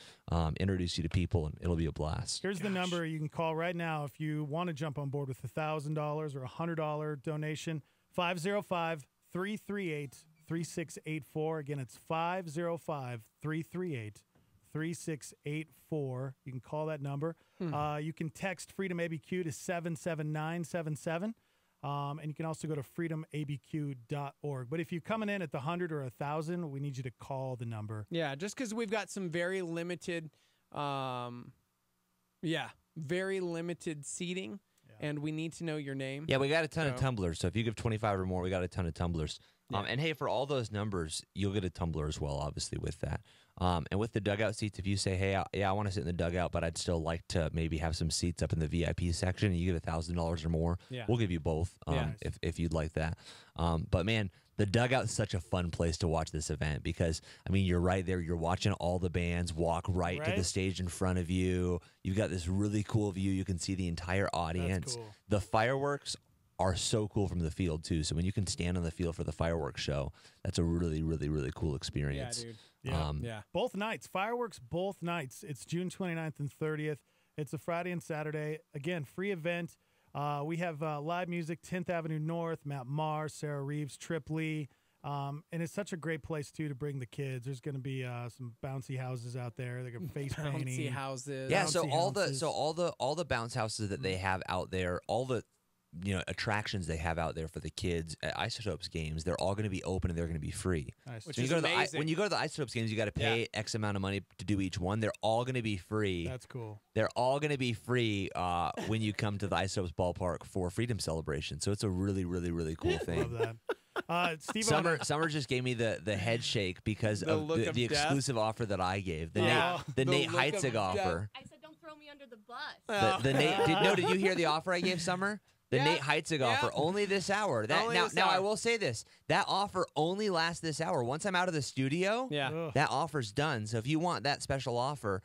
introduce you to people, and it'll be a blast.
Here's the number you can call right now if you want to jump on board with $1,000 or $100 donation. 505-338-3684. Again, it's 505-338-3684. You can call that number. You can text Freedom ABQ to 77977. And you can also go to freedomabq.org. But if you're coming in at the 100 or 1,000, we need you to call the number.
Yeah, just because we've got some very limited, very limited seating, and we need to know your name.
Yeah, we got a ton of tumblers. So if you give 25 or more, we got a ton of tumblers. And hey, for all those numbers, you'll get a tumbler as well, obviously, with that. And with the dugout seats, if you say, hey, I want to sit in the dugout, but I'd still like to maybe have some seats up in the VIP section, and you give $1,000 or more, we'll give you both if you'd like that. But, man, the dugout is such a fun place to watch this event because, I mean, you're right there. You're watching all the bands walk right to the stage in front of you. You've got this really cool view. You can see the entire audience.
That's cool.
The fireworks are so cool from the field, too. So when you can stand on the field for the fireworks show, that's a really, really, really cool experience.
Yeah, dude.
Both nights. Fireworks both nights. It's June 29th and 30th. It's a Friday and Saturday. Again, free event. We have live music, 10th Avenue North, Matt Maher, Sarah Reeves, Trip Lee. And it's such a great place, too, to bring the kids. There's going to be some bouncy houses out there. They're going to face painting.
Bouncy houses.
Yeah,
Bouncy
so all the bounce houses that they have out there, all the attractions they have out there for the kids at Isotopes games. They're all going to be open and they're going to be free.
Nice.
Which
So
is amazing.
when you go to the Isotopes games, you got to pay X amount of money to do each one. They're all going to be free.
That's cool.
They're all going to be free when you come to the Isotopes ballpark for Freedom Celebration. So it's a really, really, really cool thing.
Love that. Steve,
Summer just gave me the head shake because
The
of
look of
the
death?
exclusive offer that I gave. The
Yeah.
Nate,
The
Nate
look of
Heitzig
death.
offer.
I said, don't throw me under the bus.
The Nate did you hear the offer I gave Summer? The Nate Heitzig offer only this hour.
Only this
now I
hour.
will say this: that offer only lasts this hour. Once I'm out of the studio, that offer's done. So if you want that special offer,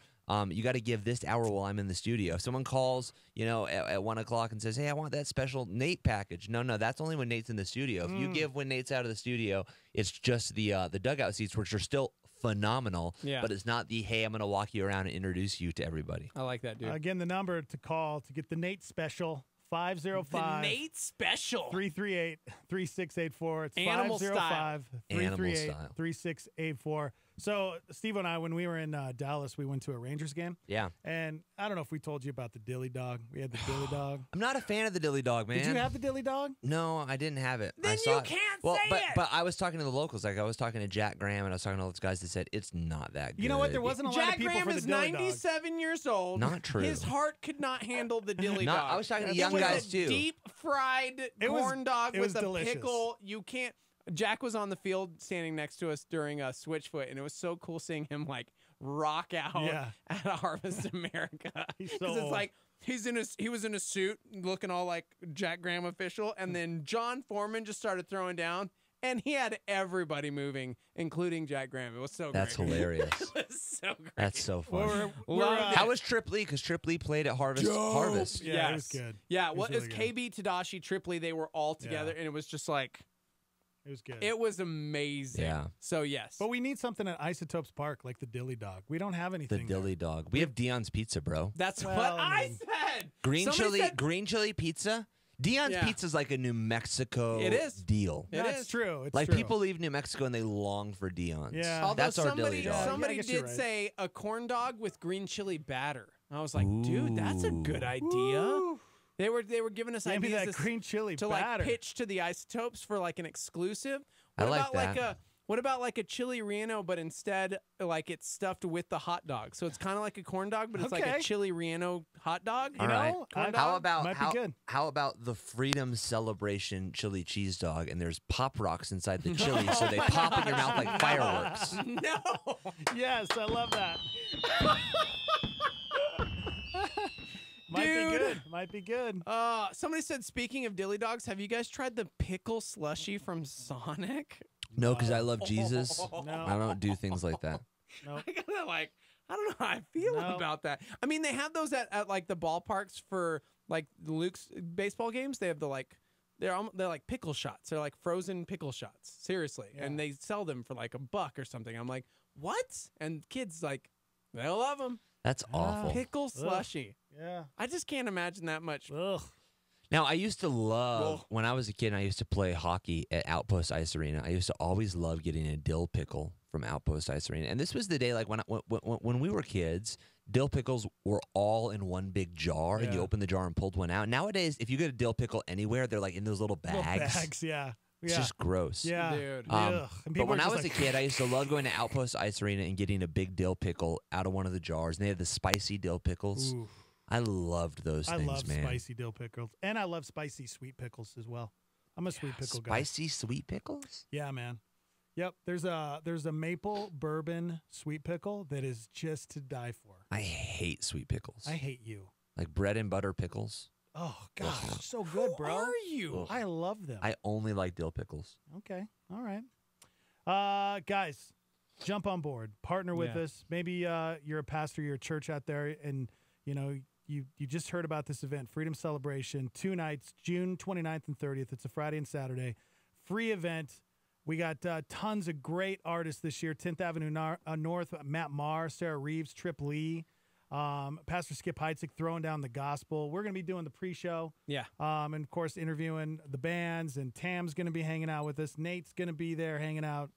you got to give this hour while I'm in the studio. If someone calls, at 1 o'clock and says, "Hey, I want that special Nate package," no, that's only when Nate's in the studio. If you give when Nate's out of the studio, it's just the dugout seats, which are still phenomenal.
Yeah.
But it's not the hey, I'm going to walk you around and introduce you to everybody.
I like that, dude.
Again, the number to call to get the Nate special, 505.
The Nate special.
338-3684. It's
Animal style.
505-338-3684. So, Steve and I, when we were in Dallas, we went to a Rangers game.
Yeah.
And I don't know if we told you about the Dilly Dog. We had the Dilly Dog.
I'm not a fan of the Dilly Dog, man.
Did you have the Dilly Dog?
No, I didn't have it.
Then
I saw
you
it.
can't
well,
say
but,
it.
But I was talking to the locals. Like I was talking to Jack Graham, and I was talking to all those guys that said it's not that good.
You know what? There wasn't a lot of
Jack
people
Graham
for the
is
Dilly Dog.
97 years old.
Not true.
His heart could not handle the dilly
Not-
dog.
I was talking to
It
young
was
guys,
a
too.
Deep fried
It was-
corn dog
it
with
was
a
delicious.
pickle. You can't. Jack was on the field standing next to us during Switchfoot, and it was so cool seeing him like rock out at Harvest America.
He's so
'Cause it's
old.
like he was in a suit, looking all like Jack Graham official, and then John Foreman just started throwing down. And he had everybody moving, including Jack Graham. It was so
That's
great.
hilarious.
It was so great.
That's so fun.
Loved
How
it.
was Trip Lee? Because Trip Lee played at Harvest.
Dope.
Harvest.
Yeah, it was good.
Yeah,
It
well,
was
it was
really
KB, Tadashi, Tripoli. They were all together, and it was just like
It was good.
it was amazing.
Yeah.
So yes,
But we need something at Isotopes Park like the Dilly Dog. We don't have
The
anything.
Dilly Dog. We have Dion's Pizza, bro.
that's
Well,
what
I
I
mean-
said.
Green
Somebody said-
green chili pizza. Dion's
Yeah.
Pizza is like a New Mexico
It is.
deal.
It
That's
is.
true. It's
Like
true.
people leave New Mexico and they long for Dion's.
Yeah.
Although
That's our
somebody,
Dilly Dog.
somebody
I guess you're
did
right.
say a corn dog with green chili batter. I was like, dude, that's a good idea.
Woo.
They were giving us
Maybe
ideas
that green chili
to
batter.
like pitch to the Isotopes for like an exclusive.
I
What
like
about
that.
what about like a chili relleno, but instead like it's stuffed with the hot dog? So it's kind of like a corn dog, but it's like a
Okay.
chili relleno hot dog.
All right.
corn
How
dog
about
might be good.
how about the Freedom Celebration chili cheese dog and there's pop rocks inside the chili so they pop in your mouth like fireworks.
No.
Yes, I love that. Might
Dude.
be good. Might be good.
Somebody said, speaking of dilly dogs, have you guys tried the pickle slushy from Sonic?
No, because I love Jesus.
No.
I don't do things like that.
No.
I gotta like, I don't know how I feel
No.
about that. I mean, they have those at like the ballparks for like Luke's baseball games. They have the like, they're like pickle shots. They're like frozen pickle shots. Seriously, and they sell them for like $1 or something. I'm like, what? And kids like, they'll love them.
That's awful.
Pickle slushy.
Yeah.
I just can't imagine that much.
Ugh.
Now, I used to love, when I was a kid and I used to play hockey at Outpost Ice Arena, I used to always love getting a dill pickle from Outpost Ice Arena. And this was the day, like, when we were kids, dill pickles were all in one big jar, and you
Yeah.
opened the jar and pulled one out. Nowadays, if you get a dill pickle anywhere, they're, like, in those little bags.
Little bags, yeah.
It's
Yeah.
just gross.
Yeah.
Dude.
Ugh. And
But
people
when
are
I
just
was
like,
a kid, I used to love going to Outpost Ice Arena and getting a big dill pickle out of one of the jars. And they had the spicy dill pickles.
Ooh.
I loved those
I
things,
love
man.
spicy dill pickles. And I love spicy sweet pickles as well. I'm a sweet pickle guy.
Spicy sweet pickles?
Yeah, man. Yep. There's a maple bourbon sweet pickle that is just to die for.
I hate sweet pickles.
I hate you.
Like bread and butter pickles.
Oh God, they're so good, bro.
Who are you?
I love them.
I only like dill pickles.
Okay. All right. Guys, jump on board. Partner with
Yeah.
us. Maybe you're a pastor, you're a church out there, and you know you just heard about this event, Freedom Celebration, 2 nights, June 29th and 30th. It's a Friday and Saturday. Free event. We got tons of great artists this year. 10th Avenue North, Matt Maher, Sarah Reeves, Trip Lee, Pastor Skip Heitzig throwing down the gospel. We're going to be doing the pre-show.
Yeah.
And, of course, interviewing the bands, and Tam's going to be hanging out with us. Nate's going to be there hanging out.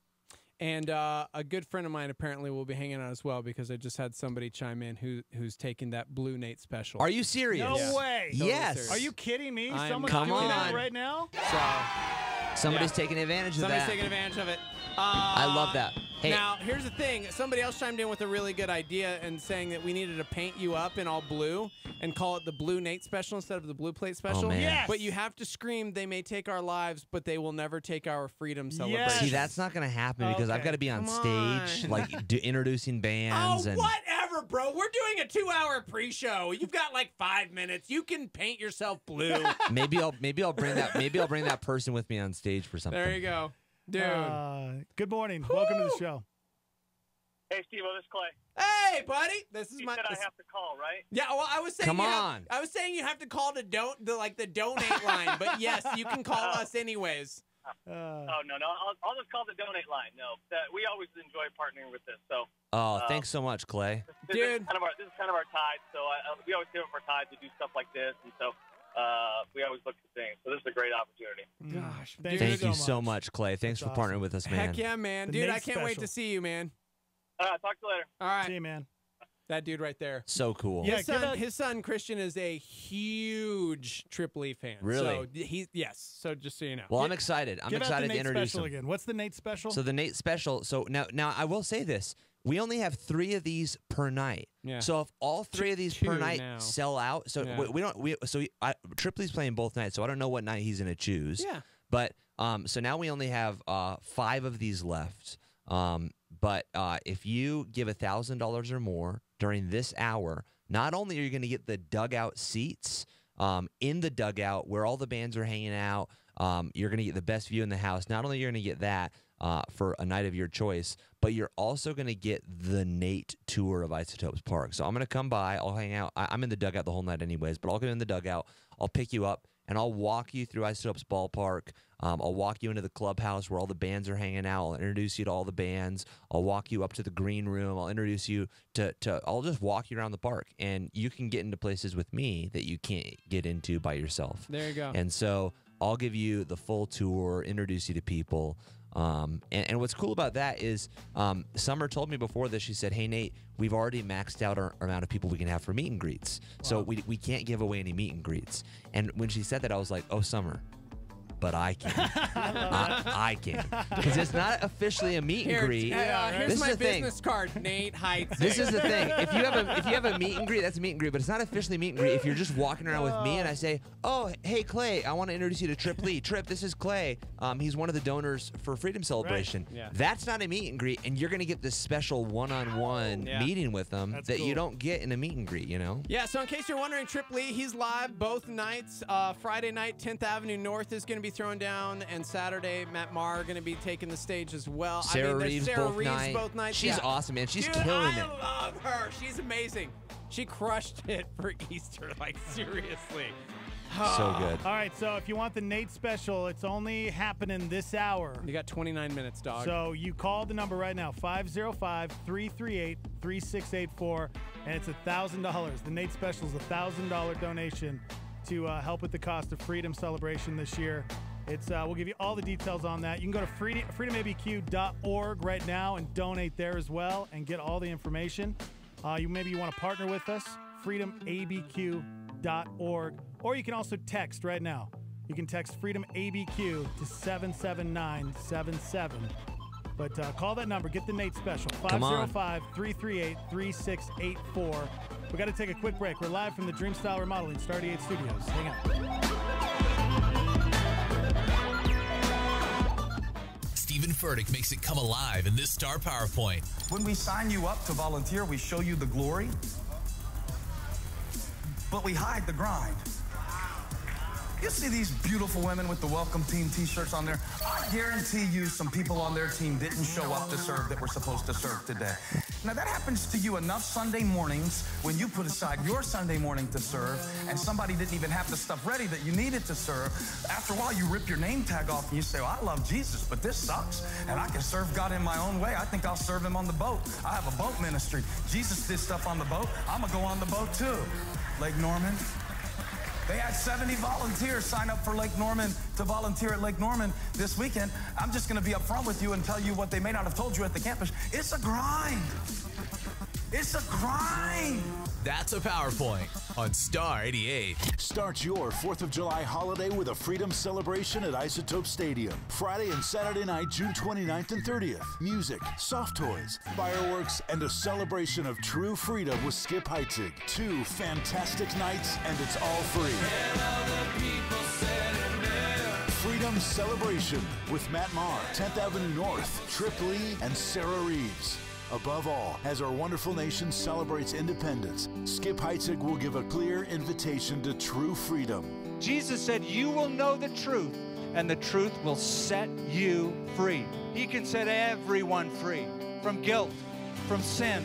And a good friend of mine apparently will be hanging out as well because I just had somebody chime in who's taking that Blue Nate special.
Are you serious?
No way.
Totally
yes.
serious.
Are you kidding me? Someone's
Come
doing
on.
that right now?
Somebody's taking advantage of
Somebody's
that.
taking advantage of it.
I love that. Hey.
Now, here's the thing. Somebody else chimed in with a really good idea and saying that we needed to paint you up in all blue and call it the Blue Nate special instead of the Blue Plate special.
Oh, man.
Yes.
But you have to scream, they may take our lives, but they will never take our freedom celebration.
See, that's not going to happen because I've got to be on stage, like introducing bands. and
whatever, bro. We're doing a 2-hour pre-show. You've got like 5 minutes. You can paint yourself blue.
maybe I'll bring that person with me on stage for something.
There you go. Dude.
Good morning. Welcome to the show.
Hey, Steve, this is Clay.
Hey, buddy. This is
You
my.
said I have to call, right?
Yeah, well, I was saying.
Come on.
I was saying you have to call the donate line, but yes, you can call us anyways.
No. I'll just call the donate line. No, we always enjoy partnering with this. So.
Thanks so much, Clay.
This is kind of our tide. So we always give up our tide to do stuff like this, and so. We always look for things, so this is a great opportunity.
Gosh,
thank you so much, Clay. Thanks for partnering with us, man.
Heck yeah, man. Dude, I can't wait to see you, man.
Talk to you later.
All right.
See you, man.
That dude right there.
So cool.
Yeah,
his son Christian is a huge Triple E fan.
Really?
So So just so you know.
Well, I'm excited. I'm excited to introduce
special
him.
again. What's the Nate special?
So the Nate special. So now I will say this. We only have 3 of these per night.
Yeah.
So if all 3 of these per night
now.
sell out, so Tripley's playing both nights, so I don't know what night he's going to choose.
Yeah.
But so now we only have 5 of these left. But if you give $1,000 or more during this hour, not only are you going to get the dugout seats in the dugout where all the bands are hanging out, you're going to get the best view in the house. Not only are you going to get that for a night of your choice, but you're also going to get the Nate tour of Isotopes Park. So I'm going to come by. I'll hang out. I'm in the dugout the whole night anyways, but I'll get in the dugout. I'll pick you up, and I'll walk you through Isotopes Ballpark. I'll walk you into the clubhouse where all the bands are hanging out. I'll introduce you to all the bands. I'll walk you up to the green room. I'll introduce you to I'll just walk you around the park, and you can get into places with me that you can't get into by yourself.
There you go.
And so I'll give you the full tour, introduce you to people. And what's cool about that is Summer told me before this, she said, hey, Nate, we've already maxed out our amount of people we can have for meet and greets. Wow. So we can't give away any meet and greets. And when she said that, I was like, oh, Summer. But I can. I can. Because it's not officially a meet and greet.
Here's my business card, Nate Heights.
This is the thing. If you have a meet and greet, that's a meet and greet. But it's not officially meet and greet. If you're just walking around with me and I say, oh, hey, Clay, I want to introduce you to Trip Lee. Trip, this is Clay. He's one of the donors for Freedom Celebration.
Right. Yeah.
That's not a meet and greet. And you're going to get this special one-on-one meeting with them that you don't get in a meet and greet, you know?
Yeah, so in case you're wondering, Trip Lee, he's live both nights. Friday night, 10th Avenue North is going to be thrown down, and Saturday, Matt Maher are going to be taking the stage as well.
Sarah Reeves
both nights.
She's awesome, man. She's
Dude,
killing it.
I love her. She's amazing. She crushed it for Easter, like seriously.
So good.
All right, so if you want the Nate special, it's only happening this hour.
You got 29 minutes, dog.
So you call the number right now, 505-338-3684, and it's $1,000. The Nate special is a $1,000 donation to help with the cost of Freedom Celebration this year. It's we'll give you all the details on that. You can go to freedomabq.org right now and donate there as well and get all the information. You want to partner with us, freedomabq.org, or you can also text right now. You can text Freedom ABQ to 77977. But call that number. Get the Nate special. 505-338-3684. We got to take a quick break. We're live from the Dream Style Remodeling Star 88 Studios. Hang on.
Stephen Furtick makes it come alive in this Star PowerPoint.
When we sign you up to volunteer, we show you the glory, but we hide the grind. You see these beautiful women with the welcome team t-shirts on there? I guarantee you some people on their team didn't show up to serve that were supposed to serve today. Now that happens to you enough Sunday mornings when you put aside your Sunday morning to serve and somebody didn't even have the stuff ready that you needed to serve. After a while you rip your name tag off and you say, well, I love Jesus, but this sucks and I can serve God in my own way. I think I'll serve him on the boat. I have a boat ministry. Jesus did stuff on the boat. I'm gonna go on the boat too. Lake Norman. They had 70 volunteers sign up for Lake Norman to volunteer at Lake Norman this weekend. I'm just going to be upfront with you and tell you what they may not have told you at the campus. It's a grind. It's a grind.
That's a PowerPoint on Star 88.
Start your 4th of July holiday with a freedom celebration at Isotope Stadium. Friday and Saturday night, June 29th and 30th. Music, soft toys, fireworks, and a celebration of true freedom with Skip Heitzig. 2 fantastic nights, and it's all free. Freedom Celebration with Matt Maher, 10th Avenue North, Trip Lee, and Sarah Reeves. Above all, as our wonderful nation celebrates independence, Skip Heitzig will give a clear invitation to true freedom.
Jesus said, "You will know the truth, and the truth will set you free." He can set everyone free from guilt, from sin,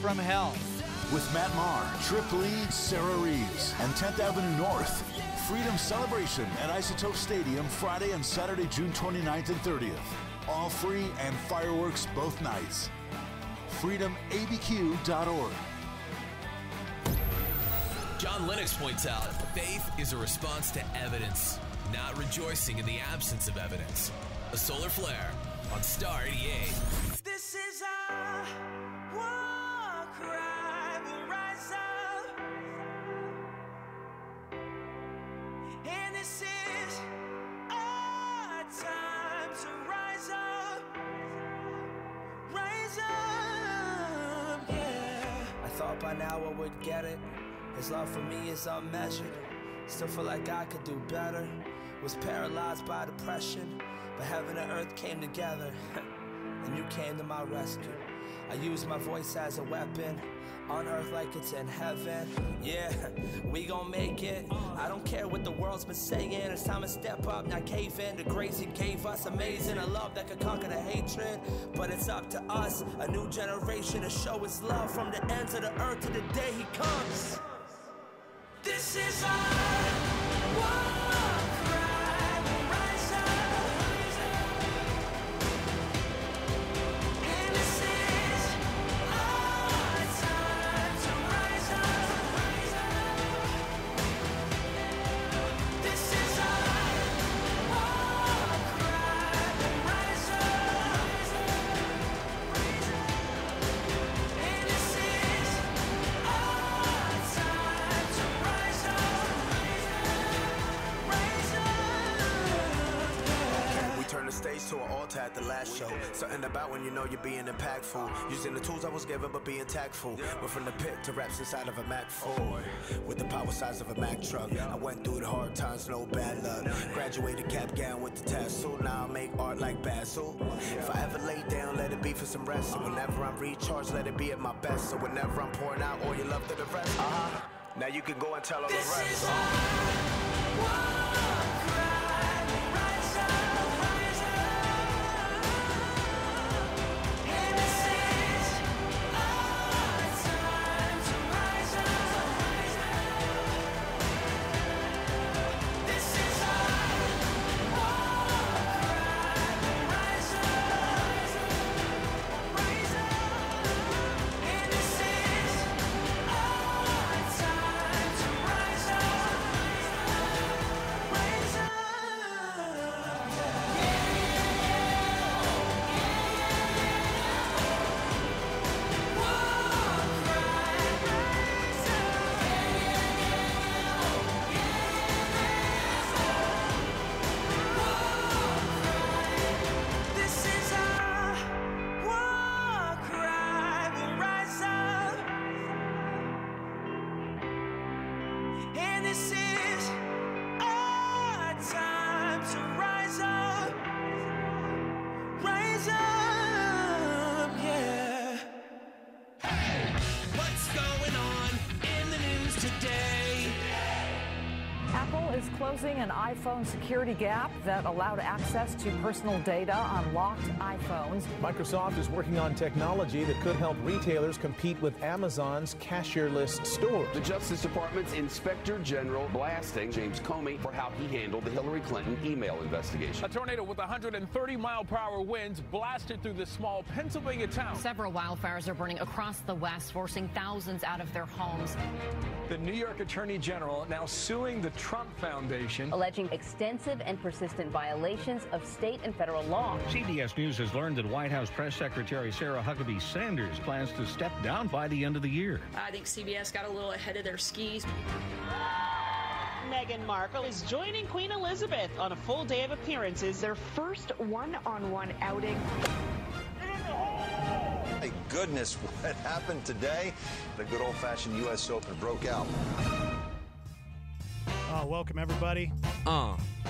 from hell.
With Matt Maher, Trip Lee, Sarah Reeves, and 10th Avenue North. Freedom Celebration at Isotope Stadium Friday and Saturday, June 29th and 30th. All free and fireworks both nights. freedomabq.org.
John Lennox points out, faith is a response to evidence, not rejoicing in the absence of evidence. A solar flare on Star 88.
This is our war cry. We'll rise up. And this is our time to rise up. Rise up, yeah.
I thought by now I would get it. His love for me is unmeasured. Still feel like I could do better. Was paralyzed by depression, but heaven and earth came together. And you came to my rescue. I used my voice as a weapon, on earth like it's in heaven. Yeah, we gon' make it. I don't care what the world's been saying. It's time to step up, not cave in. The grace he gave us, amazing. A love that could conquer the hatred. But it's up to us, a new generation, to show his love from the ends of the earth to the day he comes.
This is our war cry. We'll rise up. And this is our time to rise up. This is our war cry. We'll rise up. And this is our time to rise
We turned the stage to an altar at the last show. Something about when you know you're being impactful. Using the tools I was given, but being tactful. Went from the pit to raps inside of a Mac 4. With the power size of a Mac truck. I went through the hard times, no bad luck. Graduated cap gown with the tassel. Now I make art like Basil. If I ever lay down, let it be for some rest. So whenever I'm recharged, let it be at my best. So whenever I'm pouring out all your love to the rest. Now you can go and tell all the rest.
This is our war cry. We'll rise up. And this is our time to rise up. Rise up, yeah. What's going on in the news today?
Apple
is closing an iPhone security gap that allowed access to personal data on locked iPhones.
Microsoft is working on technology that could help retailers compete with Amazon's cashierless stores.
The Justice Department's Inspector General blasting James Comey for how he handled the Hillary Clinton email investigation.
A tornado with 130-mile-per-hour winds blasted through this small Pennsylvania town.
Several wildfires are burning across the West, forcing thousands out of their homes.
The New York Attorney General now suing the Trump Foundation,
alleging extensive and persistent violations of state and federal law.
CBS News has learned that White House Press Secretary Sarah Huckabee Sanders plans to step down by the end of the year.
I think CBS got a little ahead of their skis.
Meghan Markle is joining Queen Elizabeth on a full day of appearances, their first one-on-one outing.
My goodness, what happened today? The good old-fashioned U.S. Open broke out.
Welcome, everybody.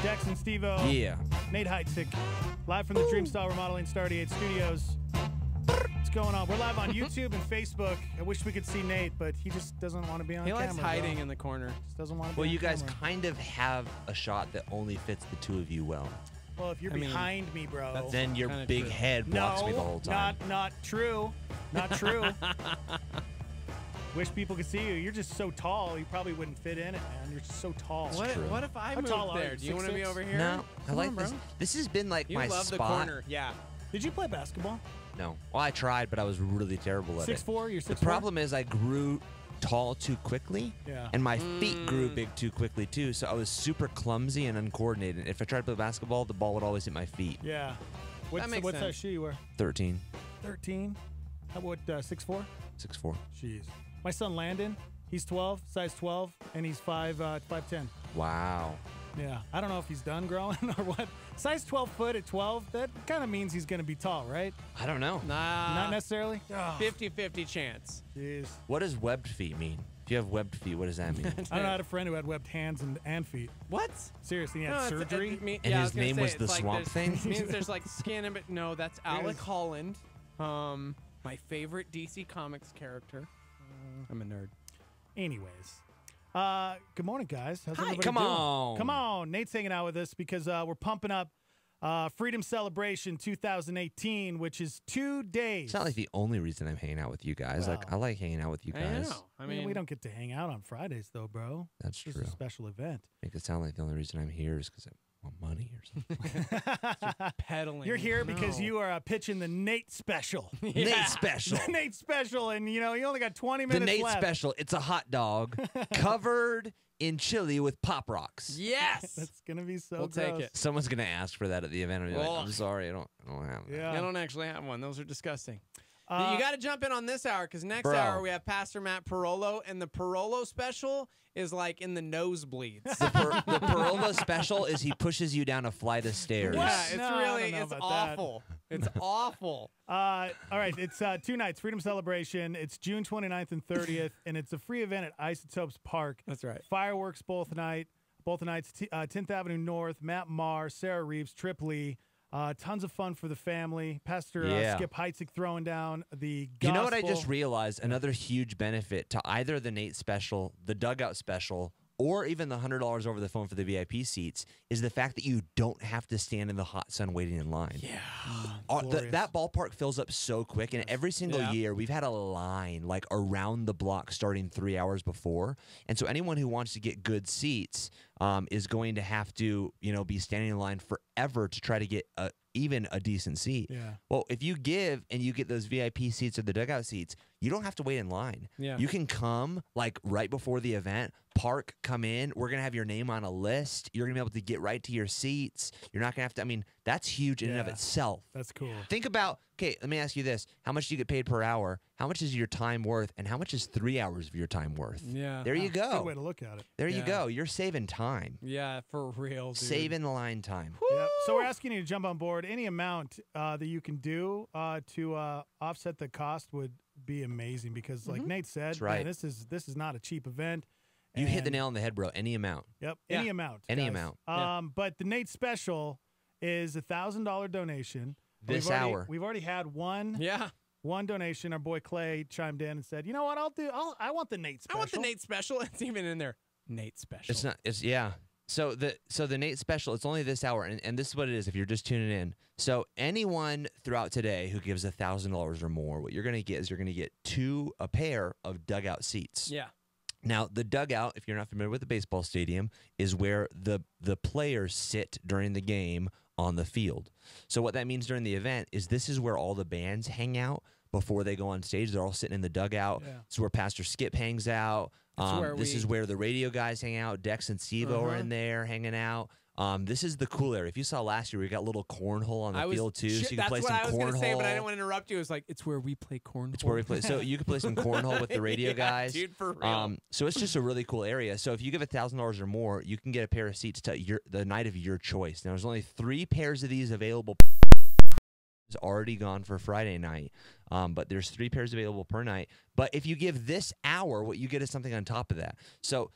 Dex and Steve-O.
Yeah.
Nate Heitzig, live from the Dreamstyle Remodeling Star 88 Studios. What's going on? We're live on YouTube and Facebook. I wish we could see Nate, but he just doesn't want to be on camera.
He likes hiding in the corner.
Just doesn't want to be
Well,
on
you guys
camera.
kind of have a shot that only fits the two of you well.
Well, if you're behind me, bro.
Then your big head blocks me the whole time.
Not true. Not true. Wish people could see you. You're just so tall. You probably wouldn't fit in it, man. You're just so tall.
What if I moved there? Do you want to be over here?
No, I like
bro.
this. This has been like
You
my
love
spot.
the corner. Yeah.
Did you play basketball?
No. Well, I tried, but I was really terrible at it.
6'4", you're 6'4"?
The problem is I grew tall too quickly,
Yeah.
and my feet grew big too quickly too. So I was super clumsy and uncoordinated. If I tried to play basketball, the ball would always hit my feet.
Yeah. What's
makes
size
sense.
shoe you wear?
13,
13. How about 6'4"?
6'4".
Jeez. My son Landon, he's 12, size 12, and he's 5'10".
Wow.
Yeah. I don't know if he's done growing or what. Size 12 foot at 12, that kind of means he's going to be tall, right?
I don't know.
Not necessarily?
50-50 chance.
Jeez.
What does webbed feet mean? If you have webbed feet, what does that mean?
I don't know. I had a friend who had webbed hands and feet.
What?
Seriously, he had
No, it's-
surgery.
And his name was the
it's like
Swamp
there's-
Thing?
means there's like skin in it. No, that's Alec Holland. My favorite DC Comics character. I'm a nerd.
Anyways. Good morning, guys. How's
Hi.
everybody
Come
doing?
on.
Come on. Nate's hanging out with us because we're pumping up Freedom Celebration 2018, which is 2 days.
It's not like the only reason I'm hanging out with you guys. Like I like hanging out with you guys.
I mean, we don't get to hang out on Fridays, though, bro.
That's
It's
true.
a special event.
Make it sound like the only reason I'm here is because I want money or something.
Peddling.
You're here because
No.
you are pitching the Nate special.
Nate special.
The Nate special, and you only got 20
The
minutes
Nate
left.
special. It's a hot dog covered in chili with Pop Rocks.
Yes.
That's gonna be so
We'll take
gross.
it.
Someone's gonna ask for that at the event. And be like,
Ugh.
I'm sorry, I don't have that.
Yeah.
I don't actually have one. Those are disgusting. You got to jump in on this hour because next
Bro.
hour we have Pastor Matt Parolo, and the Parolo special is like in the nosebleeds.
The Parola special is he pushes you down a flight of stairs.
Yeah, it's
No, I don't
really
know
it's
about that.
awful. It's awful.
All right, it's 2 nights, Freedom Celebration. It's June 29th and 30th, and it's a free event at Isotopes Park.
That's right.
Fireworks both nights, 10th Avenue North, Matt Marr, Sarah Reeves, Trip Lee. Tons of fun for the family. Pastor
Yeah.
Skip Heitzig throwing down the gospel.
You know what I just realized? Another huge benefit to either the Nate special, the Dugout special, or even the $100 over the phone for the VIP seats is the fact that you don't have to stand in the hot sun waiting in line.
Yeah.
That ballpark fills up so quick, and every single year we've had a line like around the block starting 3 hours before. And so anyone who wants to get good seats is going to have to, be standing in line forever to try to get even a decent seat.
Yeah.
Well, if you give and you get those VIP seats or the dugout seats, you don't have to wait in line.
Yeah.
You can come like right before the event, park, come in. We're going to have your name on a list. You're going to be able to get right to your seats. You're not going to have to, that's huge in and of
Yeah.
itself.
That's cool.
Think about, okay, let me ask you this. How much do you get paid per hour? How much is your time worth? And how much is 3 hours of your time worth?
Yeah.
There you go.
Good way to look at it.
There you
Yeah.
go. You're saving time.
Yeah, for real, dude.
Saving line time.
Yep. So we're asking you to jump on board. Any amount that you can do to offset the cost would be amazing because, like Nate said,
That's right.
man, this is not a cheap event.
You hit the
And-
nail on the head, bro. Any amount.
Yep,
Yeah.
any amount.
Any
guys.
amount.
But the Nate special is $1,000 donation.
This hour.
We've already had one donation. Our boy Clay chimed in and said, "You know what? I want the Nate special.
I want the Nate special. It's even in there. Nate special.
It's not. It's yeah. So the Nate special, it's only this hour, and this is what it is if you're just tuning in. So anyone throughout today who gives $1,000 or more, what you're going to get is you're going to get a pair of dugout seats.
Yeah.
Now, the dugout, if you're not familiar with the baseball stadium, is where the players sit during the game on the field. So what that means during the event is this is where all the bands hang out before they go on stage. They're all sitting in the dugout.
Yeah.
It's where Pastor Skip hangs out. This is where the radio guys hang out. Dex and Stevo are in there hanging out. This is the cool area. If you saw last year, we got a little cornhole on the field too, so you can play some cornhole.
That's what I was going to say, but I didn't want to interrupt you. It was like, it's where we play cornhole.
It's where we play. So you can play some cornhole with the radio guys.
Dude, for real.
So it's just a really cool area. So if you give $1,000 or more, you can get a pair of seats to the night of your choice. Now, there's only 3 pairs of these available. It's already gone for Friday night, but there's 3 pairs available per night. But if you give this hour, what you get is something on top of that. So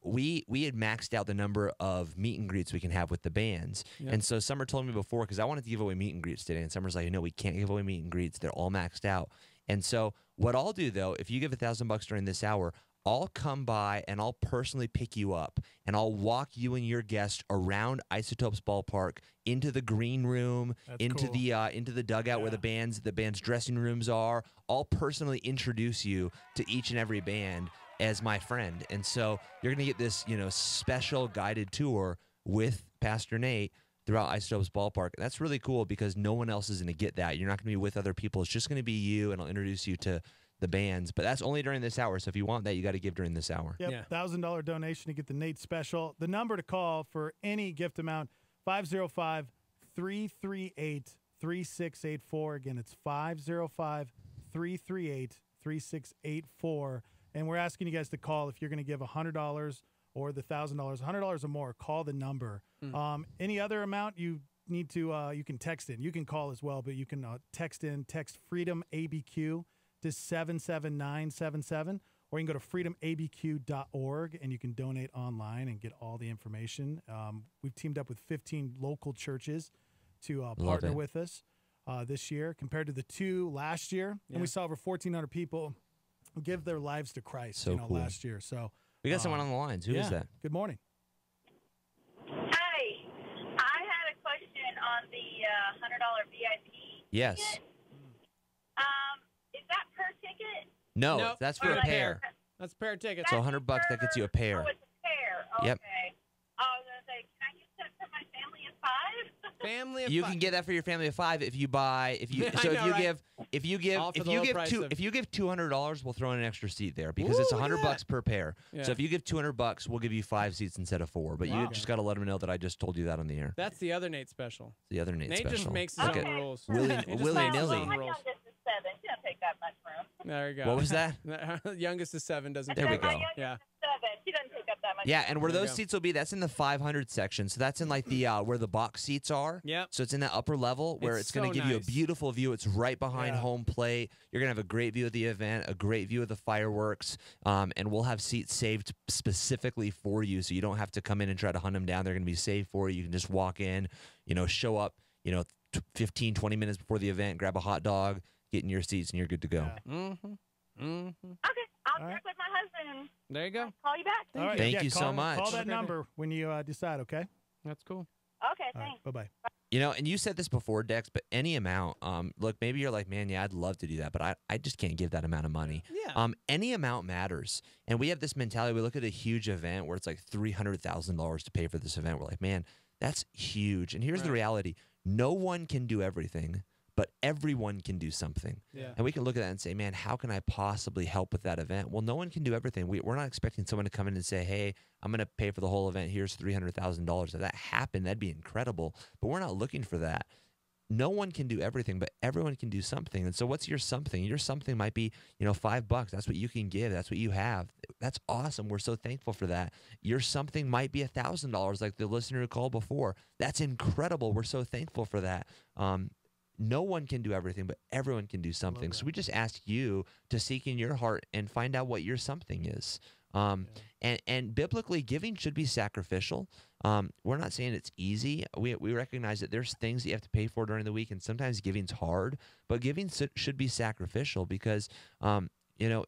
we had maxed out the number of meet and greets we can have with the bands.
Yep.
And so Summer told me before, because I wanted to give away meet and greets today, and Summer's like, no, we can't give away meet and greets. They're all maxed out. And so what I'll do, though, if you give $1,000 during this hour, I'll come by and I'll personally pick you up, and I'll walk you and your guest around Isotopes Ballpark into the green room, into the dugout where the band's dressing rooms are. I'll personally introduce you to each and every band as my friend, and so you're gonna get this special guided tour with Pastor Nate throughout Isotopes Ballpark. That's really cool because no one else is gonna get that. You're not gonna be with other people. It's just gonna be you, and I'll introduce you to the bands, but that's only during this hour. So if you want that, you got to give during this hour.
Yep, $1,000 donation to get the Nate special. The number to call for any gift amount, 505-338-3684. Again, it's 505-338-3684. And we're asking you guys to call if you're going to give $100 or the $1,000. $100 or more, call the number. Any other amount you need to, you can text in. You can call as well, but you can text Freedom ABQ to 77977, or you can go to freedomabq.org and you can donate online and get all the information. We've teamed up with 15 local churches to partner with us this year compared to the 2 last year. And we saw over 1,400 people give their lives to Christ
cool.
last year. So
we got someone on the lines. Who is that?
Good morning.
Hi. I had a question on the $100 VIP.
Yes.
Ticket. Is that per ticket?
No,
Nope.
that's for a pair.
That's a pair of tickets.
So $100, that gets you a pair.
Oh, it's a pair. Okay.
Yep.
I was going to say, can I use that for my family of 5?
Family of
You
5.
can get that for your family of 5 if you buy. If you
I
so
know, right?
if you give
All for
if
the
you
low
give
price
two
of-
if you give $200, we'll throw in an extra seat there because it's
Ooh, look at
$100 per pair.
Yeah.
So if you give $200, we'll give you 5 seats instead of 4. But you
Wow.
just got to let them know that I just told you that on the air.
That's the other Nate special.
The other Nate
Nate
special.
just makes his
Look
own
at
rules.
Willy
He just makes his
willy-nilly.
own
My
rules.
youngest is 7. She doesn't take that much room.
There you go.
What was that?
Youngest is 7. Doesn't.
There we
take
go.
My youngest
Yeah.
is 7. She doesn't take up that much
Yeah,
room.
and where
There you
those
go.
seats will be, that's in the 500 section. So that's in like the where the box seats are.
Yep.
So it's in that upper level where
It's
it's going to
so
give you a
nice.
beautiful view. It's right behind
Yeah.
home plate. You're going to have a great view of the event, a great view of the fireworks, and we'll have seats saved specifically for you, so you don't have to come in and try to hunt them down. They're going to be saved for you. You can just walk in, show up, 15, 20 minutes before the event, grab a hot dog, get in your seats, and you're good to go.
Mm-hmm. Mm-hmm.
Okay. I'll
All
check with my husband and
There you go.
call you back.
All right.
Thank you so
call,
much.
Call that
Okay.
number when you decide, okay?
That's cool.
Okay,
All right.
thanks.
Bye-bye.
And you said this before, Dex, but any amount, look, maybe you're like, man, yeah, I'd love to do that, but I just can't give that amount of money.
Yeah.
Any amount matters. And we have this mentality. We look at a huge event where it's like $300,000 to pay for this event. We're like, man, that's huge. And here's the reality. No one can do everything, but everyone can do something.
Yeah.
And we can look at that and say, man, how can I possibly help with that event? Well, no one can do everything. We're not expecting someone to come in and say, hey, I'm going to pay for the whole event. Here's $300,000. If that happened, that'd be incredible. But we're not looking for that. No one can do everything, but everyone can do something. And so what's your something? Your something might be, $5. That's what you can give. That's what you have. That's awesome. We're so thankful for that. Your something might be $1,000, like the listener who called before. That's incredible. We're so thankful for that. No one can do everything, but everyone can do something. So we just ask you to seek in your heart and find out what your something is. And biblically, giving should be sacrificial. We're not saying it's easy. We recognize that there's things that you have to pay for during the week, and sometimes giving's hard. But giving should be sacrificial because you know,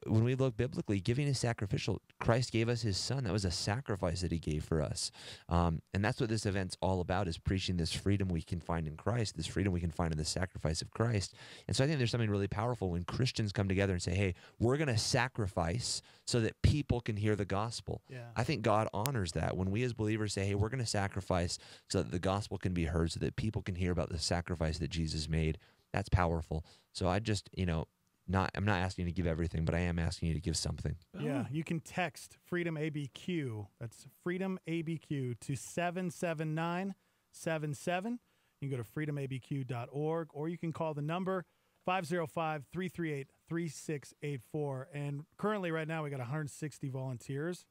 when we look biblically, giving is sacrificial. Christ gave us his son. That was a sacrifice that he gave for us. And that's what this event's all about, is preaching this freedom we can find in Christ, this freedom we can find in the sacrifice of Christ. And so I think there's something really powerful when Christians come together and say, hey, we're going to sacrifice so that people can hear the gospel.
Yeah.
I think God honors that. When we as believers say, hey, we're going to sacrifice so that the gospel can be heard, so that people can hear about the sacrifice that Jesus made, that's powerful. So I just, you know, I'm not asking you to give everything, but I am asking you to give something.
Yeah, you can text Freedom ABQ. That's Freedom ABQ to 77977. You can go to freedomabq.org, or you can call the number 505-338-3684. And currently, right now, we got 160 volunteers.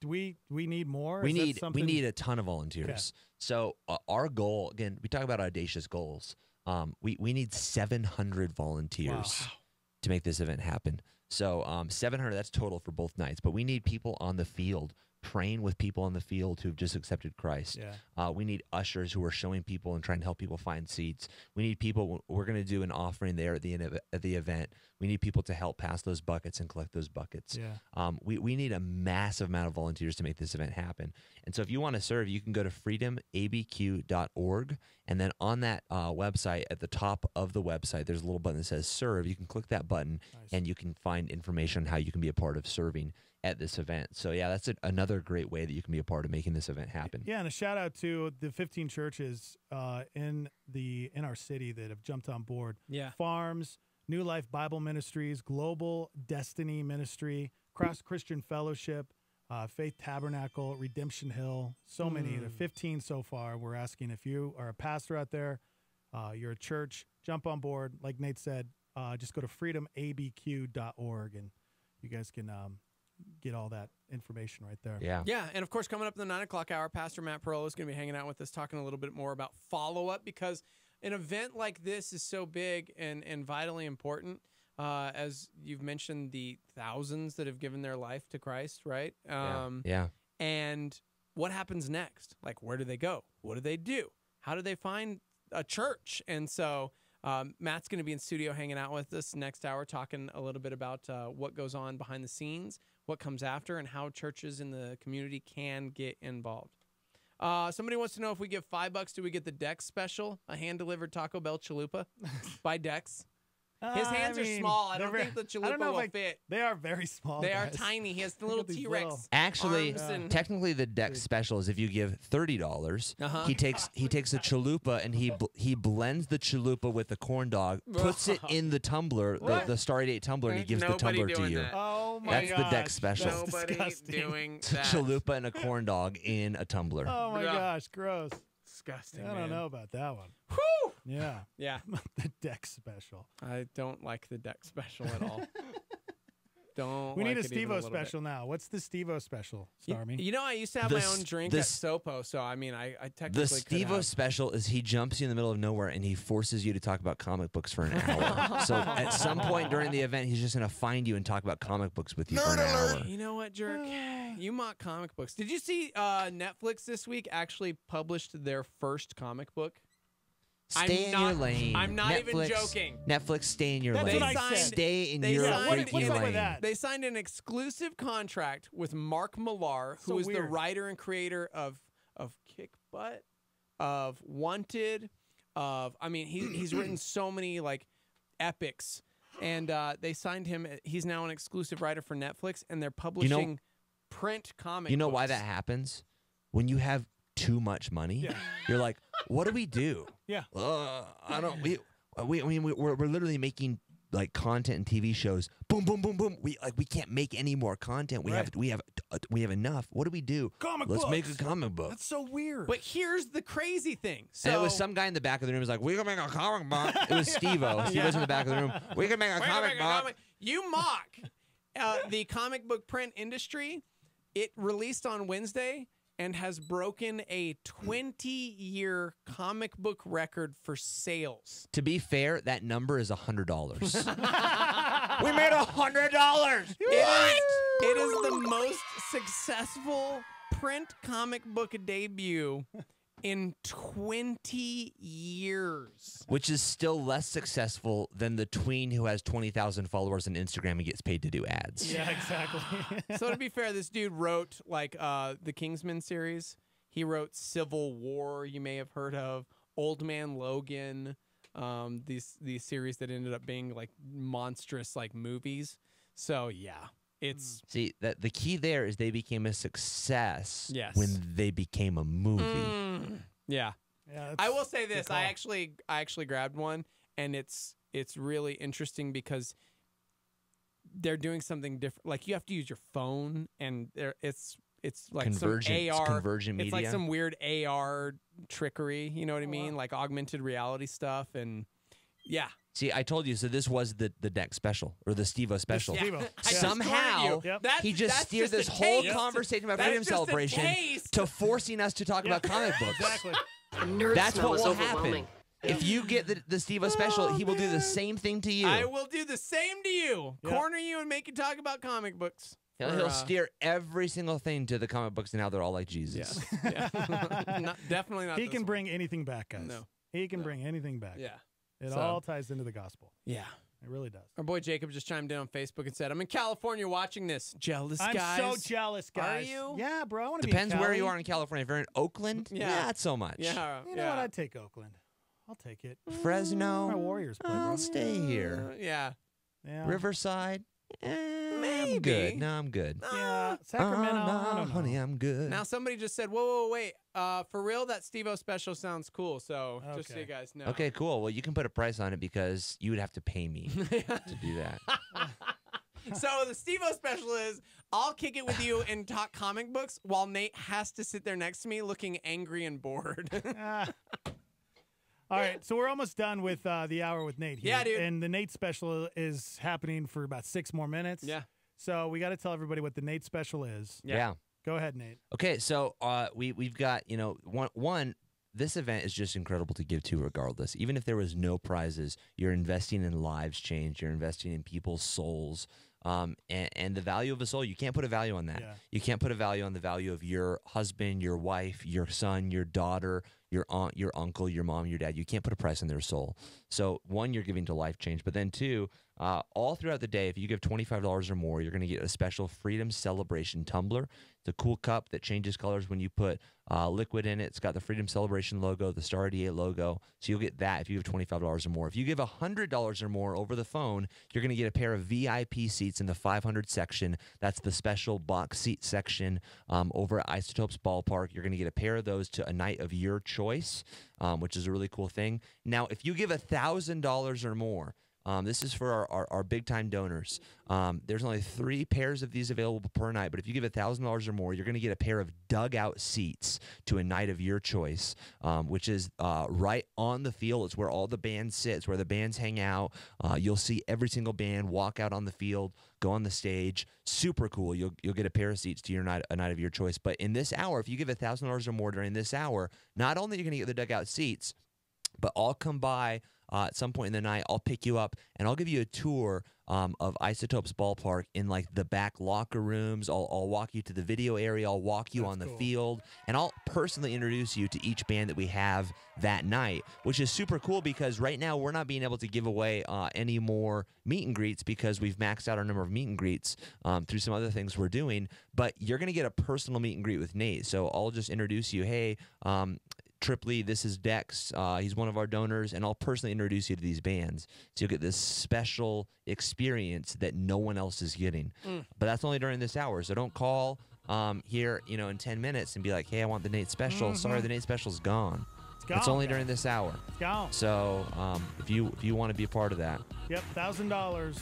Do we need more?
We need a ton of volunteers. Okay. So our goal, again, we talk about audacious goals. We need 700 volunteers to make this event happen. So 700, that's total for both nights. But we need people on the field, praying with people on the field who've just accepted Christ.
Yeah.
We need ushers who are showing people and trying to help people find seats. We need people, we're going to do an offering there at the end of the event. We need people to help pass those buckets and collect those buckets.
Yeah.
We need a massive amount of volunteers to make this event happen. And so if you want to serve, you can go to freedomabq.org. And then on that website, at the top of the website, there's a little button that says serve. You can click that button, and you can find information on how you can be a part of serving at this event. So yeah, that's another great way that you can be a part of making this event happen.
Yeah, and a shout out to the 15 churches in our city that have jumped on board.
Yeah.
Farms, New Life Bible Ministries, Global Destiny Ministry, Cross Christian Fellowship, Faith Tabernacle, Redemption Hill. So many. There are 15 so far. We're asking if you are a pastor out there, you're a church, jump on board. Like Nate said, just go to freedomabq.org, and you guys can get all that information right there.
Yeah.
Yeah, and of course, coming up in the 9 o'clock hour, Pastor Matt Perolo is going to be hanging out with us, talking a little bit more about follow-up, because an event like this is so big and vitally important. As you've mentioned, the thousands that have given their life to Christ, right?
Yeah.
And what happens next? Like, where do they go? What do they do? How do they find a church? And so Matt's going to be in studio hanging out with us next hour, talking a little bit about what goes on behind the scenes, what comes after, and how churches in the community can get involved. Somebody wants to know, if we give $5, do we get the Dex special, a hand-delivered Taco Bell chalupa by Dex? His hands are small. I don't think the chalupa will fit.
They are very small.
They are
guys.
tiny. He has the little T-Rex.
Actually,
arms and
technically, the Dex special is if you give $30, he takes a chalupa and he blends the chalupa with the corn dog, puts it in the tumbler, the Starry Date tumbler, and he gives the tumbler to you.
That.
Oh my
That's the Dex special.
Nobody doing that.
Chalupa and a corn dog in a tumbler.
Oh my gosh, gross.
Disgusting.
I don't know about that one.
Whew.
Yeah.
Yeah.
The Dex special.
I don't like the Dex special at all.
We need a
it even
Steve-O
little bit.
special now. What's the Steve-O special, Starmy?
You know, I used to have my own drink at Sopo, so I mean, I technically
The
could
Steve-O
have.
special is he jumps you in the middle of nowhere and he forces you to talk about comic books for an hour. So at some point during the event, he's just going to find you and talk about comic books with you for an hour.
You know what, jerk? You mock comic books. Did you see Netflix this week actually published their first comic book?
Stay in your lane.
I'm not
Netflix,
even joking.
Netflix, stay in your
That's
lane.
what I said.
Stay in your freaking lane.
They signed an exclusive contract with Mark Millar, who is the writer and creator of Kick Butt, of Wanted, he's written so many like epics, and they signed him. He's now an exclusive writer for Netflix, and they're publishing print comic.
You know
books.
why that happens? When you have too much money, you're like, what do we do?
Yeah.
I don't. We're literally making like content and TV shows. Boom, boom, boom, boom. We can't make any more content. We have enough. What do we do? Let's make a comic book.
That's so weird.
But here's the crazy thing. So
And it was some guy in the back of the room who was like, we can make a comic book. It was Steve-O. Steve-O's in the back of the room. We can make a comic book.
You mock the comic book print industry. It released on Wednesday and has broken a 20-year comic book record for sales.
To be fair, that number is $100. We made $100.
It is the most successful print comic book debut in 20 years.
Which is still less successful than the tween who has 20,000 followers on Instagram and gets paid to do ads.
Yeah, exactly.
So to be fair, this dude wrote like the Kingsman series. He wrote Civil War, you may have heard of, Old Man Logan, these series that ended up being like monstrous like movies. So yeah, it's
see that the key there is they became a success
Yes.
when they became a movie.
Yeah.
Yeah,
I will say this.
good
I
call.
actually grabbed one, and it's really interesting because they're doing something different. Like you have to use your phone, and it's like
Convergent-
some AR.
convergent
It's like
media.
some weird AR trickery. You know what I mean? Like augmented reality stuff, and yeah.
See, I told you. So this was the deck special or the Steve-O special.
Steve-O. I just
Somehow
warned you. Yep.
he just
That's
steered
just
this
a
whole
taste.
conversation about
That's
Freedom
just a
Celebration
taste.
to forcing us to talk about comic books.
Exactly.
That's
smell
what
is
will
overwhelming.
happen. If you get the Steve-O special, he will do the same thing to you.
I will do the same to you.
Yep.
Corner you and make you talk about comic books.
He'll steer every single thing to the comic books, and now they're all like Jesus.
Yeah. Definitely not.
He
this
can
one.
bring anything back, guys.
No.
He can bring anything back.
Yeah.
It
So-
all ties into the gospel.
Yeah.
It really does.
Our boy Jacob just chimed in on Facebook and said, "I'm in California watching this. Jealous
I'm
guys.
so jealous, guys.
Are you?
Yeah, bro. I want to be
Depends
in
where
Cali.
you are in California. If you're in Oakland,
Yeah.
not so much.
Yeah.
You know what? I'd take Oakland. I'll take it.
Fresno,
My Warriors play, bro.
I'll stay here.
Yeah.
Yeah.
Riverside, I'm
Maybe.
good. No, I'm good.
Yeah. Sacramento. I
no,
don't know.
honey, I'm good.
Now somebody just said, whoa, wait. For real, that Steve-O special sounds cool. So just so you guys know.
Okay, cool. Well, you can put a price on it because you would have to pay me to do that.
So the Steve-O special is, I'll kick it with you and talk comic books while Nate has to sit there next to me looking angry and bored.
All right, so we're almost done with the hour with Nate here.
Yeah, dude.
And the Nate special is happening for about 6 more minutes.
Yeah.
So we got to tell everybody what the Nate special is.
Yeah.
Go ahead, Nate.
Okay, so we've got, one this event is just incredible to give to regardless. Even if there was no prizes, you're investing in lives change, you're investing in people's souls. And the value of a soul, you can't put a value on that.
Yeah.
You can't put a value on the value of your husband, your wife, your son, your daughter, your aunt, your uncle, your mom, your dad. You can't put a price on their soul. So one, you're giving to Life Change, but then two, all throughout the day, if you give $25 or more, you're going to get a special Freedom Celebration tumbler. It's a cool cup that changes colors when you put liquid in it. It's got the Freedom Celebration logo, the Star 88 logo. So you'll get that if you give $25 or more. If you give $100 or more over the phone, you're going to get a pair of VIP seats in the 500 section. That's the special box seat section over at Isotopes Ballpark. You're going to get a pair of those to a night of your choice, which is a really cool thing. Now, if you give $1,000 or more, this is for our big-time donors. There's only 3 pairs of these available per night, but if you give $1,000 or more, you're going to get a pair of dugout seats to a night of your choice, which is right on the field. It's where all the bands sit. It's where the bands hang out. You'll see every single band walk out on the field, go on the stage. Super cool. You'll get a pair of seats to a night of your choice. But in this hour, if you give $1,000 or more during this hour, not only are you going to get the dugout seats, but I'll come by at some point in the night. I'll pick you up, and I'll give you a tour of Isotopes Ballpark in like the back locker rooms. I'll walk you to the video area. I'll walk you on the field, and I'll personally introduce you to each band that we have that night, which is super cool because right now we're not being able to give away any more meet and greets because we've maxed out our number of meet and greets through some other things we're doing. But you're going to get a personal meet and greet with Nate. So I'll just introduce you. Hey, Tripley, this is Dex. He's one of our donors, and I'll personally introduce you to these bands. So you'll get this special experience that no one else is getting. But that's only during this hour, so don't call here, in 10 minutes and be like, hey, I want the Nate special. Sorry, the Nate special's gone. It's only during this hour.
It's gone.
So if you want to be a part of that.
Yep, $1,000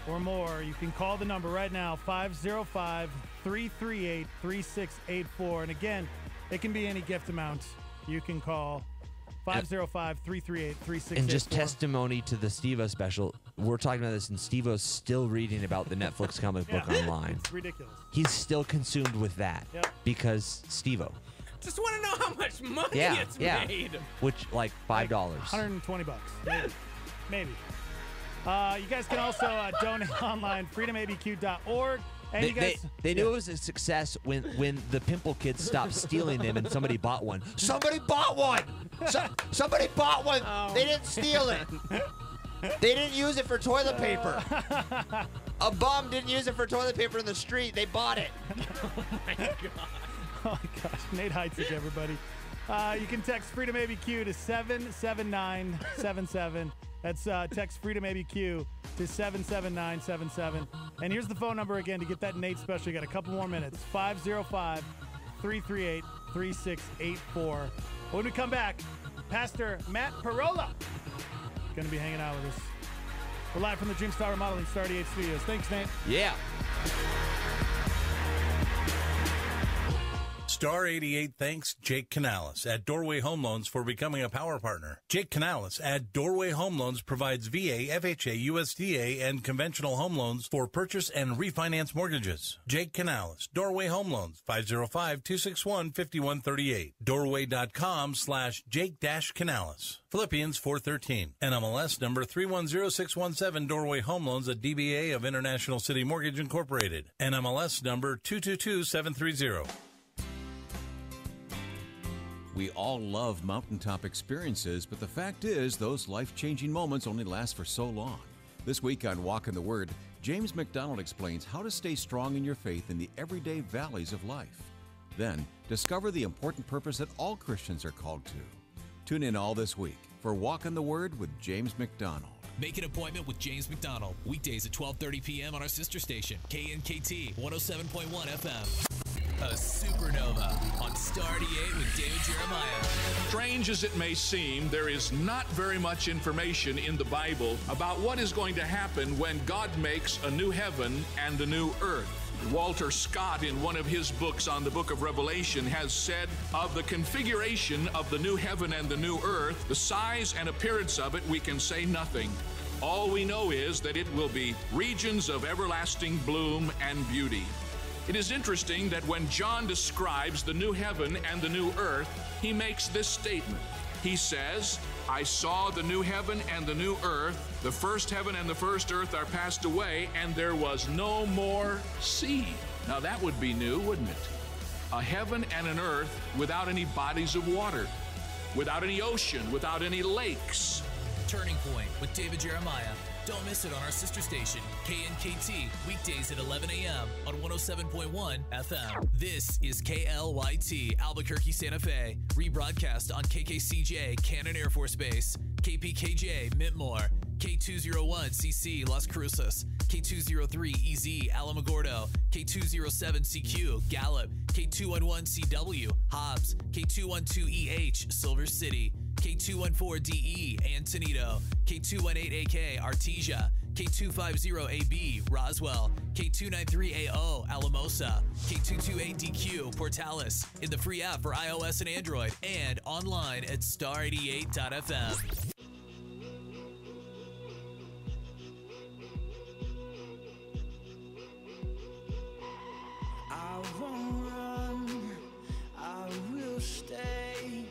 or more. You can call the number right now, 505-338-3684. And again, it can be any gift amount. You can call 505-338-3684.
And just testimony to the Steve-O special. We're talking about this, and Steve-O's still reading about the Netflix comic book online.
It's ridiculous.
He's still consumed with that because Steve-O.
Just want to know how much money it's made.
Which, like $5.
$120. Maybe. You guys can also donate online, freedomabq.org. And you guys,
They knew it was a success when the pimple kids stopped stealing them and somebody bought one. Somebody bought one! Somebody bought one!
Oh.
They didn't steal it! They didn't use it for toilet paper. A bum didn't use it for toilet paper in the street. They bought it.
Oh, my God.
Oh, my gosh. Nate Heitzig, everybody. You can text Freedom ABQ to 77977. That's text Freedom ABQ to 77977. And here's the phone number again to get that Nate special. You got a couple more minutes. 505-338-3684. When we come back, Pastor Matt Parola going to be hanging out with us. We're live from the Dream Star Remodeling Star 88 Studios. Thanks, Nate.
Yeah.
Star 88 thanks Jake Canales at Doorway Home Loans for becoming a power partner. Jake Canales at Doorway Home Loans provides VA, FHA, USDA, and conventional home loans for purchase and refinance mortgages. Jake Canales, Doorway Home Loans, 505-261-5138. Doorway.com/Jake-Canales. Philippians 4:13. NMLS number 310617. Doorway Home Loans, a DBA of International City Mortgage Incorporated. NMLS number 222730.
We all love mountaintop experiences, but the fact is those life-changing moments only last for so long. This week on Walk in the Word, James McDonald explains how to stay strong in your faith in the everyday valleys of life. Then, discover the important purpose that all Christians are called to. Tune in all this week for Walk in the Word with James McDonald.
Make an appointment with James McDonald, weekdays at 12:30 p.m. on our sister station, KNKT 107.1 FM. A supernova on Star 88 with David Jeremiah.
Strange as it may seem, there is not very much information in the Bible about what is going to happen when God makes a new heaven and a new earth. Walter Scott, in one of his books on the book of Revelation, has said of the configuration of the new heaven and the new earth, the size and appearance of it, we can say nothing. All we know is that it will be regions of everlasting bloom and beauty. It is interesting that when John describes the new heaven and the new earth, he makes this statement. He says, I saw the new heaven and the new earth. The first heaven and the first earth are passed away, and there was no more sea. Now that would be new, wouldn't it? A heaven and an earth without any bodies of water, without any ocean, without any lakes.
Turning Point with David Jeremiah. Don't miss it on our sister station, KNKT, weekdays at 11 a.m. on 107.1 FM. This is KLYT, Albuquerque, Santa Fe. Rebroadcast on KKCJ, Cannon Air Force Base, KPKJ, Mintmore, K201CC, Las Cruces, K203EZ, Alamogordo, K207CQ, Gallup, K211CW, Hobbs, K212EH, Silver City, K214DE, Antonito, K218AK, Artesia, K250AB, Roswell, K293AO, Alamosa, K228DQ, Portales, in the free app for iOS and Android, and online at star88.fm.
I won't run, I will stay.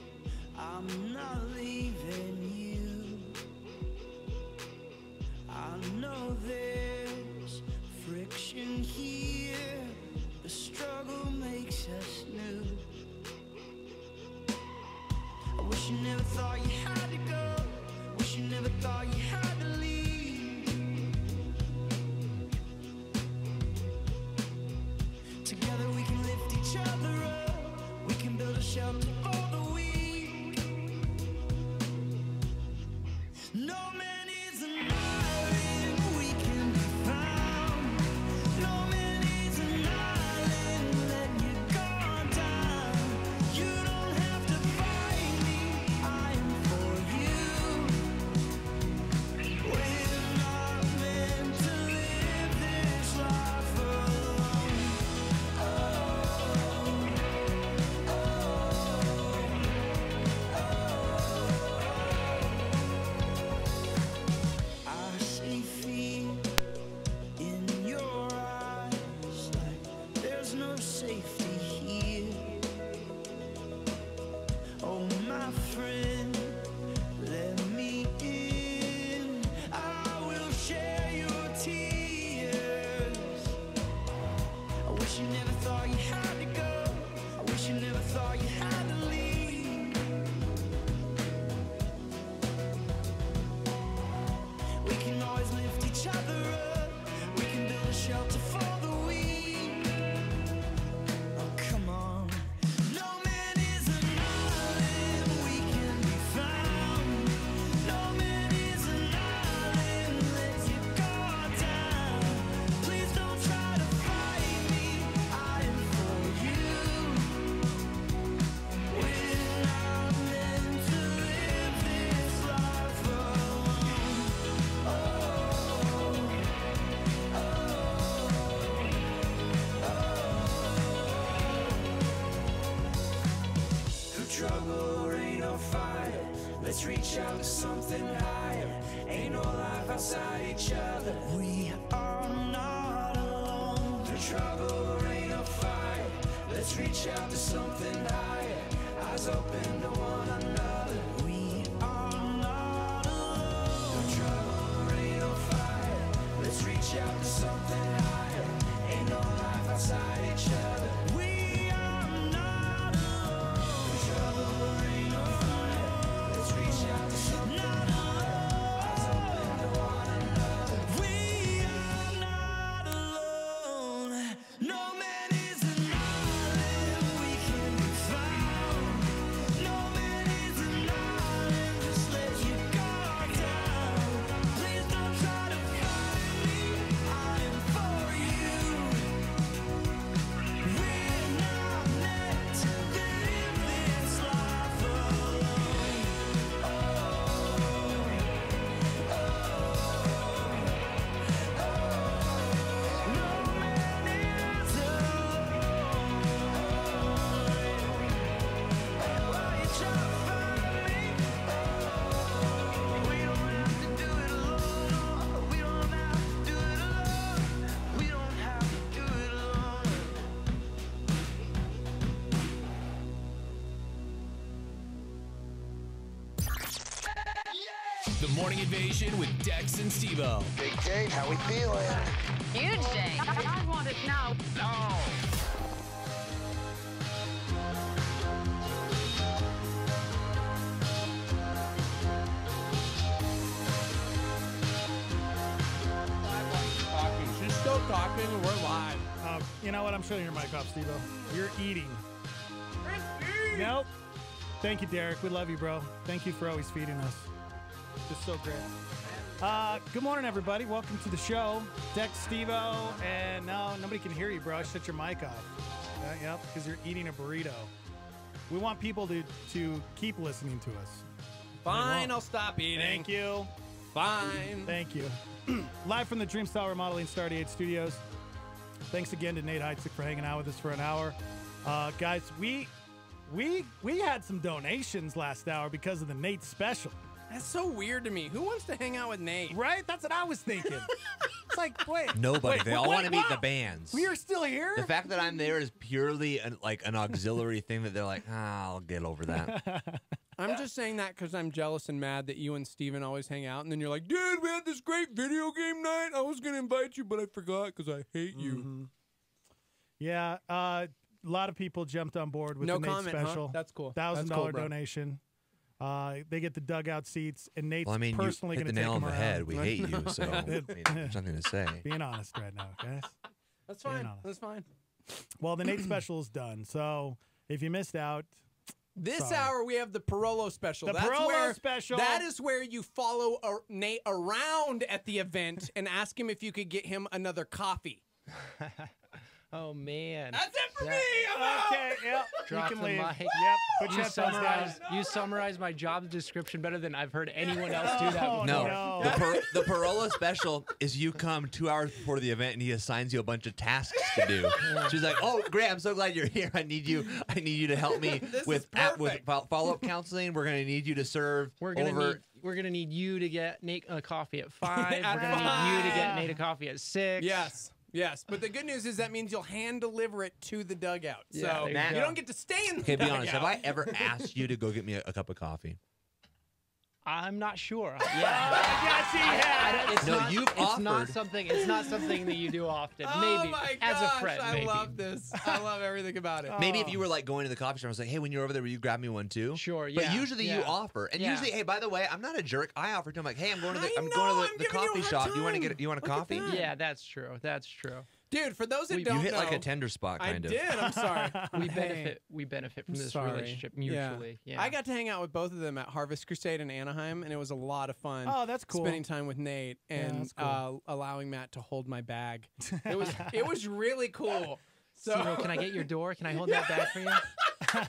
I'm not leaving you. I know there's friction here. The struggle makes us new. I wish you never thought you had to go. trouble, rain or fire. Let's reach out to something higher. Ain't no life outside each other. We are not alone. Through trouble, rain or fire. Let's reach out to something higher. Eyes open to one another. We are not alone. Through trouble, rain or fire. Let's reach out to something higher. Ain't no life outside each other. We are not alone. Through trouble, rain or fire. Let's reach out to something higher. Eyes open to one another. We are not alone. No man is an island we can be found. No man is an island, just let your guard down. Please don't try to find me, I am for you. We're not meant to live this life alone.
The Morning Invasion with Dex and Steve-O.
Big Dave, how we feeling?
Huge day.
I want it now.
She's still talking, and we're live.
You know what? I'm shutting your mic off, Steve-O. You're eating. Nope. Thank you, Derek. We love you, bro. Thank you for always feeding us. Just so great. Good morning, everybody. Welcome to the show. Dex, Steve-O, and no, nobody can hear you, bro. Shut your mic off. Yep, because you're eating a burrito. We want people to keep listening to us.
Fine, I'll stop eating.
Thank you.
Fine.
Thank you. Live from the Dreamstyle Remodeling Star 88 Studios. Thanks again to Nate Heitzig for hanging out with us for an hour. Guys, we had some donations last hour because of the Nate special.
That's so weird to me. Who wants to hang out with Nate?
Right? That's what I was thinking. It's like, wait.
Nobody.
Wait,
They all want to meet the bands.
We are still here?
The fact that I'm there is purely an auxiliary thing that they're like, I'll get over that.
I'm just saying that because I'm jealous and mad that you and Steven always hang out, and then you're like, dude, we had this great video game night. I was going to invite you, but I forgot because I hate you.
Yeah, a lot of people jumped on board with the Nate special.
Huh? That's cool.
$1,000 donation. They get the dugout seats, and Nate's
Well, I mean,
personally
you
going
hit
to
the
take
nail
them
on the
around.
head. We hate you, so I mean, there's nothing to say.
Being honest right now, guys.
That's fine. That's fine.
Well, the Nate special is done, so if you missed out,
This
sorry.
hour we have the Parolo special.
The
That's
Parolo
where,
special.
That is where you follow Nate around at the event and ask him if you could get him another coffee.
Oh man,
That's it for me. I'm
Okay, yep.
Drop
you can
the
leave.
mic.
Yep. Put your headphones down.
You summarized my job description better than I've heard anyone else do that before.
No, the Parola special is you come 2 hours before the event and he assigns you a bunch of tasks to do. She's like, "Oh, great! I'm so glad you're here. I need you to help me with follow-up counseling. We're gonna need you to serve.
We're gonna need you to get Nate a coffee at 5.
At
We're gonna
5.
need you to get Nate a coffee at 6.
Yes, but the good news is that means you'll hand deliver it to the dugout.
Yeah,
So
there you
you
go.
don't get to stay in the
Okay, be
dugout.
honest. Have I ever asked you to go get me a cup of coffee?
I'm not sure.
Yes, he has.
It's
No,
not,
you've
it's
offered.
Not something. It's not something that you do often.
Oh
Maybe
my
as a
gosh,
friend.
I
Maybe.
love this. I love everything about it.
Maybe if you were like going to the coffee shop, I was like, "Hey, when you're over there, will you grab me one too?"
Sure.
But
Yeah.
usually you
yeah.
offer, and
Yeah.
usually, hey, by the way, I'm not a jerk. I offer to him like, "Hey, I'm going to the
I'm
the
giving you
coffee
a hard
shop. You want
time.
you want a
Look at
coffee?"
that.
Yeah, that's true. That's true.
Dude, for those that
You
don't
hit
know,
like a tender spot, kind of.
I did. I'm sorry.
We benefit from this
Sorry.
relationship mutually. Yeah.
I got to hang out with both of them at Harvest Crusade in Anaheim, and it was a lot of fun.
Oh, that's cool.
Spending time with Nate and
that's cool.
allowing Matt to hold my bag. It was really cool. So
Steve-O, can I get your door? Can I hold that bag for you?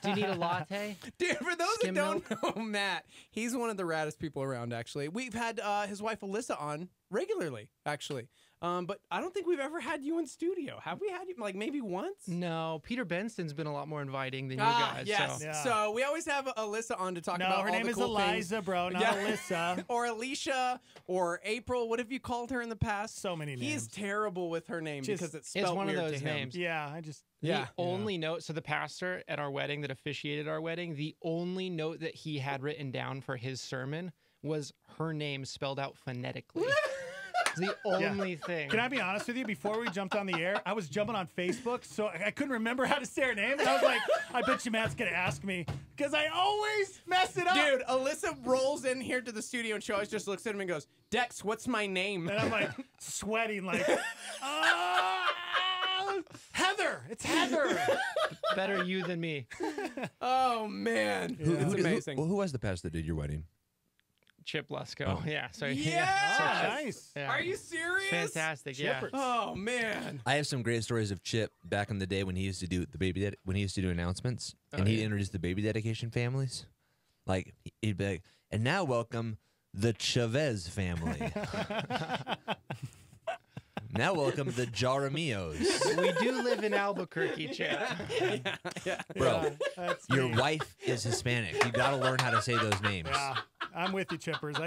Do you need a latte?
Dude, for those
Skim
that don't know Matt, he's one of the raddest people around, actually. We've had his wife Alyssa on regularly, actually. But I don't think we've ever had you in studio. Have we had you like maybe once?
No, Peter Benson's been a lot more inviting than you guys.
Yes.
So.
Yeah.
So we always have Alyssa on to talk
No,
about
her
all
name
the
is
cool
Eliza,
things.
bro, not Alyssa.
Or Alicia or April. What have you called her in the past?
So many names.
He is terrible with her name because it's spelled
It's one of
weird
those
to him.
names.
Yeah, I just.
The only note, so the pastor at our wedding that officiated our wedding, the only note that he had written down for his sermon was her name spelled out phonetically. It's the only thing.
Can I be honest with you? Before we jumped on the air, I was jumping on Facebook, so I couldn't remember how to say her name. And I was like, I bet you Matt's going to ask me because I always mess it up.
Dude, Alyssa rolls in here to the studio and she always just looks at him and goes, Dex, what's my name?
And I'm like sweating like, Heather. It's Heather.
Better you than me.
Oh, man. That's amazing.
Who was the pastor that did your wedding?
Chip Lesko. Yeah. So
Yeah.
So
nice.
Yeah.
Are you serious?
Fantastic.
Chippers.
Yeah.
Oh, man.
I have some great stories of Chip back in the day when he used to do when he used to do announcements and he'd introduce the baby dedication families. Like he'd be like, and now welcome the Chavez family. Now welcome the Jaramios.
We do live in Albuquerque, Chip.
Bro,
That's
your
me.
wife is Hispanic. You got to learn how to say those names.
Yeah, I'm with you, Chippers.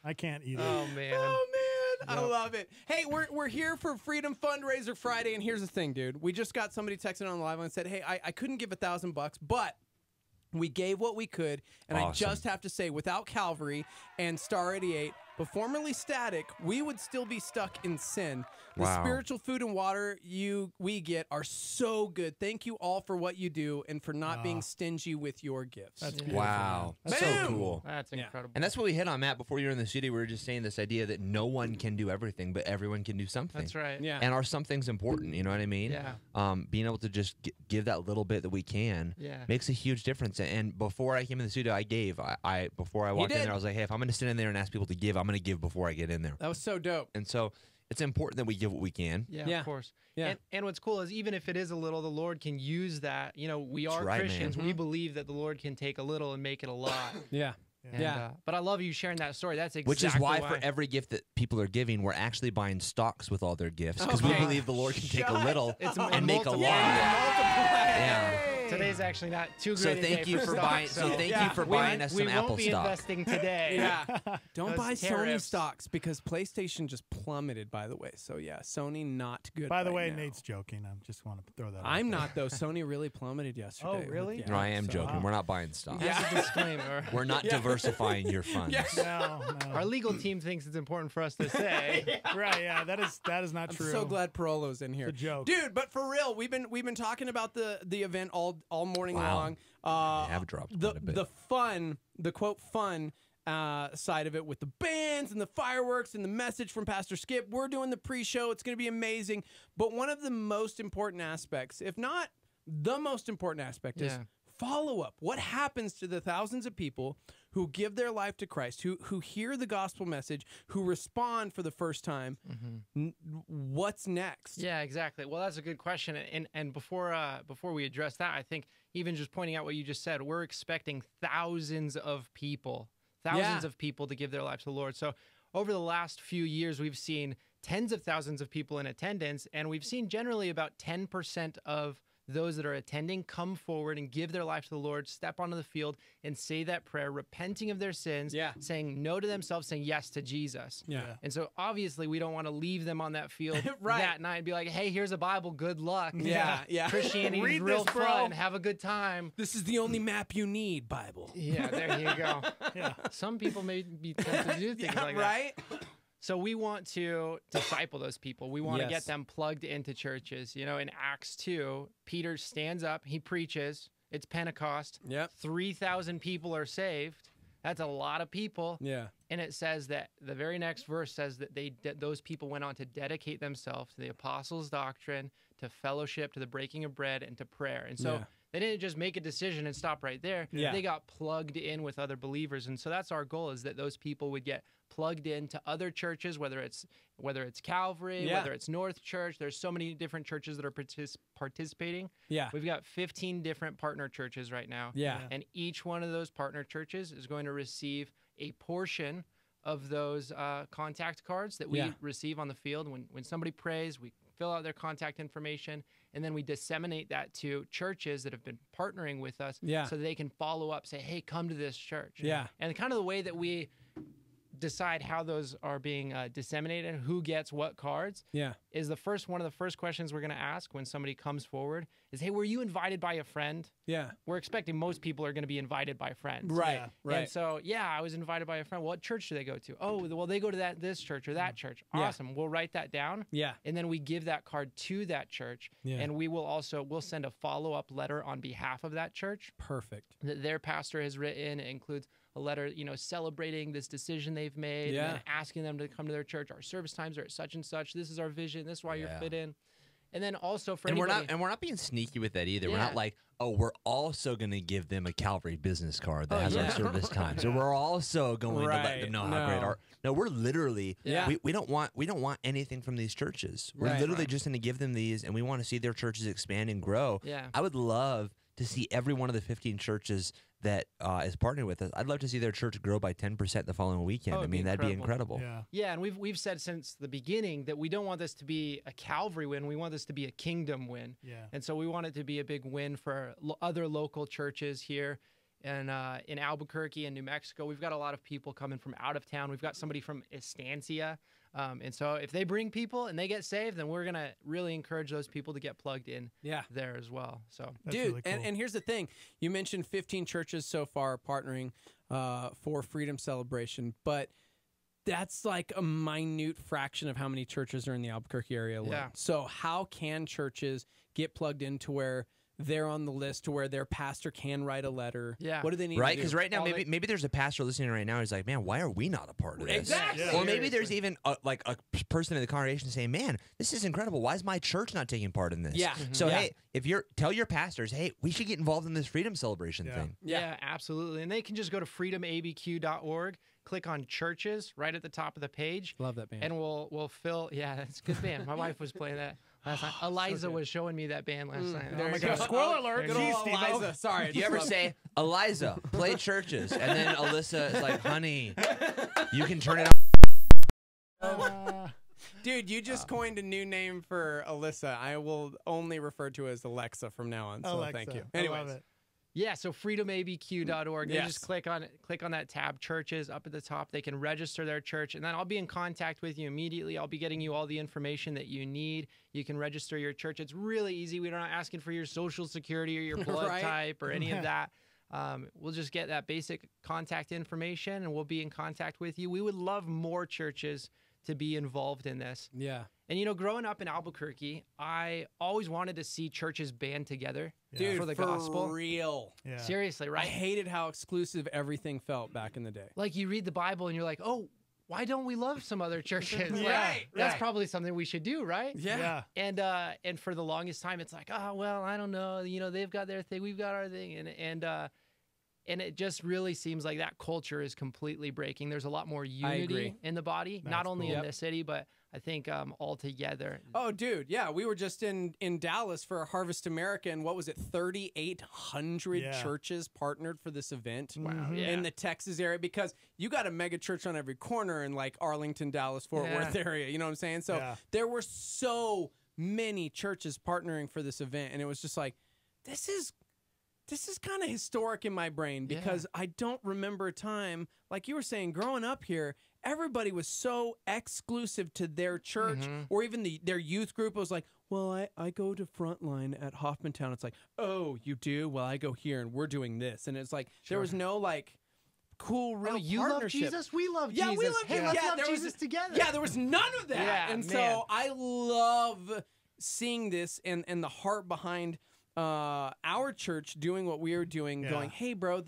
I can't either.
Oh, man.
Oh, man. I love it. Hey, we're here for Freedom Fundraiser Friday, and here's the thing, dude. We just got somebody texting on the live and said, hey, I couldn't give $1,000, but we gave what we could, and I just have to say, without Calvary and Star 88, but formerly Static, we would still be stuck in sin. The spiritual food and water we get are so good. Thank you all for what you do and for not being stingy with your gifts.
That's beautiful.
Wow. That's
Boom.
so cool.
That's incredible.
And that's what we hit on, Matt, before you were in the studio. We were just saying this idea that no one can do everything, but everyone can do something.
That's right.
Yeah.
And our something's important, you know what I mean?
Yeah.
Being able to just give that little bit that we can makes a huge difference. And before I came in the studio, I gave. Before I walked in there, I was like, hey, if I'm going to sit in there and ask people to give, I'm going to give before I get in there.
That was so dope.
And so it's important that we give what we can.
Yeah, of course. Yeah. And what's cool is even if it is a little, the Lord can use that. You know, we are
right,
Christians.
man.
We believe that the Lord can take a little and make it a lot.
Yeah.
And, but I love you sharing that story. That's exactly
Which is why for every gift that people are giving, we're actually buying stocks with all their gifts because we believe the Lord can take a little and make a lot. Yeah.
Today's actually not too great.
So thank you for buying. So thank you for buying us some Apple
We won't be
stock.
investing today.
Don't
Those
buy Sony
tariffs.
stocks because PlayStation just plummeted, by the way. So yeah, Sony not good.
By the
right
way,
now.
Nate's joking. I just want to throw that.
I'm
out
not though. Sony really plummeted yesterday.
Oh, really?
Yeah,
No, I am
so-
joking. We're not buying stocks.
As a disclaimer.
We're not diversifying your funds.
No,
Our legal team thinks it's important for us to say.
Right? Yeah, that is not
I'm
true.
so glad Parolo's in here.
It's a joke.
Dude. But for real, we've been talking about the event all morning
Wow.
long.
They have dropped quite a bit.
The quote fun side of it with the bands and the fireworks and the message from Pastor Skip. We're doing the pre-show. It's going to be amazing. But one of the most important aspects, if not the most important aspect, is follow-up. What happens to the thousands of people who give their life to Christ, who hear the gospel message, who respond for the first time? What's next?
Yeah, exactly. Well, that's a good question. And before we address that, I think even just pointing out what you just said, we're expecting thousands of people to give their life to the Lord. So over the last few years, we've seen tens of thousands of people in attendance, and we've seen generally about 10% of those that are attending come forward and give their life to the Lord, step onto the field and say that prayer, repenting of their sins, saying no to themselves, saying yes to Jesus. And so obviously we don't want to leave them on that field that night and be like, hey, here's a Bible, good luck. Christianity is real fun, have a good time.
This is the only map you need, Bible.
Yeah, there you go. Some people may be tempted to do things like that.
Right?
So we want to disciple those people. We want to
Yes.
get them plugged into churches. You know, in Acts 2, Peter stands up, he preaches. It's Pentecost. 3,000 people are saved. That's a lot of people.
Yeah.
And it says that the very next verse says that those people went on to dedicate themselves to the apostles' doctrine, to fellowship, to the breaking of bread, and to prayer. And so they didn't just make a decision and stop right there. They got plugged in with other believers. And so that's our goal, is that those people would get plugged into other churches, whether it's Calvary, whether it's North Church. There's so many different churches that are participating. We've got 15 different partner churches right now. And each one of those partner churches is going to receive a portion of those contact cards that we receive on the field. When somebody prays, we fill out their contact information, and then we disseminate that to churches that have been partnering with us so that they can follow up, say, hey, come to this church.
Yeah.
And kind of the way that we decide how those are being disseminated and who gets what cards is one of the first questions we're going to ask when somebody comes forward is, hey, were you invited by a friend?
Yeah.
We're expecting most people are going to be invited by friends.
Right, right.
And so, I was invited by a friend. What church do they go to? Oh, well, they go to this church or that church. Awesome. We'll write that down.
Yeah.
And then we give that card to that church.
Yeah.
And we'll send a follow-up letter on behalf of that church.
Perfect.
That their pastor has written. It includes a letter, celebrating this decision they've made and then asking them to come to their church. Our service times are at such and such. This is our vision. This is why you're fit in. And then also for
we're not being sneaky with that either. We're not like, oh, we're also going to give them a Calvary business card that has our service times. So we're also going to let them know how great our. No, we're literally we don't want anything from these churches. We're literally just going to give them these, and we want to see their churches expand and grow.
Yeah.
I would love to see every one of the 15 churches that is partnering with us. I'd love to see their church grow by 10% the following weekend. I mean, that'd be incredible.
Yeah, and we've said since the beginning that we don't want this to be a Calvary win. We want this to be a kingdom win.
Yeah.
And so we want it to be a big win for other local churches here and in Albuquerque and New Mexico. We've got a lot of people coming from out of town. We've got somebody from Estancia. And so if they bring people and they get saved, then we're going to really encourage those people to get plugged in there as well. So,
dude, really cool. and here's the thing. You mentioned 15 churches so far partnering for Freedom Celebration, but that's like a minute fraction of how many churches are in the Albuquerque area alone.
Yeah.
So how can churches get plugged into where they're on the list to where their pastor can write a letter?
Yeah.
What do they need
Right?
to do?
Because right now, maybe there's a pastor listening right now who's like, man, why are we not a part of this?
Exactly.
Yeah.
Or maybe there's even a person in the congregation saying, man, this is incredible. Why is my church not taking part in this?
Yeah.
So, hey, tell your pastors, hey, we should get involved in this freedom celebration thing.
Yeah, absolutely. And they can just go to freedomabq.org, click on churches right at the top of the page.
Love that band.
And we'll fill, that's a good band. My wife was playing that last night. Eliza was showing me that band last night.
There you
go. Spoiler alert.
Good old Eliza. Sorry.
Do you ever say, Eliza, play churches? And then Alyssa is like, honey, you can turn it on.
Dude, you just coined a new name for Alyssa. I will only refer to her as Alexa from now on. So
Alexa.
thank you.
I
Anyways.
love it.
Yeah, so freedomabq.org. They
Yes.
just click on that tab, churches, up at the top. They can register their church, and then I'll be in contact with you immediately. I'll be getting you all the information that you need. You can register your church. It's really easy. We're not asking for your social security or your blood
Right.
type or any of that. We'll just get that basic contact information, and we'll be in contact with you. We would love more churches to be involved in this.
Yeah.
And, growing up in Albuquerque, I always wanted to see churches band together
Dude,
for the gospel.
real.
Yeah.
Seriously, right?
I hated how exclusive everything felt back in the day.
Like you read the Bible and you're like, oh, why don't we love some other churches? Like,
Right,
that's
right.
probably something we should do, right?
Yeah.
And for the longest time, it's like, oh, well, I don't know. They've got their thing, we've got our thing. And it just really seems like that culture is completely breaking. There's a lot more unity
agree.
in the body,
That's
not only
cool.
in this city, but I think all together.
Oh, dude, yeah. We were just in Dallas for Harvest America, and what was it, 3,800
Yeah.
churches partnered for this event
Yeah.
in the Texas area, because you got a mega church on every corner in like Arlington, Dallas, Fort
Yeah.
Worth area. You know what I'm saying? So
Yeah.
there were so many churches partnering for this event, and it was just like, this is kind of historic in my brain, because I don't remember a time, like you were saying, growing up here, everybody was so exclusive to their church or even their youth group. It was like, well, I go to Frontline at Hoffmantown. It's like, oh, you do? Well, I go here and we're doing this. And it's like, there was no like cool real
you love
partnership.
Jesus? We love
Yeah,
Jesus.
we love
Hey,
Jesus.
let's
Yeah,
love
there was-
Jesus together.
Yeah, there was none of that.
Yeah,
and
man.
so I love seeing this and the heart behind our church doing what we are doing, going, hey, bro,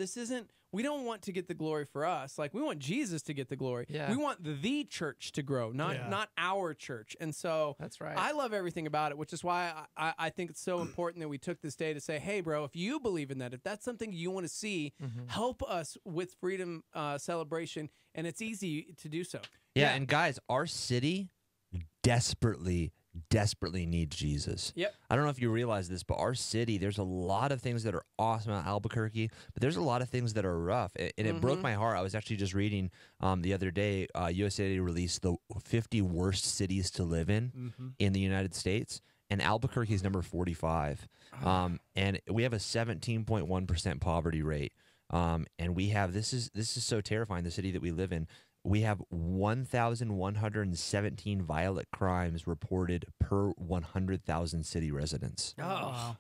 we don't want to get the glory for us. Like, we want Jesus to get the glory.
Yeah.
We want the church to grow, not our church. And so
That's right.
I love everything about it, which is why I think it's so important that we took this day to say, hey, bro, if you believe in that, if that's something you want to see, help us with Freedom Celebration. And it's easy to do so.
Yeah, and guys, our city desperately desperately needs Jesus.
Yep.
I don't know if you realize this, but our city, there's a lot of things that are awesome about Albuquerque, but there's a lot of things that are rough. And it broke my heart. I was actually just reading the other day, USA Today released the 50 worst cities to live in the United States, and Albuquerque is number 45. And we have a 17.1% poverty rate. And we have, this is so terrifying, the city that we live in. We have 1,117 violent crimes reported per 100,000 city residents.
Oh, wow.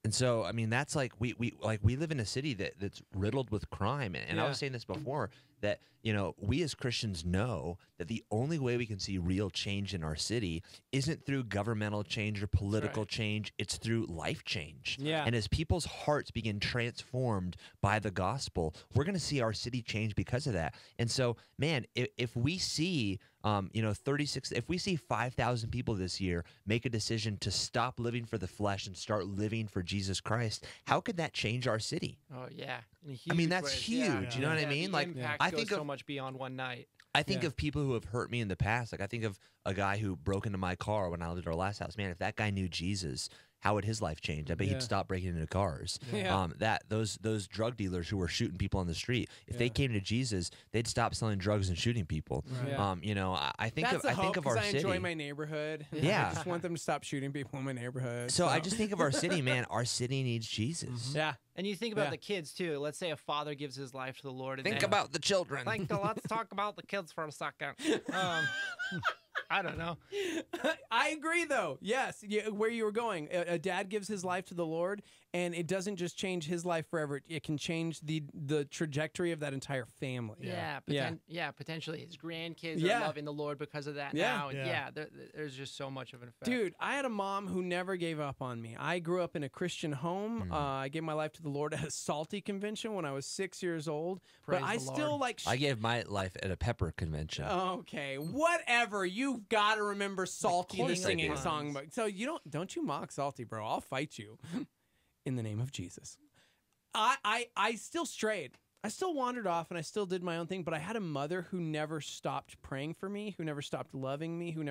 And so, I mean, that's like we live in a city that's riddled with crime. And I was saying this before, that, you know, we as Christians know that the only way we can see real change in our city isn't through governmental change or political change. It's through life change.
Yeah.
And as people's hearts begin transformed by the gospel, we're going to see our city change because of that. And so, man, if we see, you know, 36, if we see 5,000 people this year make a decision to stop living for the flesh and start living for Jesus Christ, how could that change our city?
Oh, yeah.
I mean, that's huge. You know what I mean? Like, I think
so much beyond one night.
I think of people who have hurt me in the past. Like, I think of a guy who broke into my car when I lived at our last house. Man, if that guy knew Jesus, how would his life change? I bet he'd stop breaking into cars. Those drug dealers who were shooting people on the street, if they came to Jesus, they'd stop selling drugs and shooting people. You know, I think
That's
of our
I
city.
enjoy my neighborhood.
Yeah.
I just want them to stop shooting people in my neighborhood.
So I just think of our city, man. Our city needs Jesus.
Yeah.
And you think about the kids, too. Let's say a father gives his life to the Lord. And
Think
then,
about the children.
Let's talk about the kids for a second. I don't know.
I agree, though. Yes, where you were going. A dad gives his life to the Lord, and it doesn't just change his life forever. It can change the trajectory of that entire family.
Potentially his grandkids are loving the Lord because of that now. And there's just so much of an effect.
Dude, I had a mom who never gave up on me. I grew up in a Christian home. I gave my life to the Lord at a Salty convention when I was 6 years old.
Praise
but I
the
still
Lord.
I gave my life at a Pepper convention.
Okay, whatever. You've got to remember Salty, the singing
did.
song. So you don't you mock Salty, bro. I'll fight you in the name of Jesus. I still strayed. I still wandered off and I still did my own thing, but I had a mother who never stopped praying for me, who never stopped loving me, who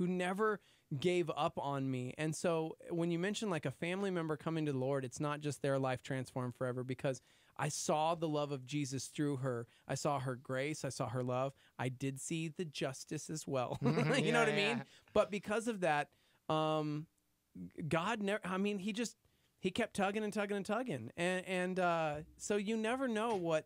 never gave up on me. And so when you mention like a family member coming to the Lord, it's not just their life transformed forever, because I saw the love of Jesus through her. I saw her grace. I saw her love. I did see the justice as well. You know what I mean? But because of that, God never, I mean, he kept tugging and tugging and tugging. And so you never know what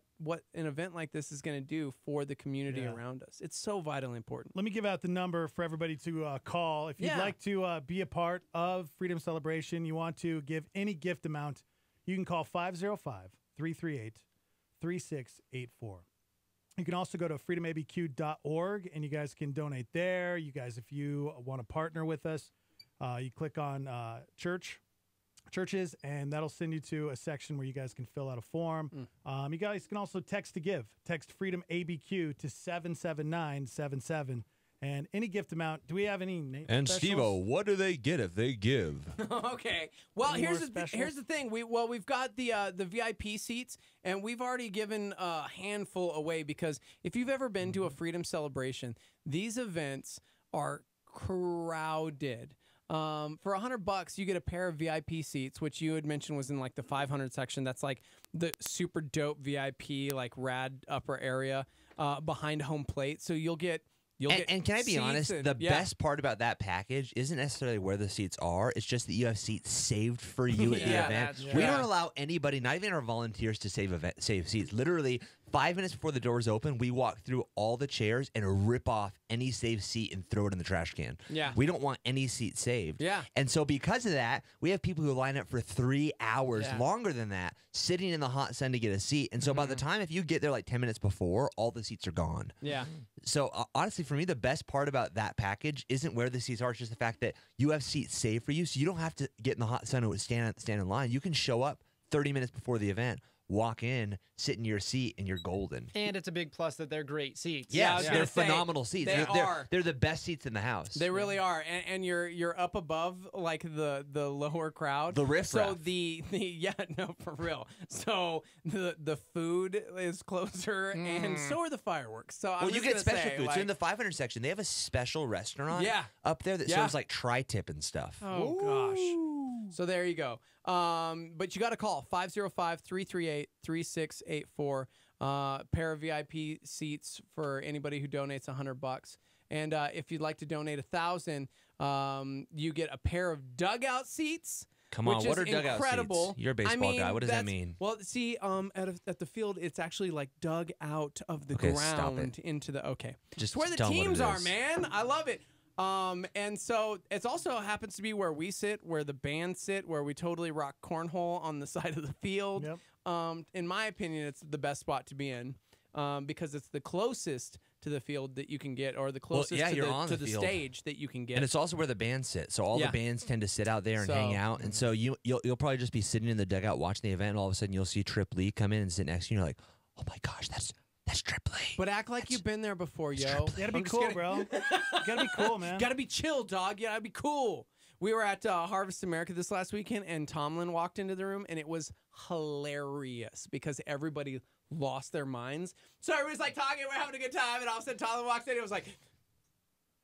an event like this is going to do for the community around us. It's so vitally important.
Let me give out the number for everybody to call. If you'd like to be a part of Freedom Celebration, you want to give any gift amount, you can call 505-338-3684. You can also go to freedomabq.org, and you guys can donate there. You guys, if you want to partner with us, you click on churches, and that'll send you to a section where you guys can fill out a form. You guys can also text to give. Text Freedom ABQ to 77977. And any gift amount. Do we have any names?
And Steve-O, what do they get if they give?
Okay. Well,
Any
here's
more
the thing. We've got the VIP seats, and we've already given a handful away, because if you've ever been to a Freedom Celebration, these events are crowded. For $100, you get a pair of VIP seats, which you had mentioned was in like the 500 section. That's like the super dope VIP, like rad upper area behind home plate. So you'll get.
And can I be honest? The best part about that package isn't necessarily where the seats are. It's just that you have seats saved for you at the event. We don't allow anybody, not even our volunteers, to save seats. Literally, 5 minutes before the doors open, we walk through all the chairs and rip off any saved seat and throw it in the trash can.
Yeah.
We don't want any seat saved.
Yeah.
And so because of that, we have people who line up for 3 hours, longer than that, sitting in the hot sun to get a seat. And so by the time, if you get there like 10 minutes before, all the seats are gone.
Yeah.
So honestly, for me, the best part about that package isn't where the seats are. It's just the fact that you have seats saved for you, so you don't have to get in the hot sun and stand in line. You can show up 30 minutes before the event, walk in, sit in your seat, and you're golden.
And it's a big plus that they're great seats.
Yeah, they're phenomenal seats. They're the best seats in the house.
They really are, and you're up above like the lower crowd.
The riffraff.
So for real. So the food is closer, and so are the fireworks. So
you get special food. So in the 500 section, they have a special restaurant up there that serves like tri-tip and stuff.
Oh gosh. So there you go. But you got to call 505-338-3684. Pair of VIP seats for anybody who donates $100. And if you'd like to donate $1,000, you get a pair of dugout seats.
Come on,
which
what
is
are dugout
incredible.
seats? You're a baseball guy. What does that mean?
Well, see, at the field, it's actually like dug out of the
stop
ground
it.
into the
Just
it's where the
tell 'em what
teams
it
are,
is.
man. I love it. And so it's also happens to be where we sit, where the band sit, where we totally rock cornhole on the side of the field.
Yep.
In my opinion, it's the best spot to be in because it's the closest to the field that you can get, or the closest to the stage that you can get.
And it's also where the bands sit. So all the bands tend to sit out there and hang out. And so you'll probably just be sitting in the dugout watching the event, and all of a sudden you'll see Trip Lee come in and sit next to you, and you're like, oh my gosh, that's Trip Lee.
But act like you've been there before, yo.
You gotta be cool, bro. You gotta be cool, man.
Gotta be chill, dog. You gotta be cool. We were at Harvest America this last weekend, and Tomlin walked into the room, and it was hilarious because everybody lost their minds. So everybody's like talking, we're having a good time, and all of a sudden Tomlin walks in, and it was like,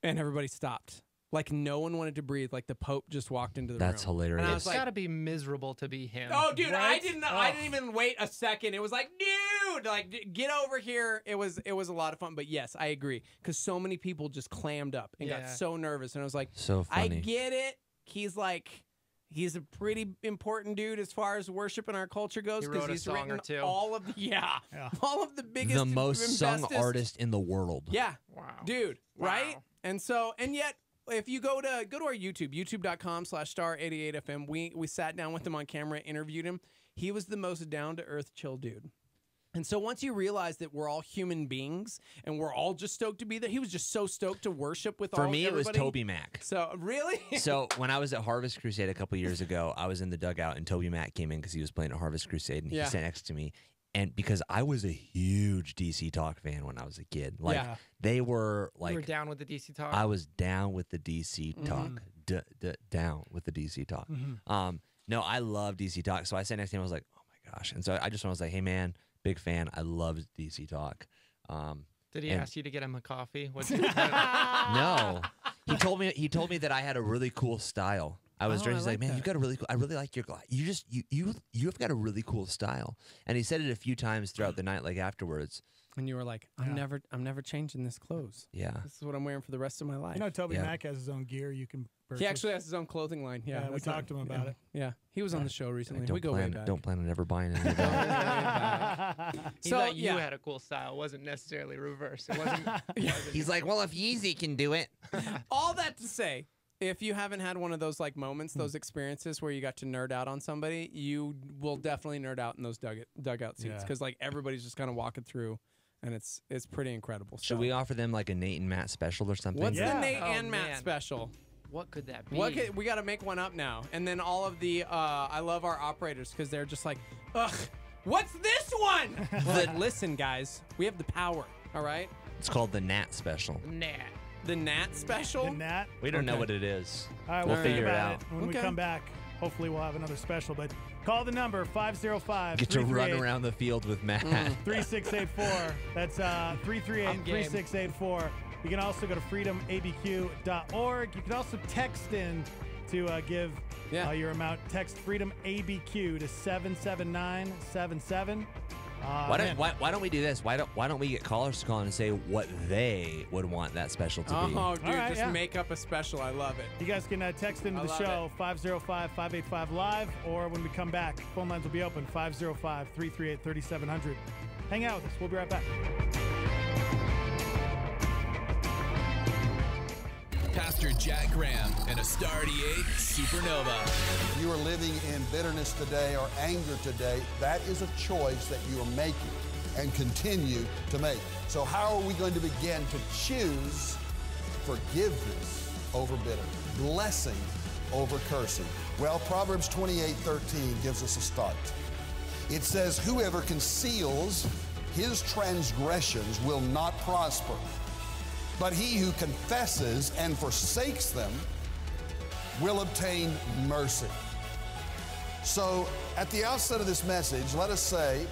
and everybody stopped. Like no one wanted to breathe. Like the Pope just walked into the room.
That's hilarious.
It's got to be miserable to be him.
Oh, dude,
right?
I didn't even wait a second. It was like, dude, like get over here. It was a lot of fun. But yes, I agree because so many people just clammed up and got so nervous, and I was like,
so funny.
I get it. He's a pretty important dude as far as worship in our culture goes because he's written all of all of the biggest,
the most sung artist in the world.
Yeah, wow, dude, right? And yet. If you go to our YouTube, youtube.com/star88fm, we sat down with him on camera, interviewed him. He was the most down-to-earth, chill dude. And so once you realize that we're all human beings and we're all just stoked to be there, he was just so stoked to worship with
For me, it was Toby Mac.
So, really?
So when I was at Harvest Crusade a couple years ago, I was in the dugout, and Toby Mac came in because he was playing at Harvest Crusade, and he sat next to me. And because I was a huge DC Talk fan when I was a kid. Like, they were like...
You were down with the DC Talk?
I was down with the DC Talk. Down with the DC Talk. No, I love DC Talk. So I sat next to him, I was like, oh my gosh. And so I just was like, hey man, big fan. I love DC Talk.
Did he ask you to get him a coffee?
No. He told me that I had a really cool style. I was dressed like, man, you've got a really cool. I really like your glass. You've got a really cool style. And he said it a few times throughout the night, like afterwards.
And you were like, I'm never changing this clothes.
Yeah,
this is what I'm wearing for the rest of my life.
You know, Toby Mac has his own gear you can purchase.
He actually has his own clothing line. Yeah,
we talked to him about it.
Yeah, he was on the show recently. We go way back.
Don't plan on ever buying any of that.
He thought you had a cool style. It wasn't necessarily reverse. It wasn't.
He's like, well, if Yeezy can do it.
All that to say, if you haven't had one of those like moments, those experiences where you got to nerd out on somebody, you will definitely nerd out in those dugout seats because like everybody's just kind of walking through, and it's pretty incredible.
Should we offer them like a Nate and Matt special or something?
What's the Nate and Matt special?
What could that be?
We got to make one up now, and then all of the I love our operators because they're just like, ugh, what's this one? Like, listen, guys, we have the power. All right.
It's called the Nat special.
The Nat special?
The Nat?
We don't know what it is.
All right,
we'll figure it out.
When we come back, hopefully we'll have another special. But call the number, 505
Get to run around the field with Matt.
3684. That's 338-3684. You can also go to freedomabq.org. You can also text in to give your amount. Text FreedomABQ to 77977.
Why don't we do this? Why don't we get callers to call in and say what they would want that special to be?
Oh, dude, make up a special. I love it.
You guys can text into the show, 505-585-LIVE, or when we come back, phone lines will be open, 505-338-3700. Hang out with us. We'll be right back.
Pastor Jack Graham and a Star 88 Supernova.
If you are living in bitterness today or anger today, that is a choice that you are making and continue to make. So how are we going to begin to choose forgiveness over bitterness, blessing over cursing? Well, Proverbs 28:13 gives us a start. it says, whoever conceals his transgressions will not prosper, but he who confesses and forsakes them will obtain mercy. So at the outset of this message, let us say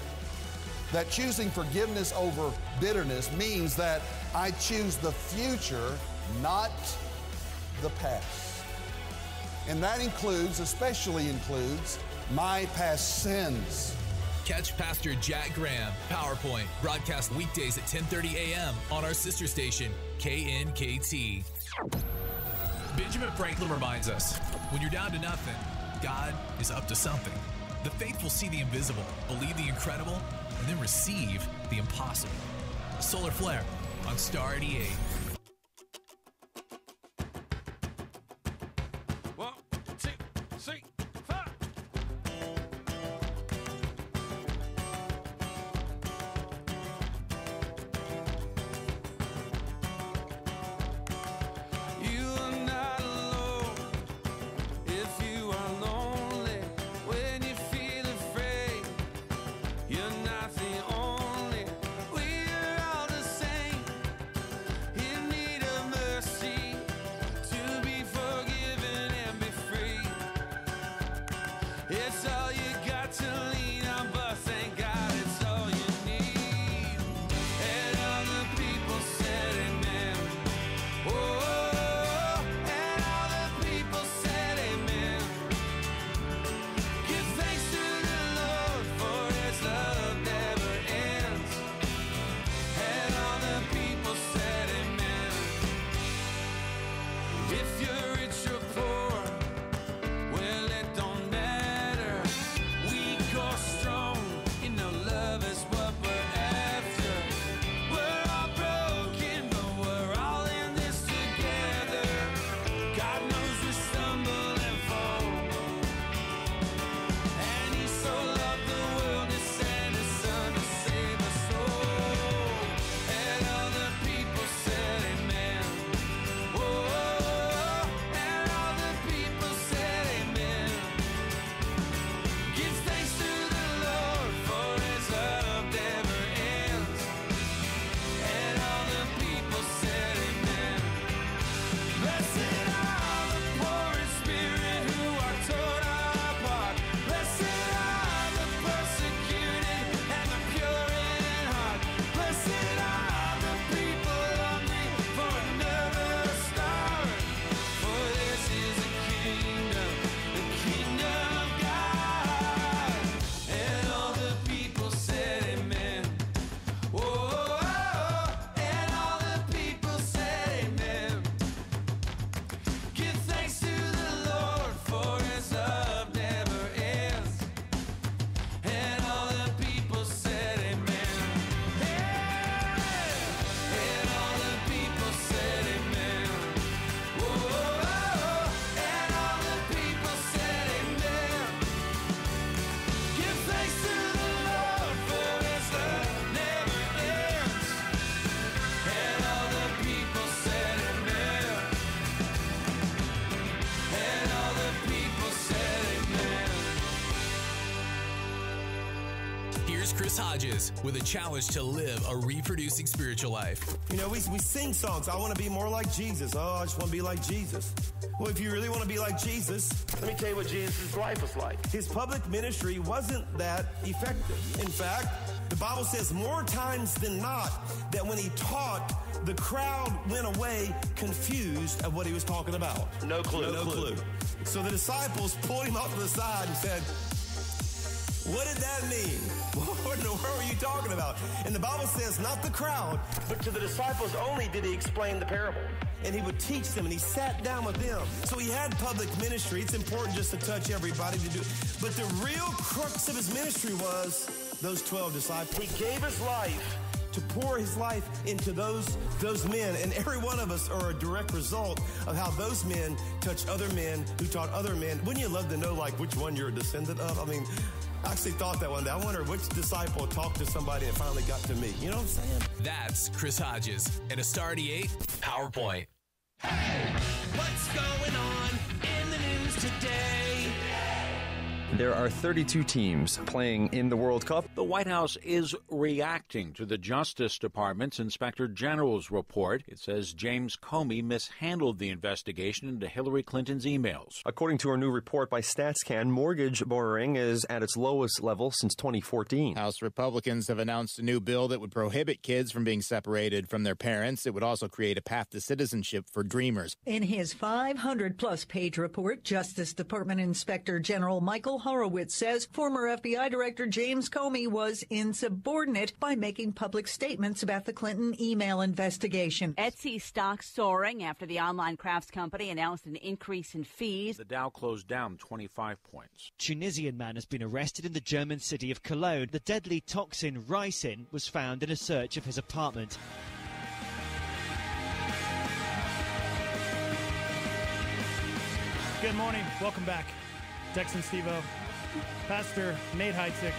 that choosing forgiveness over bitterness means that I choose the future, not the past. And that especially includes my past sins.
Catch Pastor Jack Graham, PowerPoint, broadcast weekdays at 10:30 a.m. on our sister station, KNKT. Benjamin Franklin reminds us, when you're down to nothing, God is up to something. The faithful see the invisible, believe the incredible, and then receive the impossible. Solar Flare on Star 88. Chris Hodges with a challenge to live a reproducing spiritual life.
You know, we sing songs. I want to be more like Jesus. Oh, I just want to be like Jesus. Well, if you really want to be like Jesus, let me tell you what Jesus' life was like. His public ministry wasn't that effective. In fact, the Bible says more times than not that when he taught, the crowd went away confused at what he was talking about.
No clue.
No clue. So the disciples pulled him off to the side and said, what did that mean? What in the world are you talking about? And the Bible says, not the crowd, but to the disciples only did he explain the parable. And he would teach them, and he sat down with them. So he had public ministry. It's important just to touch everybody to do it. But the real crux of his ministry was those 12 disciples. He gave his life to pour his life into those men. And every one of us are a direct result of how those men touch other men who taught other men. Wouldn't you love to know, like, which one you're a descendant of? I mean, I actually thought that one day. I wonder which disciple talked to somebody and finally got to me. You know what I'm saying?
That's Chris Hodges and a Star 88 PowerPoint.
Hey, what's going on in the news today?
There are 32 teams playing in the World Cup.
The White House is reacting to the Justice Department's Inspector General's report. It says James Comey mishandled the investigation into Hillary Clinton's emails.
According to a new report by StatsCan, mortgage borrowing is at its lowest level since 2014.
House Republicans have announced a new bill that would prohibit kids from being separated from their parents. It would also create a path to citizenship for dreamers.
In his 500-plus page report, Justice Department Inspector General Michael Horowitz says former FBI Director James Comey was insubordinate by making public statements about the Clinton email investigation.
Etsy stock soaring after the online crafts company announced an increase in fees.
The Dow closed down 25 points.
Tunisian man has been arrested in the German city of Cologne. The deadly toxin ricin was found in a search of his apartment.
Good morning. Welcome back. Dex and Steve-O, Pastor Nate Heitzig,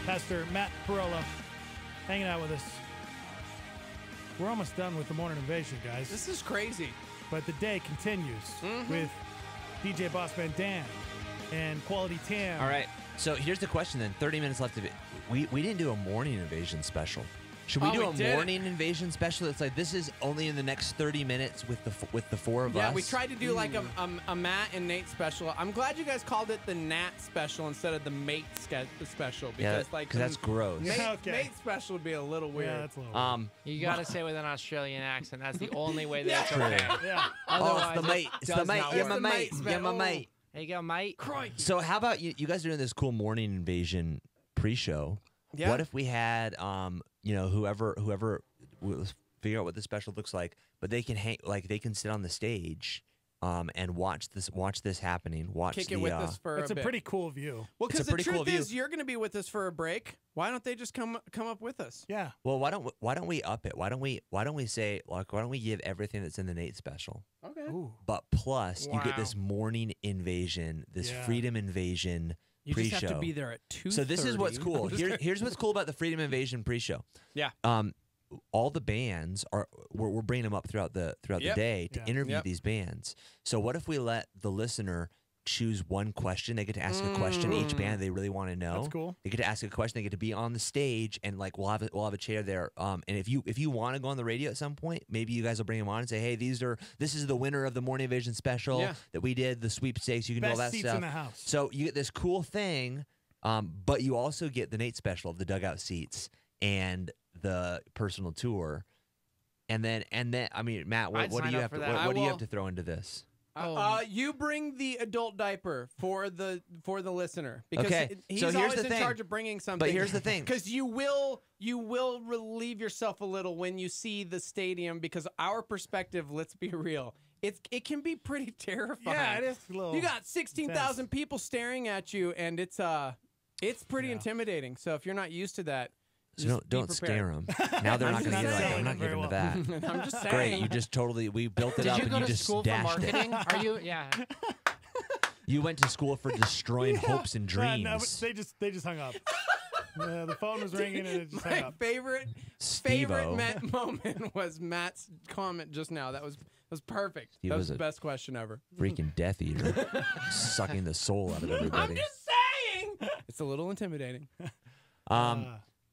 Pastor Matt Parola, hanging out with us. We're almost done with the morning invasion, guys.
This is crazy.
But the day continues with DJ Bossman Dan and Quality Tam.
All right. So here's the question then. 30 minutes left of it. We didn't do a morning invasion special. Should we do a morning invasion special? It's like this is only in the next 30 minutes with the four of us.
Yeah, we tried to do like a Matt and Nate special. I'm glad you guys called it the Nat special instead of the Mate special because
that's gross.
Mate special would be a little weird.
Yeah, that's a little weird.
You got to say with an Australian accent. That's the only way that's
True.
okay.
Yeah.
It's the mate. It's the mate. You're my mate. You're my mate.
There you go, mate.
So how about you guys are doing this cool morning invasion pre-show?
Yeah.
What if we had whoever will figure out what the special looks like, but they can they can sit on the stage and watch this happening.
Kick it with us for
it's
a bit.
Pretty cool view.
Well, because the truth is, you're going to be with us for a break. Why don't they just come up with us?
Yeah.
Well, why don't we up it? Why don't we say why don't we give everything that's in the Nate special?
Okay.
Ooh.
But plus, you get this morning invasion, this freedom invasion.
You
pre-show.
just have to be there at 2:30.
So this is what's cool. Here's what's cool about the Freedom Invasion pre-show.
Yeah.
All the bands we're bringing them up throughout the day to interview these bands. So what if we let the listener choose one question? They get to ask a question each band they really want to know.
That's cool.
They get to ask a question. They get to be on the stage, and we'll have a chair there. And if you want to go on the radio at some point, maybe you guys will bring them on and say, hey, this is the winner of the Morning Invasion special that we did, the sweepstakes. You can do all that
seats
stuff.
in the house.
So you get this cool thing, but you also get the Nate special of the dugout seats and the personal tour, and then I mean, Matt, what do you have to throw into this?
You bring the adult diaper for the listener because he's
so
always in charge of bringing something.
But here's the thing,
because you will relieve yourself a little when you see the stadium, because our perspective, let's be real, it can be pretty terrifying.
Yeah, it is a little.
You got 16,000 people staring at you, and it's pretty intimidating. So if you're not used to that.
So don't scare them. Now they're not going to get it. I'm not giving to that.
I'm just saying.
Great, you just we built it up and you just
school
dashed
for marketing?
it.
Are you? Yeah.
You went to school for destroying hopes and dreams.
No, they just hung up. The phone was ringing and it just hung up.
favorite Matt moment was Matt's comment just now. That was perfect. That was the best question ever.
Freaking Death Eater, sucking the soul out of everybody.
I'm just saying. It's a little intimidating.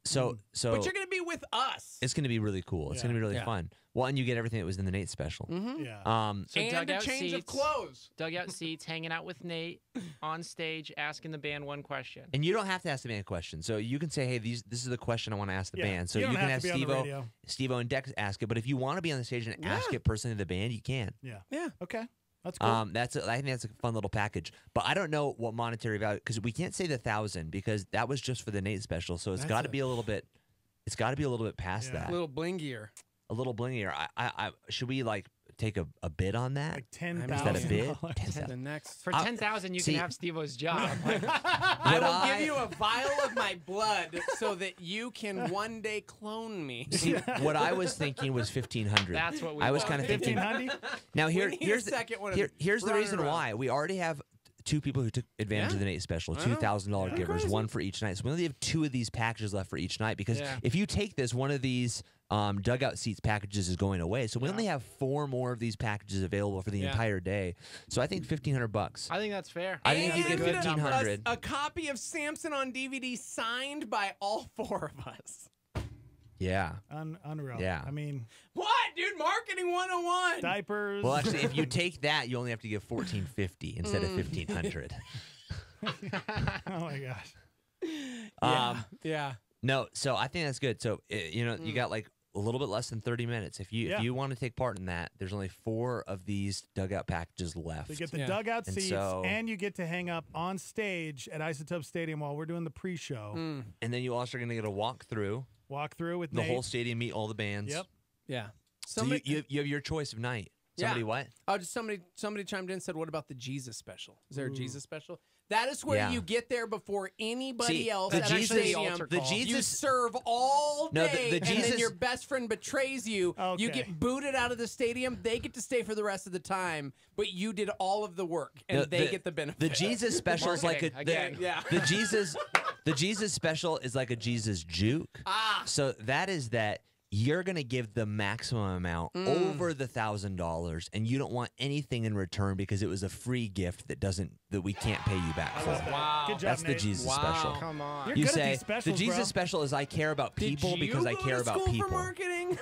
So
but you're going to be with us.
It's going to be really cool. It's going to be really fun. Well, and you get everything that was in the Nate special.
Yeah.
So
and a change of clothes.
Dugout seats, hanging out with Nate on stage, asking the band one question.
And you don't have to ask the band a question. So you can say, hey, this is the question I want to ask the band. So
you
can
have
have Steve-O and Dex ask it. But if you want to be on the stage and ask it personally to the band, you can.
Yeah. Okay. That's cool.
I think that's a fun little package. But I don't know what monetary value, because we can't say the 1,000 because that was just for the Nate special. So it's got to be a little bit. It's got to be a little bit past that.
A little blingier.
A little blingier. I should we take a bid on that?
Like $10,000.
Is that a bid?
The next
for $10,000, you can have Steve-O's job.
I will give you a vial of my blood so that you can one day clone me.
See, what I was thinking was $1,500.
That's what
I was kind of thinking.
$1,500.
Now
here's
the reason why we already have two people who took advantage of the Nate special, $2,000 givers, one for each night. So we only have 2 of these packages left for each night because if you take this, one of these dugout seats packages is going away. So we only have 4 more of these packages available for the entire day. So I think $1,500.
I think that's fair.
I think if you get $1,500,
a copy of Samson on DVD signed by all 4 of us.
Yeah.
Unreal.
Yeah.
I mean,
what, dude? Marketing 101.
Diapers.
Well, actually, if you take that, you only have to give $1,450 instead of $1,500.
Oh my gosh.
Yeah.
No, so I think that's good. So you got like a little bit less than 30 minutes. If you want to take part in that, there's only 4 of these dugout packages left.
You get the dugout seats, and you get to hang up on stage at Isotope Stadium while we're doing the pre-show.
And then you also are going to get a walk through
with
the
Nate.
whole stadium, meet all the bands.
Yep.
Yeah.
So you have your choice of night. Somebody what?
Oh, just somebody chimed in and said, "What about the Jesus special? Is there a Jesus special?" That is where you get there before anybody else at a stadium. You serve all day, and then your best friend betrays you. You get booted out of the stadium. They get to stay for the rest of the time, but you did all of the work, and they get the benefit.
The Jesus special is like the Jesus special is like a Jesus juke. So that is that. You're going to give the maximum amount over the $1,000, and you don't want anything in return because it was a free gift that we can't pay you back for.
Wow. Good job,
That's
Nate.
the Jesus special.
Come on.
You're
You
good at
say
these specials,
the Jesus
bro.
special is I care about people because I care about people.
For marketing?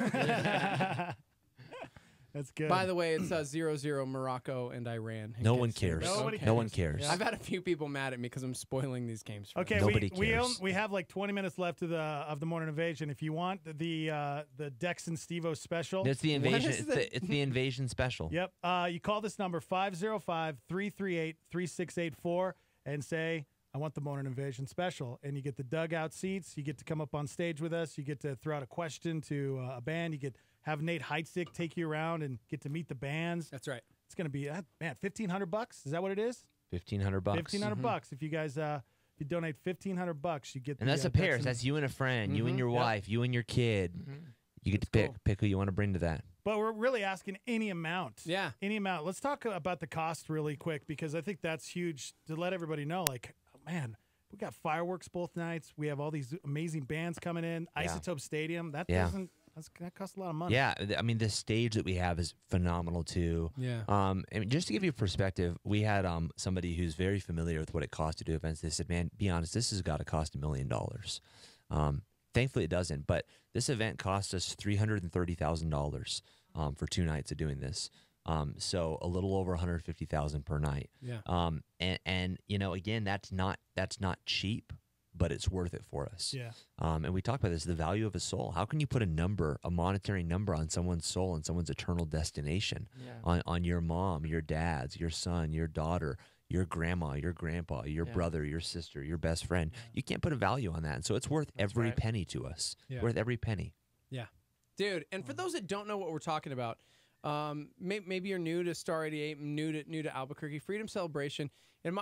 That's good.
By the way, it's 0-0 Morocco and Iran.
No one cares. No one cares.
I've had a few people mad at me because I'm spoiling these games. For
Okay,
them.
Nobody cares.
we have like 20 minutes left of the Morning Invasion. If you want the Dex and Steve-O special,
It's the invasion. It's the invasion special.
Yep. You call this number 505-338-3684 and say, I want the Morning Invasion special. And you get the dugout seats. You get to come up on stage with us. You get to throw out a question to a band. You get have Nate Heitstick take you around and get to meet the bands.
That's right.
It's going to be, man, $1,500? Is that what it is?
$1,500.
$1,500. If you guys if you donate $1,500, you get
And that's a pair. That's you and a friend, you and your wife, you and your kid. You get to pick who you want to bring to that.
But we're really asking any amount.
Yeah.
Any amount. Let's talk about the cost really quick because I think that's huge to let everybody know. Like, man, we got fireworks both nights. We have all these amazing bands coming in. Isotope Stadium. That costs a lot of money.
Yeah, I mean the stage that we have is phenomenal too.
Yeah.
And just to give you perspective, we had somebody who's very familiar with what it costs to do events. They said, "Man, be honest, this has got to cost $1 million." Thankfully, it doesn't. But this event cost us $330,000 for 2 nights of doing this. So a little over $150,000 per night.
Yeah.
And again, that's not cheap, but it's worth it for us.
Yeah.
And we talked about this, the value of a soul. How can you put a monetary number on someone's soul and someone's eternal destination?
Yeah.
On your mom, your dad's, your son, your daughter, your grandma, your grandpa, your brother, your sister, your best friend. You can't put a value on that. And so it's worth every penny to us.
Yeah.
Worth every penny.
Yeah. Dude, and for those that don't know what we're talking about, maybe you're new to Star 88, new to Albuquerque Freedom Celebration. And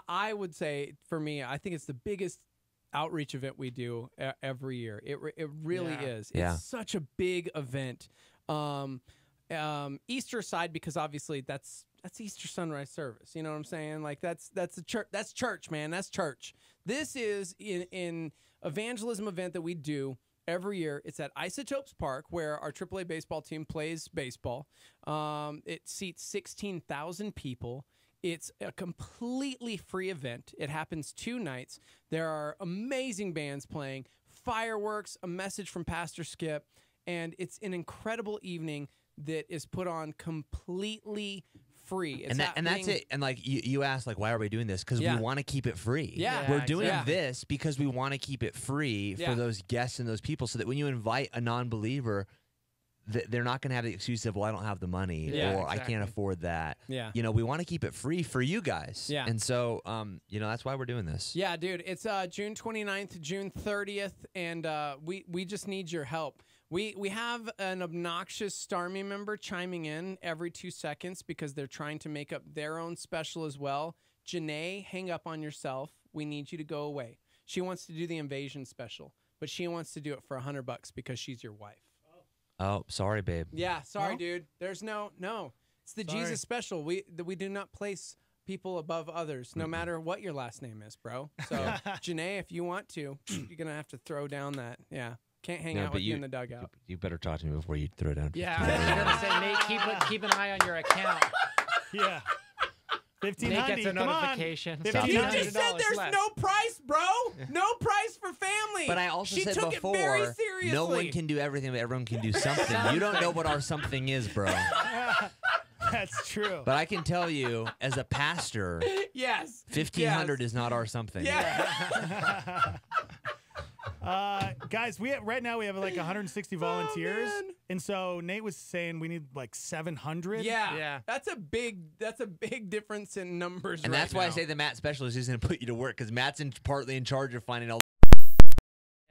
I would say for me, I think it's the biggest outreach event we do every year. It really is. It's such a big event. Easter aside, because obviously that's Easter sunrise service. You know what I'm saying? Like that's the church. That's church, man. That's church. This is in evangelism event that we do every year. It's at Isotopes Park where our AAA baseball team plays baseball. It seats 16,000 people. It's a completely free event. It happens 2 nights. There are amazing bands playing, fireworks, a message from Pastor Skip, and it's an incredible evening that is put on completely free. It's
and that's it. And like you asked, like, why are we doing this? Because we want to keep it free.
Yeah.
We're doing this because we want to keep it free for those guests and those people, so that when you invite a non-believer, they're not going to have the excuse of, well, I don't have the money or I can't afford that.
Yeah.
We want to keep it free for you guys.
Yeah.
And so, that's why we're doing this.
Yeah, dude. It's June 29th, June 30th, and we just need your help. We have an obnoxious Starmy member chiming in every 2 seconds because they're trying to make up their own special as well. Janae, hang up on yourself. We need you to go away. She wants to do the invasion special, but she wants to do it for $100 because she's your wife.
Oh, sorry, babe.
Yeah, sorry, dude. There's no. It's the Jesus special. We do not place people above others, no matter what your last name is, bro. So, Janae, if you want to, you're going to have to throw down that. Yeah. Can't hang out with you in the dugout.
You better talk to me before you throw down.
Yeah, I was going to say, Nate, keep an eye on your account.
Yeah.
Nate gets a notification.
You just said there's no price, bro. No price for family.
But I also
she
said
took
before,
it very seriously.
no one can do everything, but everyone can do something. You don't know what our something is, bro.
That's true.
But I can tell you, as a pastor,
yes,
1,500 is not our something.
Yeah. Guys, right now we have like 160 volunteers, and so Nate was saying we need like 700.
Yeah. That's a big difference in numbers.
And that's why I say the Matt specialist is going to put you to work, because Matt's partly in charge of finding all.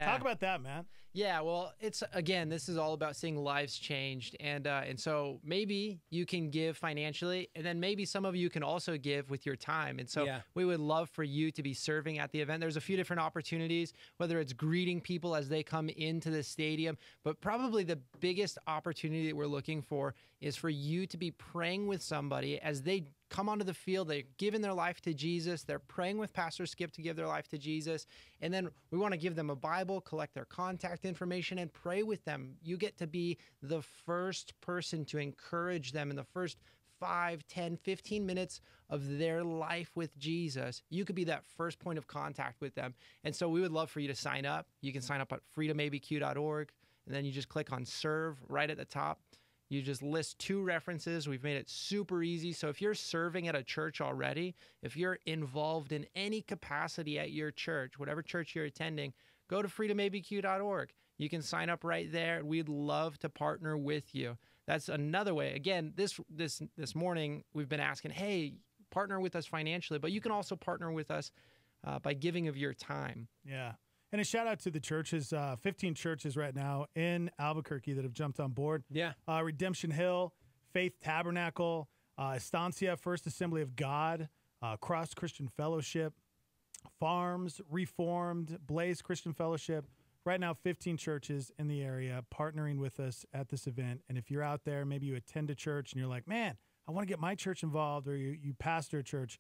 Talk about that, Matt.
Yeah, well, this is all about seeing lives changed, and so maybe you can give financially, and then maybe some of you can also give with your time, and so we would love for you to be serving at the event. There's a few different opportunities, whether it's greeting people as they come into the stadium, but probably the biggest opportunity that we're looking for is for you to be praying with somebody as they come onto the field. They're giving their life to Jesus. They're praying with Pastor Skip to give their life to Jesus. And then we want to give them a Bible, collect their contact information, and pray with them. You get to be the first person to encourage them in the first 5, 10, 15 minutes of their life with Jesus. You could be that first point of contact with them. And so we would love for you to sign up. You can sign up at freedomabq.org, and then you just click on serve right at the top. You just list 2 references. We've made it super easy. So if you're serving at a church already, if you're involved in any capacity at your church, whatever church you're attending, go to freedomabq.org. You can sign up right there. We'd love to partner with you. That's another way. Again, this morning we've been asking, hey, partner with us financially, but you can also partner with us by giving of your time.
Yeah. And a shout out to the churches, 15 churches right now in Albuquerque that have jumped on board.
Yeah.
Redemption Hill, Faith Tabernacle, Estancia, First Assembly of God, Cross Christian Fellowship, Farms, Reformed, Blaze Christian Fellowship. Right now, 15 churches in the area partnering with us at this event. And if you're out there, maybe you attend a church and you're like, man, I want to get my church involved, or you pastor a church,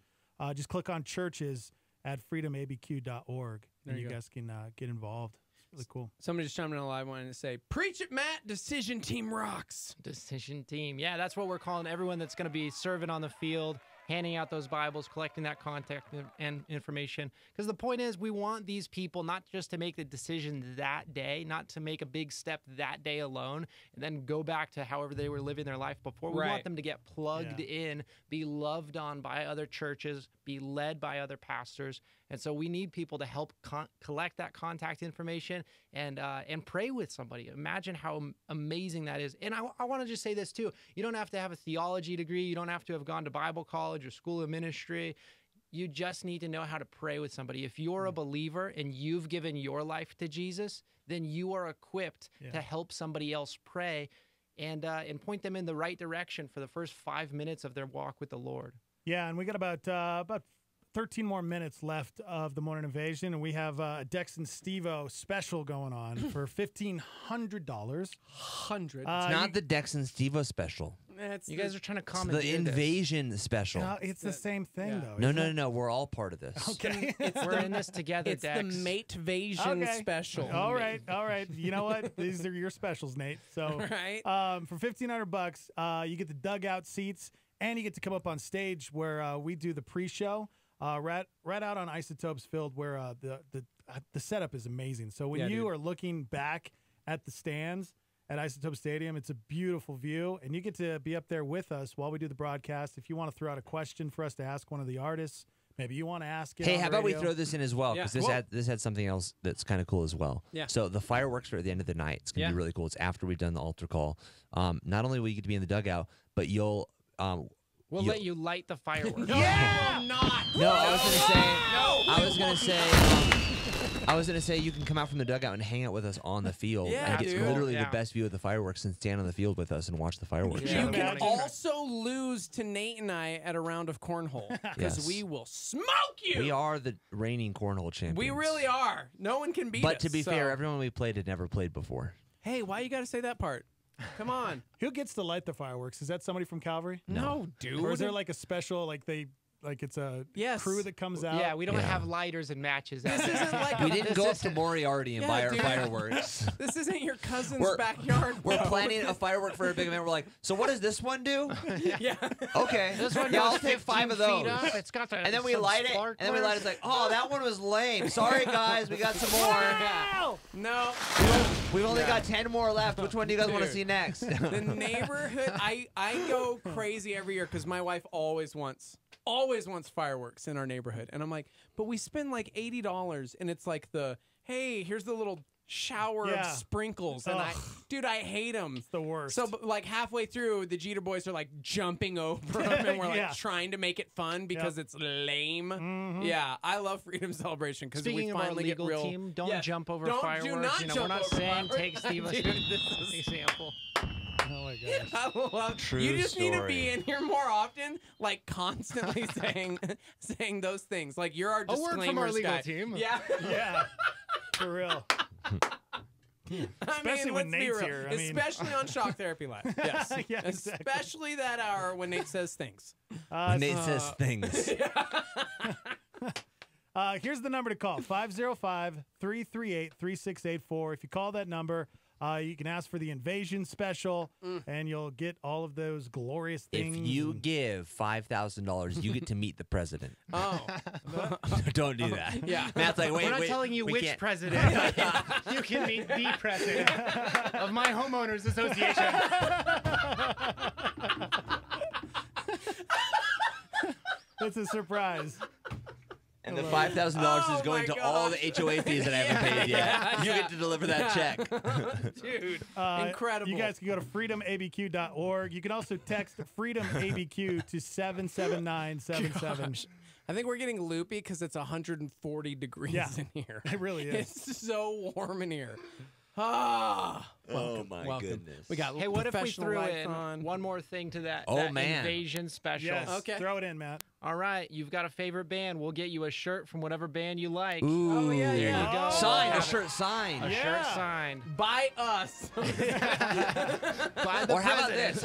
just click on churches at freedomabq.org, and you guys can get involved. It's really cool.
Somebody just chimed in on live wanting to say, preach it, Matt. Decision team rocks.
Decision team. Yeah, that's what we're calling everyone that's going to be serving on the field, handing out those Bibles, collecting that contact and information. Because the point is, we want these people not just to make the decision that day, not to make a big step that day alone, and then go back to however they were living their life before. We want them to get plugged in, be loved on by other churches, be led by other pastors. And so we need people to help collect that contact information and pray with somebody. Imagine how amazing that is. And I want to just say this too. You don't have to have a theology degree. You don't have to have gone to Bible college or school of ministry. You just need to know how to pray with somebody. If you're a believer and you've given your life to Jesus, then you are equipped to help somebody else pray and point them in the right direction for the first 5 minutes of their walk with the Lord.
Yeah, and we got about 13 more minutes left of the Morning Invasion, and we have a Dex and Steve-O special going on for $1,500.
It's
not the Dex and Steve-O special.
You guys are trying to
It's
comment.
the Invasion special.
No, it's the same thing, though.
No. We're all part of this.
Okay.
We're in this together,
It's
Dex.
the Mate-vasion special.
All right. You know what? These are your specials, Nate. So,
right.
For $1,500, you get the dugout seats, and you get to come up on stage where we do the pre-show. Right out on Isotopes Field, where the setup is amazing. So when you are looking back at the stands at Isotope Stadium, it's a beautiful view, and you get to be up there with us while we do the broadcast. If you want to throw out a question for us to ask one of the artists, maybe you want to ask it.
Hey,
on
how
the
about we
radio.
throw this in as well? Because this had something else that's kind of cool as well.
Yeah.
So the fireworks are at the end of the night. It's going to be really cool. It's after we've done the altar call. Not only will you get to be in the dugout, but you'll
We'll let you light the fireworks.
Yeah, not.
No, I was gonna say you can come out from the dugout and hang out with us on the field and get literally the best view of the fireworks and stand on the field with us and watch the fireworks.
You can also lose to Nate and I at a round of cornhole because we will smoke you.
We are the reigning cornhole champions.
We really are. No one can beat us.
But to be fair, everyone we played had never played before.
Hey, why you got to say that part? Come on.
Who gets to light the fireworks? Is that somebody from Calvary?
No, dude.
Or is there like a special, like they like it's a crew that comes out.
Yeah, we don't have lighters and matches.
This isn't like
we didn't go up to Moriarty and buy our fireworks.
This isn't your cousin's backyard.
We're planning a firework for a big event. We're like, so what does this one do?
Yeah.
Okay.
This one
I'll
goes
take 5 of
15
those.
feet up. It's got
And then we light it. And then we light it. It's like, oh, that one was lame. Sorry, guys. We got some more.
No.
We've only got 10 more left. Which one do you guys want to see next?
The neighborhood, I go crazy every year because my wife always wants fireworks in our neighborhood. And I'm like, but we spend like $80 and it's like hey, here's the little shower of sprinkles. And dude, I hate them.
It's the worst.
So like halfway through, the Jeter boys are like jumping over them and we're like trying to make it fun because it's lame. Yeah, I love Freedom Celebration because we
Speaking of our
finally
legal
get real.
team, don't jump over
Don't-
fireworks.
Do not jump
we're not
over
saying
fireworks.
take Steve as
Dude,
an example.
Oh my gosh.
I love,
True
you just need to
story.
be in here more often, like constantly saying those things. Like you're our
A
disclaimers
word from our legal
guy.
team.
Yeah.
Yeah. For real. Especially when
let's be
Nate's
real.
here. I mean-
Especially on Shock Therapy Live. Yes.
Yeah, exactly.
Especially that hour when Nate says things.
When Nate says things.
Here's the number to call, 505-338-3684. If you call that number, you can ask for the Invasion Special, and you'll get all of those glorious things.
If you give $5,000, you get to meet the president.
Oh.
Don't do that.
Yeah.
Matt's like, wait,
We're not
wait,
telling you
we
which
can't.
president. You can meet the president of my homeowners association.
It's a surprise.
And the $5,000 is going to all the HOA fees that I haven't paid yet. You get to deliver that check.
Dude, incredible.
You guys can go to freedomabq.org. You can also text FreedomABQ to 77977.
I think we're getting loopy because it's 140 degrees in here.
It really is.
It's so warm in here. Welcome,
my
welcome.
goodness.
We got
Hey, what if we
professional
threw
lights
in
on.
one more thing to that,
Oh,
that
man.
Invasion Special?
Yes.
Okay.
Throw it in, Matt.
All right, you've got a favorite band. We'll get you a shirt from whatever band you like.
Ooh.
Oh, yeah,
There
yeah.
you go.
Sign, a
Have
shirt signed.
A shirt signed.
By us.
By the
Or how about
president.
this?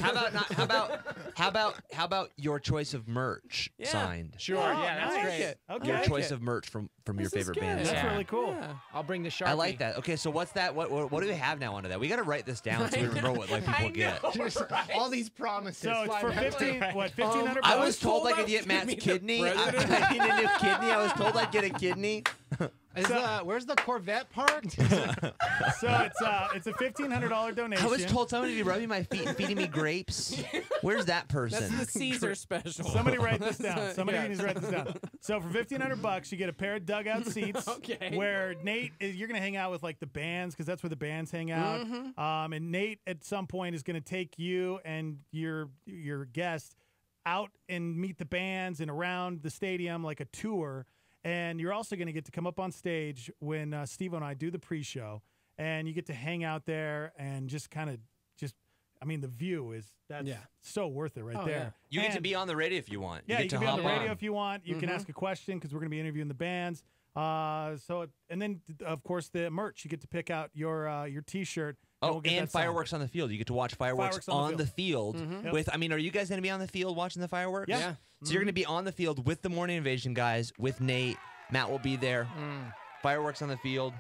How about your choice of merch signed?
Sure,
Oh,
yeah, that's
nice.
great.
Okay.
Your choice of merch from your
This is
favorite
good.
band.
That's
Yeah.
really cool.
Yeah.
I'll bring the Sharpie.
I like that. Okay, so what's that? What do we have now under that? We got to write this down so we remember what like people get.
All these promises.
So it's
fly
for
back.
1,500
I
bucks?
was told I could
us
get
to
Matt's
meet the
kidney. I
president.
need a new kidney. I was told I'd get a kidney.
Where's the Corvette parked?
So it's a $1,500 donation.
I was told somebody to be rubbing my feet and feeding me grapes. Where's that person?
That's the Caesar special.
Somebody write this down. Somebody
Yeah.
needs to write this down. So for $1,500, you get a pair of dugout seats.
Okay.
Where Nate you're gonna hang out with like the bands because that's where the bands hang out. And Nate at some point is gonna take you and your guest out and meet the bands and around the stadium like a tour. And you're also going to get to come up on stage when Steve and I do the pre-show, and you get to hang out there and just kind of the view is so worth it right there.
You get to be on the radio if you want.
Yeah, you
get
can
to
be on the
hop
radio if you want. You can ask a question because we're going to be interviewing the bands. And then of course the merch. You get to pick out your T-shirt.
Oh,
we'll get
and
that signed.
fireworks on the field. You get to watch fireworks on the field.
Yep.
With, are you guys going to be on the field watching the fireworks?
Yeah.
So you're going to be on the field with the Morning Invasion guys, with Nate. Matt will be there. Fireworks on the field.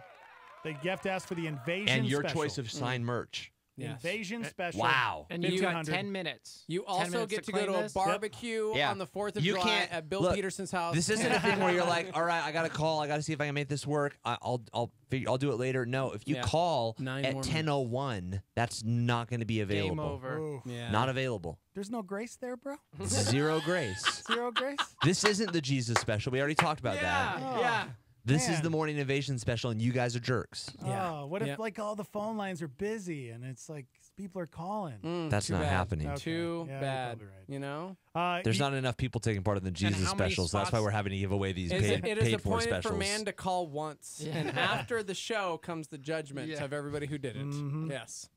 You have to ask for the Invasion
And your
special.
choice of signed merch.
Invasion special.
Wow.
And you've got
1,500.
10 minutes.
You
10
also
minutes
get to
claim
go to a
this?
barbecue
Yeah.
on the 4th of
You
July
can't-
at Bill
look,
Peterson's house.
This isn't a thing where you're like, all right, I got to call. I got to see if I can make this work. I'll do it later. No, if you call
9
at
more
10:01, that's not going to be available.
Game over.
Ooh.
Yeah.
Not available.
There's no grace there, bro.
Zero grace.
Zero grace.
This isn't the Jesus special. We already talked about that.
Yeah.
This is
Man.
the Morning Invasion special, and you guys are jerks.
Oh, what if
Yep.
like all the phone lines are busy and it's like people are calling?
That's
Too
not
bad.
happening.
Okay.
Too
Yeah, you're
bad.
probably right.
You know?
There's not enough people taking part in the Jesus
how many
specials. That's why
spots-
we're having to give away these
It
paid
is
for
appointed
specials.
for man to call once, and after the show comes the judgment of everybody who did it. Yes.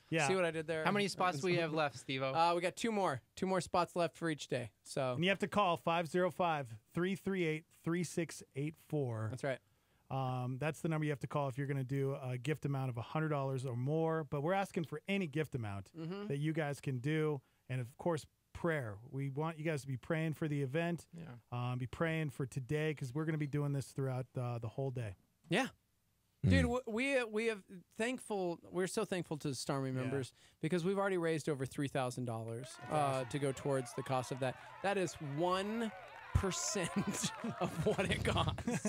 Yeah.
See what I did there?
How many spots do we have left, Steve-O?
We got two more spots left for each day. So
And you have to call 505-338-3684.
that's right.
That's the number you have to call if you're going to do a gift amount of $100 or more. But we're asking for any gift amount that you guys can do. And, of course, prayer. We want you guys to be praying for the event.
Yeah.
Be praying for today because we're going to be doing this throughout the whole day.
Yeah. Dude, we have we're so thankful to Starmy members because we've already raised over $3,000 to go towards the cost of that. That is 1% of what it costs.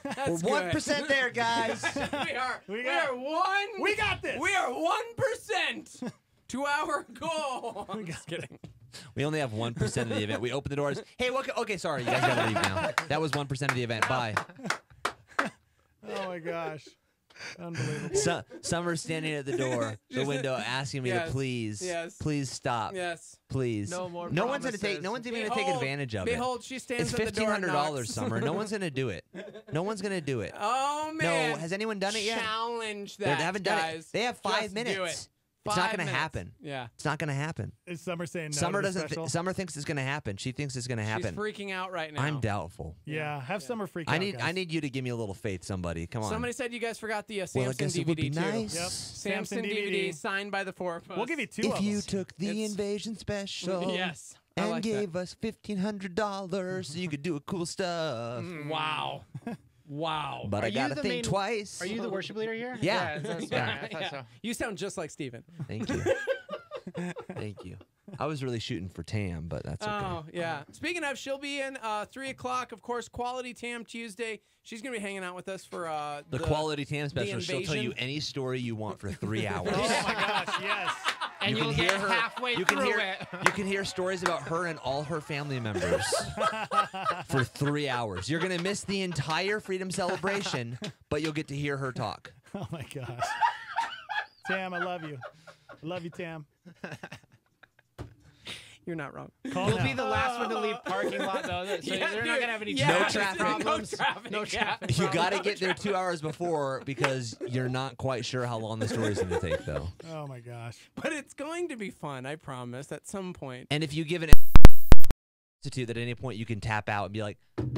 That's
We're 1% there, guys.
we got this. We are 1% to our goal. I'm just kidding.
We only have 1% of the event. We open the doors. Hey, okay, sorry, you guys gotta leave now. That was 1% of the event. Bye.
Oh my gosh. Unbelievable.
Summer's standing at the door, the window, asking me to please stop.
Yes.
Please.
No more
No one's
promises.
no one's even gonna take advantage of it.
Behold, she stands
It's
at the door and
$1,500,
knocks.
Summer. No one's gonna do it. No one's gonna do it.
Oh man.
No, has anyone done it yet?
Challenge that.
They haven't done
guys.
it. They have 5
Just
minutes.
Do it.
It's
5
not gonna
minutes.
happen.
Yeah.
It's not gonna happen.
Is Summer saying no?
Summer
to the
doesn't.
special?
Summer thinks it's gonna happen. She thinks it's gonna happen.
She's freaking out right now.
I'm doubtful.
Yeah, have Summer freak out.
I need you to give me a little faith. Somebody, come on.
Somebody said you guys forgot the
Well, I
Samson
guess it would be
DVD too.
nice.
Yep.
Samson DVD signed by the four of us.
We'll give you 2
If
of
you
them.
took the invasion special,
Yes. I
and
like that.
gave us $1,500 so you could do cool stuff.
Wow. Wow.
But
Are
I gotta
you the
think
main-
twice.
Are you the worship leader here?
Yeah.
That's
Yeah.
right. I thought so.
You sound just like Steven.
Thank you. Thank you. I was really shooting for Tam, but that's okay.
Oh, yeah. Speaking of, she'll be in 3 o'clock, of course, Quality Tam Tuesday. She's going to be hanging out with us for
The quality Tam special.
the
She'll tell you
invasion.
any story you want for 3 hours.
Oh my gosh, yes.
And
You
you'll
can
get
hear her-
halfway
you can
through
hear,
it.
You can hear stories about her and all her family members for 3 hours. You're going to miss the entire Freedom Celebration, but you'll get to hear her talk.
Oh my gosh. Tam, I love you. I love you, Tam.
You're not wrong.
Call
You'll
now.
be the last one to leave parking lot, though. So
Yeah,
they're not
dude.
going to have any
Yeah,
No
traffic
traffic.
problems.
No traffic.
You got to get there 2 hours before because you're not quite sure how long the story's going to take, though.
Oh my gosh.
But it's going to be fun, I promise, at some point.
And if you give an substitute that at any point you can tap out and be like,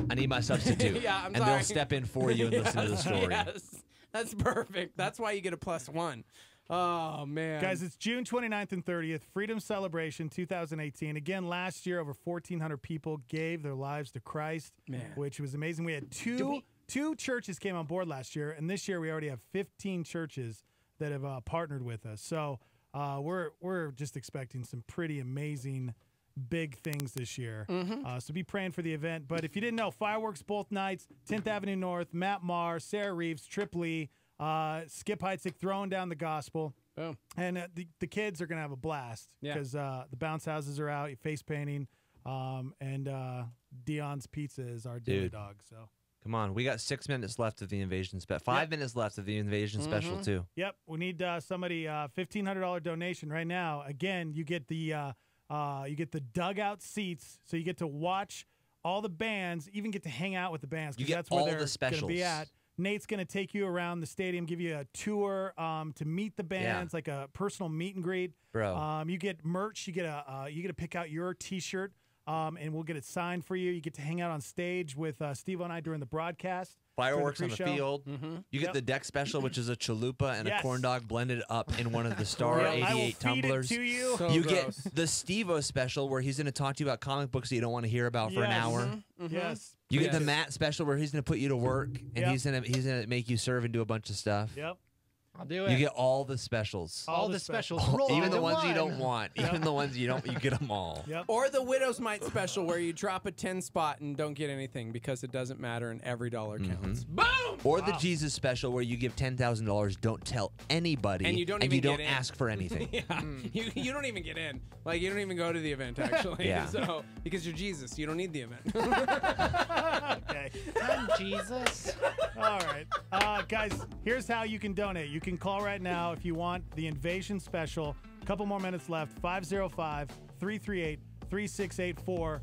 I need my substitute.
Yeah, I'm
and
sorry.
they'll step in for you and listen to the story.
Yes. That's perfect. That's why you get a +1. Oh, man.
Guys, it's June 29th and 30th, Freedom Celebration 2018. Again, last year, over 1,400 people gave their lives to Christ, which was amazing. We had two churches came on board last year, and this year we already have 15 churches that have partnered with us. So we're just expecting some pretty amazing big things this year. So be praying for the event. But if you didn't know, fireworks both nights, 10th Avenue North, Matt Maher, Sarah Reeves, Trip Lee, Skip Heitzig throwing down the gospel.
Boom.
And the kids are going to have a blast because the bounce houses are out, face painting, and Dion's Pizza is our daily dog. So
Come on, we got 6 minutes left of the invasion special. 5 minutes left of the invasion special too.
Yep, we need somebody $1,500 donation right now. Again, you get the dugout seats, so you get to watch all the bands, even get to hang out with the bands
You
because
get
that's where
all
they're
the
going to be
specials.
at. Nate's going to take you around the stadium, give you a tour to meet the bands, like a personal meet and greet.
Bro.
You get merch. You get to pick out your T-shirt, and we'll get it signed for you. You get to hang out on stage with Steve and I during the broadcast.
Fireworks
during
on the
pre-show.
field. You get the deck special, which is a chalupa and a
Yes.
corn dog blended up in one of the Star
Yeah, I will
88
feed it
tumblers.
to you.
So
You
gross.
get the Steve-O special, where he's going to talk to you about comic books that you don't want to hear about for an
Yes.
hour.
Yes.
You get the
Yes.
Matt special, where he's going to put you to work and
Yep.
he's gonna make you serve and do a bunch of stuff.
Yep.
I'll do it.
You get all the specials.
all the specials.
Oh,
rolled
Even
into
the ones you
one.
don't want. Even the ones you don't. You get them all.
Yep.
Or the Widow's Mite special where you drop a 10 spot and don't get anything because it doesn't matter and every dollar counts. Boom!
Or the Jesus special, where you give $10,000, don't tell anybody,
And you don't even get in.
ask for anything.
Yeah, you don't even get in. Like, you don't even go to the event, actually.
Yeah.
So, because you're Jesus, you don't need the event.
Okay.
I'm Jesus.
All right. Guys, here's how you can donate. You can call right now if you want the Invasion Special. A couple more minutes left. 505-338-3684.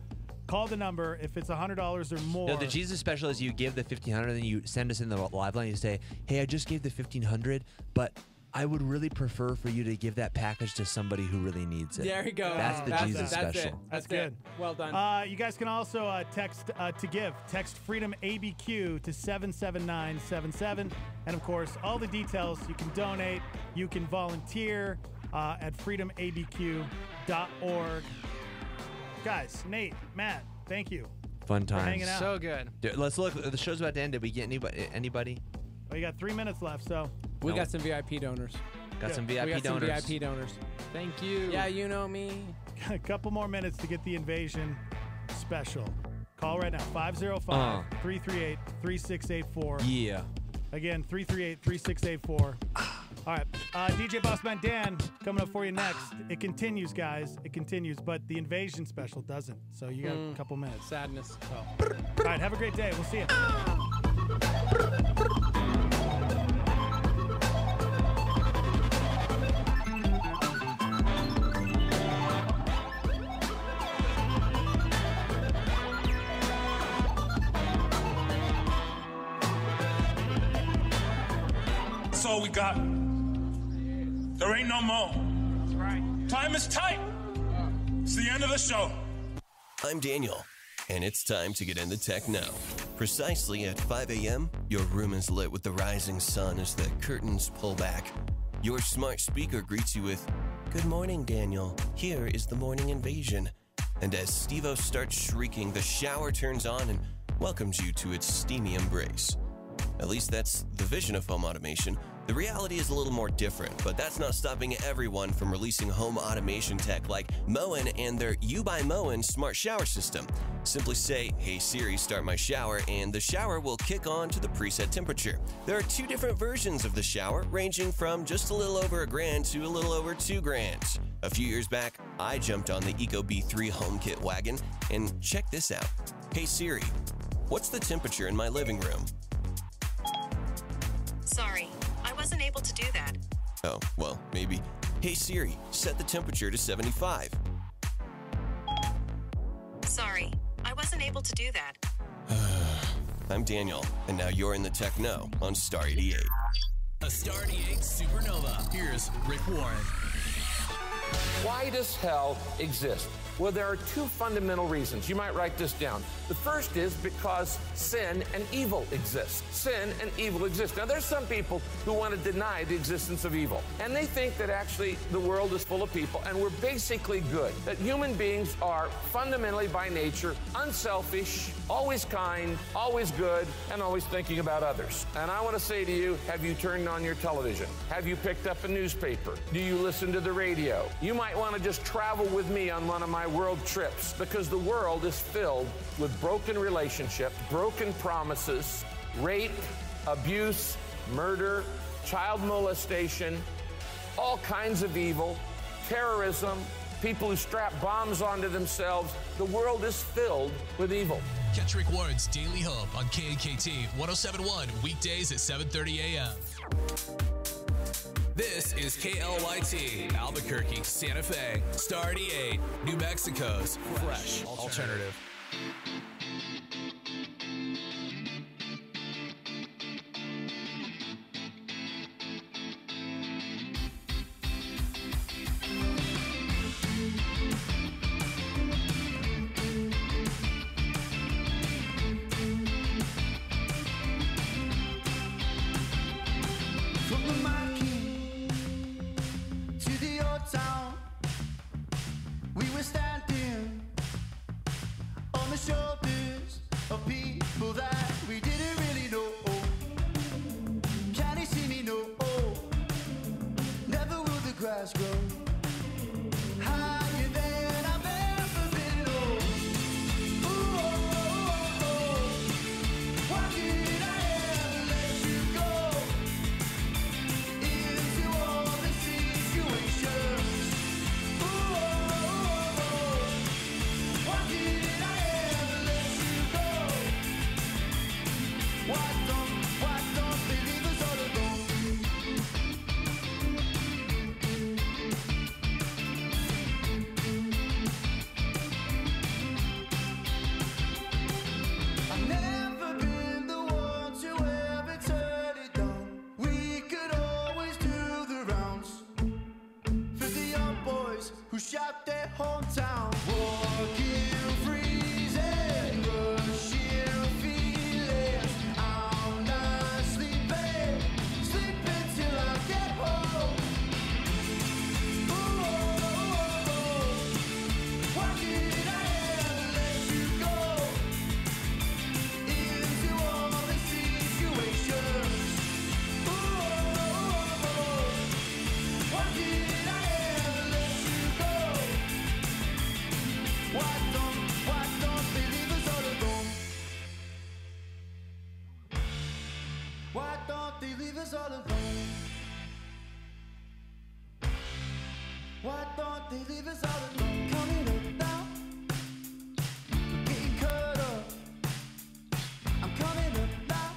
Call the number if it's $100 or more.
No, the Jesus special is you give the $1,500, then you send us in the live line. You say, "Hey, I just gave the $1,500, but I would really prefer for you to give that package to somebody who really needs it.
There you go.
That's the Jesus special.
That's good.
Well done.
You guys can also text to give. Text Freedom ABQ to 77977. And of course, all the details. You can donate. You can volunteer at freedomabq.org. Guys, Nate, Matt, thank you.
Fun
for
times.
hanging out.
So good.
Dude, let's look. The show's about to end. Did we get anybody?
Well, you got 3 minutes left, so.
We got some VIP donors.
Got some
We
VIP
got
donors.
some VIP donors.
Thank you.
Yeah, you know me.
A couple more minutes to get the invasion special. Call right now, 505-338-3684.
Yeah.
Again, 338-3684. All right, DJ Bossman Dan coming up for you next. It continues, guys. It continues, but the invasion special doesn't. So you got a couple minutes.
Sadness.
So. All right, have a great day. We'll see you.
That's all we got. There ain't no more.
That's right.
Time is tight. It's the end of the show.
I'm Daniel, and it's time to get into tech now. Precisely at 5 a.m., your room is lit with the rising sun as the curtains pull back. Your smart speaker greets you with, "Good morning, Daniel. Here is the morning invasion." And as Steve-O starts shrieking, the shower turns on and welcomes you to its steamy embrace. At least that's the vision of home automation. The reality is a little more different, but that's not stopping everyone from releasing home automation tech like Moen and their You by Moen smart shower system. Simply say, "Hey Siri, start my shower," and the shower will kick on to the preset temperature. There are 2 different versions of the shower, ranging from just a little over $1,000 to a little over $2,000. A few years back, I jumped on the ecobee3 HomeKit wagon, and check this out. "Hey Siri, what's the temperature in my living room?"
Sorry, I wasn't able to do that.
Oh, well, maybe. "Hey Siri, set the temperature to 75.
Sorry, I wasn't able to do that.
I'm Daniel, and now you're in the Tech Know on Star 88.
A Star 88 Supernova. Here's Rick Warren.
Why does hell exist? Well, there are 2 fundamental reasons. You might write this down. The first is because sin and evil exist. Sin and evil exist. Now, there's some people who want to deny the existence of evil, and they think that actually the world is full of people and we're basically good, that human beings are fundamentally by nature unselfish, always kind, always good, and always thinking about others. And I want to say to you, have you turned on your television? Have you picked up a newspaper? Do you listen to the radio? You might want to just travel with me on one of my world trips, because the world is filled with broken relationships, broken promises, rape, abuse, murder, child molestation, all kinds of evil, terrorism, people who strap bombs onto themselves. The world is filled with evil.
Catch Rick Warren's Daily Hope on KNKT 1071 weekdays at 7:30 a.m. This is KLYT, Albuquerque, Santa Fe, Star 88, New Mexico's fresh alternative.
From the market to the old town, we were standing on the shoulders of people that we didn't really know. Can you see me? No. Never will the grass grow higher than I've ever been. Why did I ever let you go into all the situations? Why did I ever let you go? Why don't they leave us all alone? shout their hometown. Walking, freezing, rushing feelings. I'm not sleeping, sleeping till I get home. Why did I ever let you go into all these situations? Why did I ever let you go? Why don't they leave us all alone? Why don't they leave us all alone? Why don't they leave us all alone? Coming up now, we're getting caught up. I'm coming up now,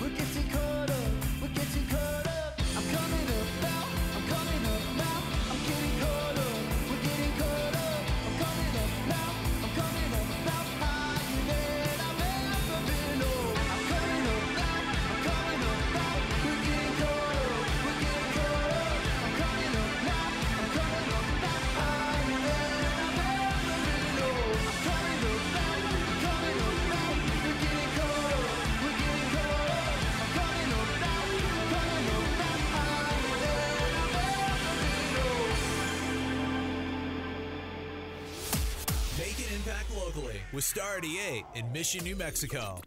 we're getting caught up. We're getting caught up. I'm coming up now, I'm coming up now. I'm getting caught up, we're getting caught up. I'm coming up now, I'm coming up now. Higher than I've ever been. Oh, I'm coming up now, I'm coming up now. We're getting caught up, we're getting caught up. I'm coming up now, I'm coming up now. Higher than I've ever been. Oh, I'm coming up now, I'm coming up now. We're getting caught up, we're getting caught up. I'm coming up now, I'm coming up now. Higher than I've ever been.
Make an impact locally with Star 88 in Mission, New Mexico.